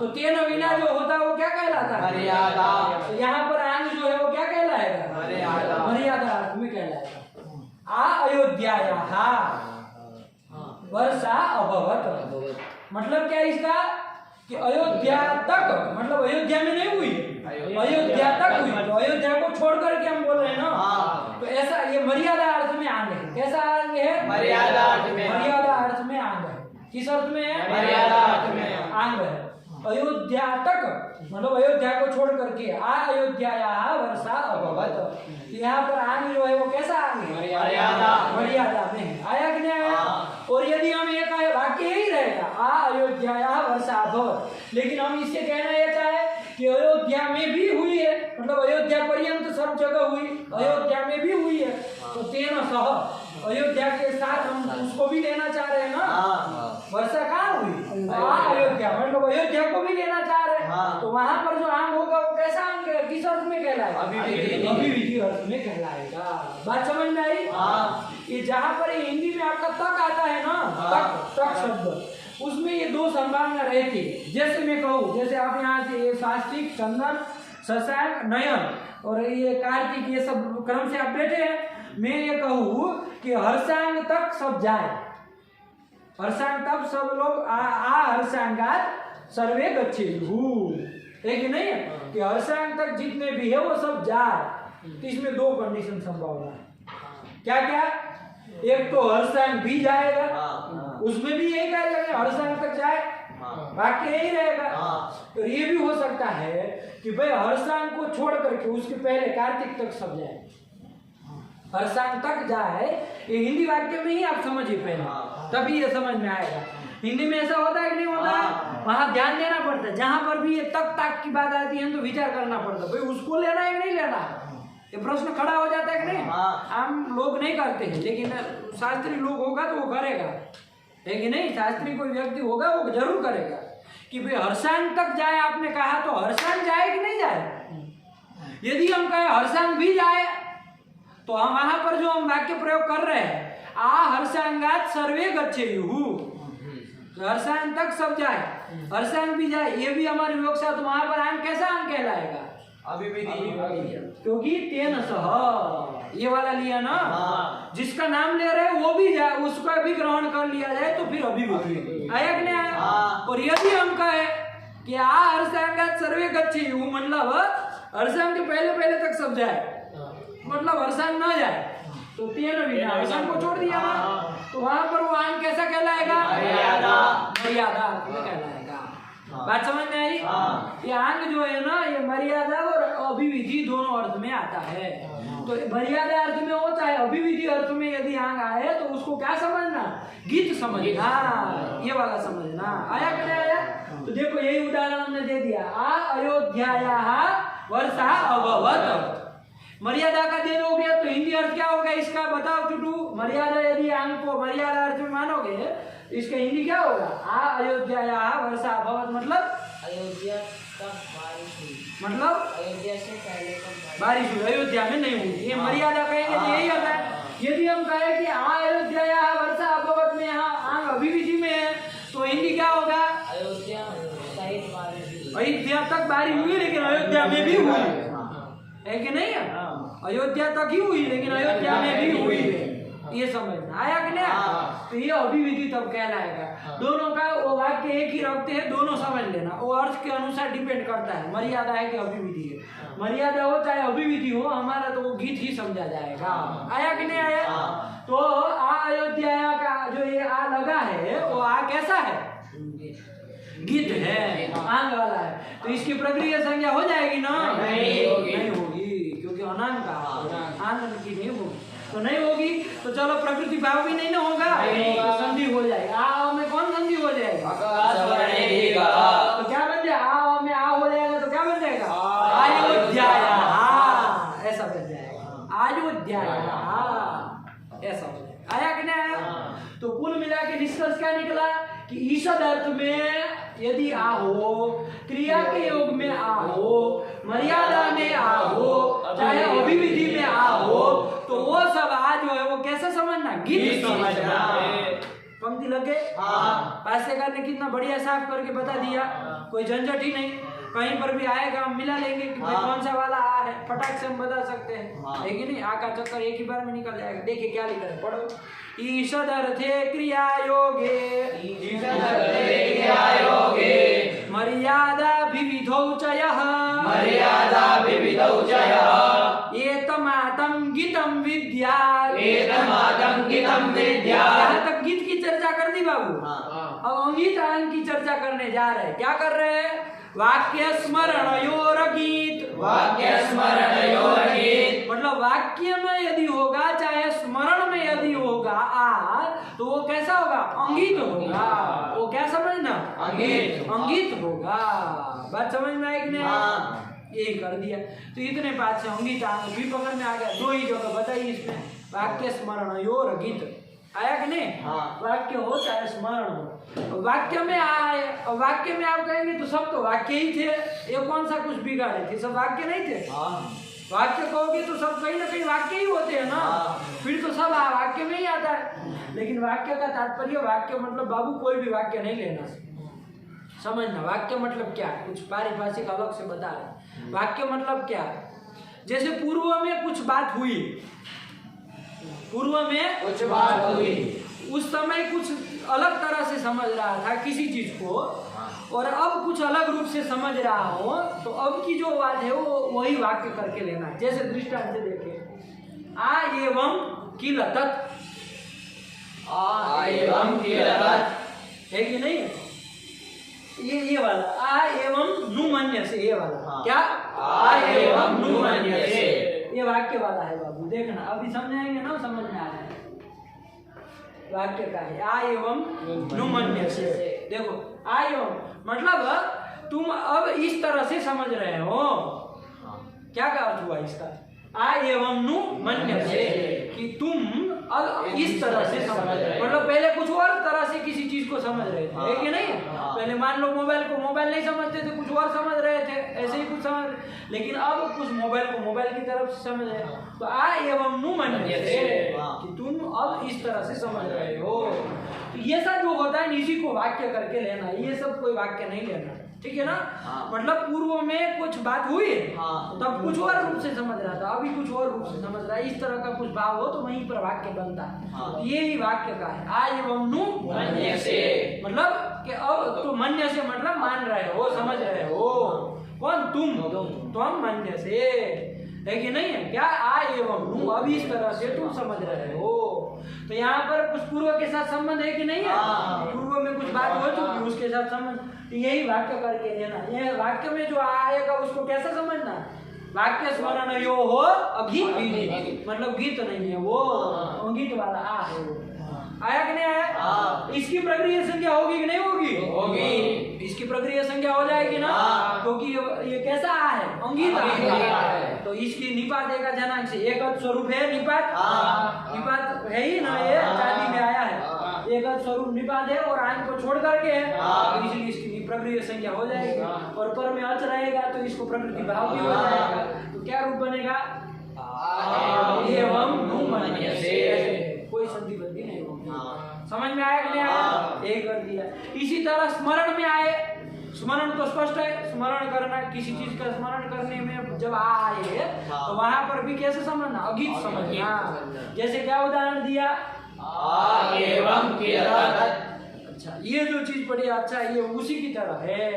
तो तेन विना जो होता है वो क्या कहलाता है, मर्यादा। तो यहाँ पर आंग जो है वो क्या कहलाएगा, मर्यादा। मर्यादा अर्थ में कहलाएगा। आ अयोध्यायाः वर्षा अभवत, मतलब क्या इसका कि अयोध्या तक, मतलब अयोध्या में नहीं हुई, अयोध्या तक हुई, तो अयोध्या को छोड़ करके हम बोल रहे हैं ना। तो ऐसा ये मर्यादा अर्थ में आंग है। कैसा आंग है, मर्यादा अर्थ में। मर्यादा अर्थ में आंग है। किस अर्थ में है, मर्यादा अर्थ में आंग है। अयोध्या तक मतलब अयोध्या को छोड़ करके आ अयोध्यायाः वर्षा अभवत, यहाँ पर आंग जो है वो कैसा आंग है, मर्यादा। मर्यादा में है। आया कि नहीं आया। और यदि हम एक वाक्य यही रहेगा आ अयोध्यायाः वर्षा अभवत, लेकिन हम इससे कहना यह चाहे कि अयोध्या में भी हुई है, मतलब अयोध्या पर्यंत सब जगह हुई, अयोध्या में भी हुई है, तो तेन सह अयोध्या के साथ हम उसको भी लेना चाह रहे हैं ना। वर्षा कहाँ हुई, अयोध्या, मतलब अयोध्या को भी लेना चाह रहे हैं। तो वहां पर जो आंग होगा वो कैसा आंग है, किस अर्थ में कहलाएगा, अभिविधि अर्थ में कहलाएगा। बात समझ में आई। ये जहाँ पर हिंदी में आपका तक आता है ना, तक शब्द, उसमें ये दो संभावना रहती है। जैसे मैं कहूँ, जैसे आप यहाँ से ये सास्तिक, चंदन, शशांक, नयन और ये कार्तिक, ये सब क्रम से आप बैठे हैं, मैं ये कहूँ कि हर्षांग तक सब जाए, हर्षांग तक सब लोग आ हर्षांगात सर्वे गच्छेयुः, है कि नहीं, कि हर्षांग तक जितने भी है वो सब जाए। तो इसमें दो कंडीशन संभावना है। क्या क्या, एक तो हर्षांग भी जाएगा, उसमें भी यही कहा जाएगा हर्षांग तक जाए, वाक्य यही रहेगा। तो ये भी हो सकता है कि भाई हर्षांग को छोड़ करके उसके पहले कार्तिक तक सब जाए, हर्षांग तक जाए। ये हिंदी वाक्य में ही आप समझिए पहले, तभी ये समझ में आएगा। हिंदी में ऐसा होता है कि नहीं होता है, वहां ध्यान देना पड़ता है। जहां पर भी ये तक ताक की बात आती है तो विचार करना पड़ता है, भाई उसको लेना है कि नहीं लेना, ये प्रश्न खड़ा हो जाता है कि नहीं। आम लोग नहीं करते हैं, लेकिन शास्त्री लोग होगा तो वो करेगा, है कि नहीं। शास्त्री कोई व्यक्ति होगा वो जरूर करेगा कि भाई हर्षांग तक जाए, आपने कहा तो हर्षांग जाए कि नहीं जाए। यदि हम कहें हर्षांग भी जाए, तो हम वहां पर जो हम वाक्य प्रयोग कर रहे हैं आ हर्षांगात सर्वे गच्छेयुः, हर्षांग तक सब जाए, हर्षांग भी जाए, ये भी हमारे विवक्षा। तो वहां पर आंग कैसा आंग कहलाएगा, अभिविधि, क्योंकि तेन सह ये वाला लिया ना, जिसका नाम ले रहे हैं वो भी जाए, उसका भी ग्रहण कर लिया जाए तो फिर अभिविधि। आया कि नहीं आया। और यदि हम कहे कि आ हर्षांगात सर्वे गच्छेयुः, मतलब हर्षांग के पहले पहले तक सब जाए, मतलब हर्षांग ना जाए, तो तेन विना हर्षांग को छोड़ दिया ना, तो वहां पर वो आंग कैसा कहलाएगा, मर्यादा कहलाएगा। बात समझ में आई। ये आंग जो है ना, ये मर्यादा और अभिविधि दोनों अर्थ में आता है। तो मर्यादा अर्थ में हो चाहे अभिविधि अर्थ में यदि आंग आए तो उसको क्या समझना, गीत समझना, ये वाला समझना। आया कि नहीं आया। तो देखो यही उदाहरण हमने दे दिया, आ अयोध्यायाः वर्षा अभवत, मर्यादा का दे दोगे तो हिंदी अर्थ क्या होगा इसका, बताओ चुटू। मर्यादा यदि आंग को मर्यादा अर्थ में मानोगे, इसका हिंदी क्या होगा, आ अयोध्यायाः वर्षा अभवत, मतलब अयोध्या तक बारिश हुई, मतलब अयोध्या से पहले तक बारिश हुई, अयोध्या में नहीं हुई। ये मर्यादा कहेंगे तो यही होता है। यदि हम कहें कि आ अयोध्यायाः वर्षा अभवत में यहाँ आंग अभिविधि में है, तो हिंदी क्या होगा, अयोध्या सहित बारिश हुई, अयोध्या तक बारिश हुई लेकिन अयोध्या में भी हुई, है कि नहीं। अयोध्या तक ही हुई लेकिन अयोध्या में भी हुई है, ये समझना। आया कि नहीं। तो ये अभिविधि तब कहलाएगा। दोनों का वो वाक्य एक ही रखते हैं, दोनों समझ लेना, वो अर्थ के अनुसार डिपेंड करता है, मर्यादा है कि अभिविधि है। मर्यादा हो चाहे अभिविधि हो, हमारा तो वो गीत ही समझा जाएगा। आया कि नहीं आया। तो आ अयोध्या का जो ये आ लगा है वो आ कैसा है, गीत है, आंग वाला है। तो इसकी प्रक्रिया संज्ञा हो जाएगी ना, नहीं होगी, क्योंकि अनांग का आनंद की नहीं होगी, तो नहीं होगी। तो चलो प्रकृति भाव भी नहीं ना होगा, तो संधि हो जाएगी। आ में कौन संधि हो जाएगा, तो क्या बन जाएगा, आ में आ हो जाएगा तो क्या बन जाएगा, अयोध्यायाः, ऐसा बन जाएगा, अयोध्यायाः, ऐसा हो जाएगा। आया कि नहीं आया। तो कुल मिला के निष्कर्ष क्या निकला कि ईषद अर्थ में यदि आ हो, क्रिया के योग में आ हो, मर्यादा में आ हो, चाहे अभिविधि में आ हो, तो वो सब आ जो है वो कैसे समझना, गीत समझना। पंक्ति लग गए? भाष्यकार ने कितना बढ़िया साफ करके बता दिया, कोई झंझट ही नहीं। कहीं पर भी आएगा हम मिला लेंगे कि भाई कौन सा वाला आ है, फटाक से हम बता सकते हैं। लेकिन नहीं, आ का चक्कर एक ही बार में निकल जाएगा। देखिए क्या लिखा है, पढ़ो। ईषदर्थे क्रिया योगे मर्यादा विविधौ चयः एतमातं गीतं विद्यात्। यहाँ तक गीत की चर्चा कर दी बाबू। अब अंगित आंग की चर्चा करने जा रहे हैं। क्या कर रहे हैं? वाक्य स्मरणयोर गीत। मतलब वाक्य में यदि होगा, चाहे स्मरण में यदि होगा तो वो कैसा होगा? अंगित होगा। वो क्या समझना? अंगित होगा। बात समझ में आई कि नहीं? यही कर दिया। तो इतने बात से अंगित आंग भी पकड़ में आ गया। दो ही जगह बताइए इसमें, वाक्य स्मरणयोर गीत आया कि नहीं? वाक्य हो चाहे स्मरण हो, वाक्य में आए। वाक्य में आप कहेंगे तो सब तो वाक्य ही थे, ये कौन सा कुछ बिगाड़े थे? सब वाक्य नहीं थे। वाक्य कहोगे तो सब कहीं ना कहीं वाक्य ही होते हैं ना, फिर तो सब वाक्य में ही आता है। लेकिन वाक्य का तात्पर्य, वाक्य मतलब बाबू कोई भी वाक्य नहीं लेना, समझना। वाक्य मतलब क्या, कुछ पारिभाषिक अलग से बता रहे। वाक्य मतलब क्या, जैसे पूर्व में कुछ बात हुई, उस समय कुछ अलग तरह से समझ रहा था किसी चीज को, और अब कुछ अलग रूप से समझ रहा हो, तो अब की जो बात है वो वही वाक्य करके लेना। जैसे दृष्टांत से देखें, आ एवं किल तत्, है कि नहीं? ये वाला आ एवं नुमन्य से, ये वाला क्या? आ एवं नुमन्य से, ये वाक्य वाला है बाबू। देखना अभी समझाएंगे ना, समझ में आ जाएगा। वाक्य का है आ एवं नुमन्य से। देखो आ एवं मतलब तुम अब इस तरह से समझ रहे हो। क्या का अर्थ हुआ इसका? आ एवं नुमन्य से, कि तुम अब इस तरह से समझ रहे हो। मतलब पहले कुछ और तरह से किसी चीज को समझ रहे थे, है कि नहीं? पहले मान लो मोबाइल को मोबाइल नहीं समझते थे, कुछ और समझ रहे थे, ऐसे ही कुछ समझ। लेकिन अब कुछ मोबाइल को मोबाइल की तरफ से समझ रहे हो। तो आ एवं नुमन्य से, कि तुम अब इस तरह से समझ रहे हो। तो ये सब जो होता है इसी को वाक्य करके लेना, ये सब कोई वाक्य नहीं लेना, ठीक है ना? मतलब पूर्व में कुछ बात हुई, तब कुछ और रूप से समझ रहा था, अभी कुछ और रूप से समझ रहा है। इस तरह का कुछ भाव हो तो वहीं पर वाक्य बनता है। ये ही वाक्य का है आ एवं नु मन्य से। मतलब कि अब तो मन्य से मतलब मान रहे हो, समझ रहे हो। कौन? तुम मन्य से, है कि नहीं है? क्या? आ एवं नु, अब इस तरह से तुम समझ रहे हो। तो यहाँ पर कुछ पूर्व के साथ संबंध है कि नहीं है? पूर्व में कुछ बात हो चुकी, उसके साथ संबंध, यही वाक्य करके लेना। ये वाक्य में जो आएगा उसको कैसे समझना? वाक्य स्मरण यो हो अगीत, मतलब गीत नहीं है वो, गीत वाला आ है वो। आया कि नहीं आया? इसकी प्रक्रिया संख्या होगी कि नहीं होगी? इसकी प्रक्रिया संख्या हो जाएगी ना, क्योंकि ये कैसा आ है? अंगित है। तो इसकी निपात एक जनांक से एक स्वरूप है। निपात है ही ना, ये चांदी में आया है, एक स्वरूप निपात है और आंख को छोड़ करके है, तो इसलिए इसकी प्रक्रिया संख्या हो जाएगी। और पर में अर्थ रहेगा तो इसको प्रकृति भाव भी हो जाएगा। तो क्या रूप बनेगा? एवं नुमन्य से, कोई संधि बंदी नहीं होगी। समझ में आया कि नहीं आया? यही कर दिया। इसी तरह स्मरण में आए, स्मरण तो स्पष्ट है, स्मरण करना, किसी चीज का स्मरण करने में जब आए तो वहां पर भी कैसे समझना? अगीत समझना। जैसे क्या उदाहरण दिया? अच्छा, ये जो चीज पढ़ी, अच्छा ये उसी की तरह है।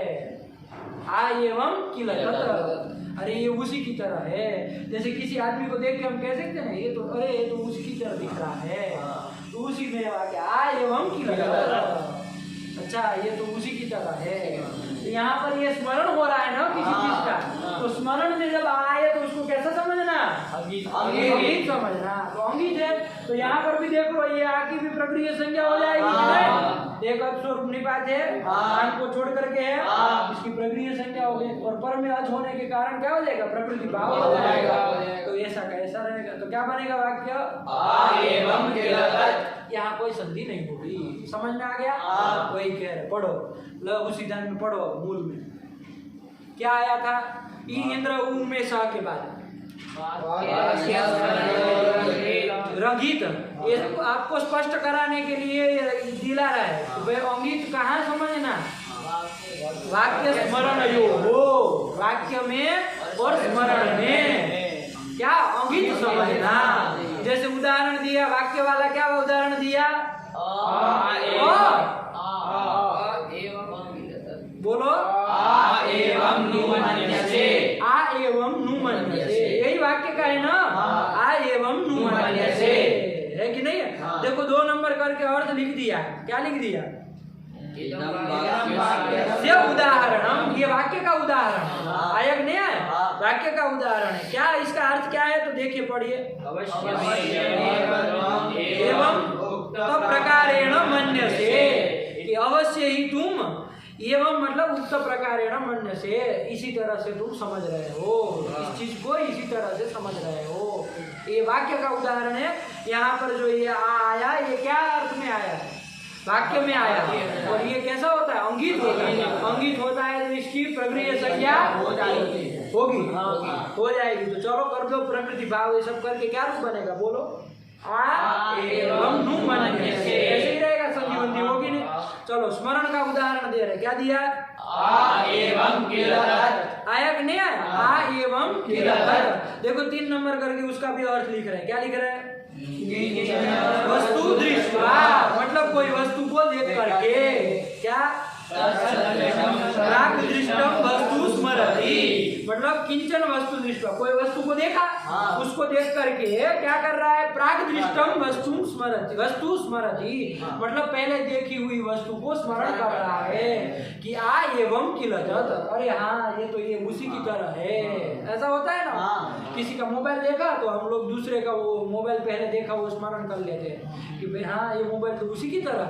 आ एवं किल तत्, अरे ये उसी की तरह है। जैसे किसी आदमी को देख के हम कह सकते हैं ये तो, अरे ये तो उसी की तरह दिख रहा है, तो उसी में वाक्य आ एवं किल तत्। अच्छा, ये तो उसी की तरह है। तो यहाँ पर ये स्मरण हो रहा है ना किसी चीज का, तो स्मरण में जब आए तो उसको कैसा समझना? अंगित समझना। तो अंगित है, तो यहाँ पर भी देखो ये आ की भी प्रक्रिया संज्ञा हो जाएगी। एक स्वरूप निपात है, आंख को छोड़ करके है, इसकी प्रक्रिया संज्ञा हो गई। और पर में अच होने के कारण क्या हो जाएगा? प्रकृति भाव हो जाएगा। तो ऐसा कैसा रहेगा? तो क्या बनेगा वाक्य? यहाँ कोई संधि नहीं होगी। समझ में आ गया? वही कह रहे, पढ़ो उसी ध्यान में पढ़ो। मूल में क्या आया था? इंद्र ऊ में स के बाद रगित, ये आपको स्पष्ट कराने के लिए दिला रहा है। तो भाई अंगित कहाँ समझना, वाक्य स्मरण यो हो, वाक्य में और स्मरण में क्या अंगित समझना। जैसे उदाहरण दिया वाक्य वाला, क्या उदाहरण दिया, बोलो आ एवं नुमन्यसे, आ एवं नुमन्यसे, यही वाक्य का है ना, आ एवं नुमन्यसे, है कि नहीं है। देखो 2 नंबर करके अर्थ लिख दिया, क्या लिख दिया, ये उदाहरण, ये वाक्य का उदाहरण आया कि नहीं आया, वाक्य का उदाहरण है। क्या इसका अर्थ क्या है, तो देखिए पढ़िए, एवं तो प्रकारेण मन्यसे, कि अवश्य ही तुम, एवं मतलब उक्त प्रकारेण मन्यसे, इसी तरह से तुम समझ रहे हो, इस चीज को इसी तरह से समझ रहे हो। ये वाक्य का उदाहरण है। यहाँ पर जो ये आया, ये क्या अर्थ में आया, वाक्य में आया, और ये कैसा होता है, अंगित होता है। अंगित होता है तो इसकी प्रक्रिया संज्ञा होगी, हो जाएगी। तो चलो कर दो प्रकृति भाव, ये सब करके क्या रूप बनेगा, बोलो आ एवं नुमन्यसे, ऐसे ही रहेगा, संधि बंधी होगी नहीं। चलो स्मरण का उदाहरण दे रहे, क्या दिया, आ एवं किलतत्, आया कि नहीं आया, आ एवं किलतत्। देखो 3 नंबर करके उसका भी अर्थ लिख रहे हैं, क्या लिख रहे हैं, वस्तु दृष्टवा, मतलब कोई वस्तु को देख करके, क्या प्राक दृष्टम वस्तु स्मरति, मतलब किंचन वस्तु दृष्टवा, कोई वस्तु को देखा, उसको देख करके क्या कर रहा है, प्राक दृष्टम वस्तु स्मरति, वस्तु स्मरति, मतलब पहले देखी हुई वस्तु को स्मरण कर रहा है कि आ एवं किलतत्, अरे हाँ ये तो ये उसी की तरह है। ऐसा होता है ना, किसी का मोबाइल देखा तो हम लोग दूसरे का वो मोबाइल पहले देखा वो स्मरण कर लेते हैं कि भाई हाँ ये मोबाइल तो उसी की तरह,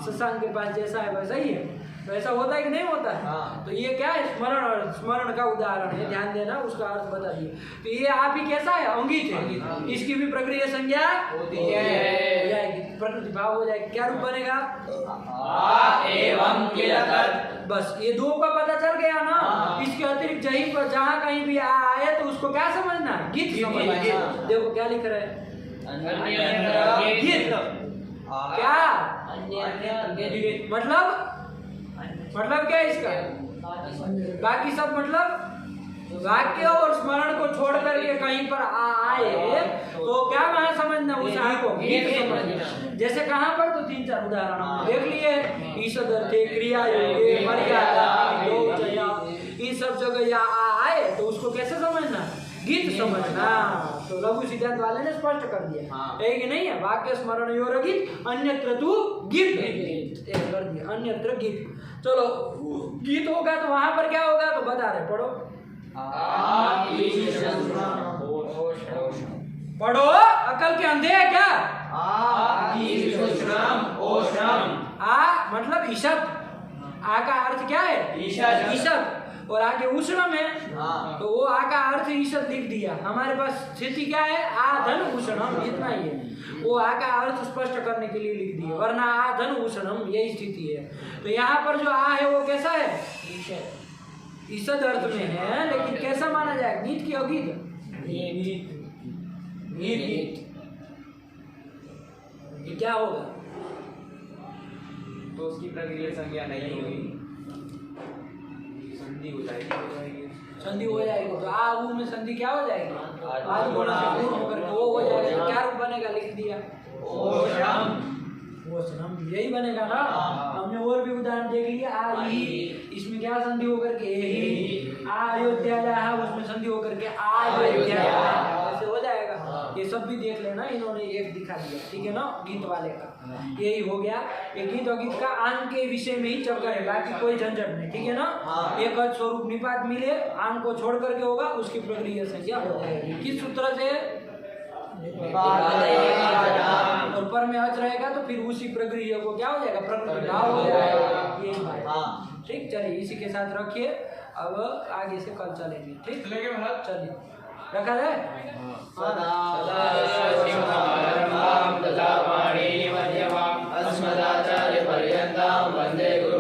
शशांक के पास जैसा है वैसा ही है। तो ऐसा होता है कि नहीं होता है। तो ये क्या है, स्मरण, और स्मरण का उदाहरण है, ध्यान देना, उसका अर्थ बता दिए। तो ये आप ही कैसा है, अंगित है, इसकी भी प्रक्रिया संज्ञा होती है, प्रकृति भाव हो जाएगी। क्या रूप बनेगा, आ एवं किलतत्, बस ये 2 का पता चल गया ना। इसके अतिरिक्त जहीं पर जहाँ कहीं भी आए तो उसको क्या समझना है, गीत समझना। देखो क्या लिख रहे हैं, गीत, क्या मतलब क्या है इसका, बाकी सब मतलब वाक्य और स्मरण को छोड़ करके कहीं पर आए तो क्या वहां समझना, उस को गीत समझना। जैसे कहाँ पर, तो 3-4 उदाहरण हमने देख लिए, ईशदर्थे, क्रिया योगे, मर्यादा, इन सब जगह आए तो उसको कैसे समझना, गीत समझना। तो लघु सिद्धांत वाले ने स्पष्ट कर दिया है कि नहीं है, वाक्य स्मरण यो रगित अन्यत्र तु गीत, कर दिया अन्यत्र गीत। चलो गीत होगा तो वहां पर क्या होगा, तो बता रहे, पढ़ो पढ़ो, अकल के अंधे है क्या, आ मतलब ईशत, आ का अर्थ क्या है, ईशत, और आगे उष्णम है, तो वो आ का अर्थ ईशत लिख दिया। हमारे पास स्थिति क्या है, आ धन उष्णम, इतना ही है। वो आ का अर्थ स्पष्ट करने के लिए लिख दिया, वरना आ धन उष्णम यही स्थिति है। तो यहाँ पर जो आ है वो कैसा है, ईशद अर्थ में है, लेकिन कैसा माना जाए, गीत की अगीत, गीत क्या होगा, तो उसकी प्रक्रिया संज्ञा नहीं होगी, संधि हो जाएगी, संधि हो जाएगी। तो आ ऊ में संधि क्या हो जाएगी, आज बोला होकर वो हो जाएगा। क्या रूप बनेगा, लिख दिया ओषणम, यही बनेगा ना। हमने और भी उदाहरण देख लिया, आ ही, इसमें क्या संधि होकर के ही, अयोध्या है, उसमें संधि होकर के अयोध्या, ऐसे हो जाएगा। ये सब भी देख लेना, इन्होंने एक दिखा दिया, ठीक है ना, गीत वाले का यही हो गया। ये गीत और गीत का आन के विषय में ही चक्कर है, बाकी कोई झंझट नहीं, ठीक है ना। एक अर्थ स्वरूप निपात मिले, आन को छोड़ करके होगा, उसकी प्रक्रिया संज्ञा हो जाएगी। किस सूत्र से, और पर में अच रहेगा तो फिर उसी प्रक्रिया को क्या हो जाएगा, प्रकृति भाव हो जाएगा। यही बात, ठीक। चलिए इसी के साथ रखिए, अब आगे से कल चलेंगे, ठीक। चलिए रखा जाए। अस्मदाचार्य पर्यन्तां वन्दे गुरु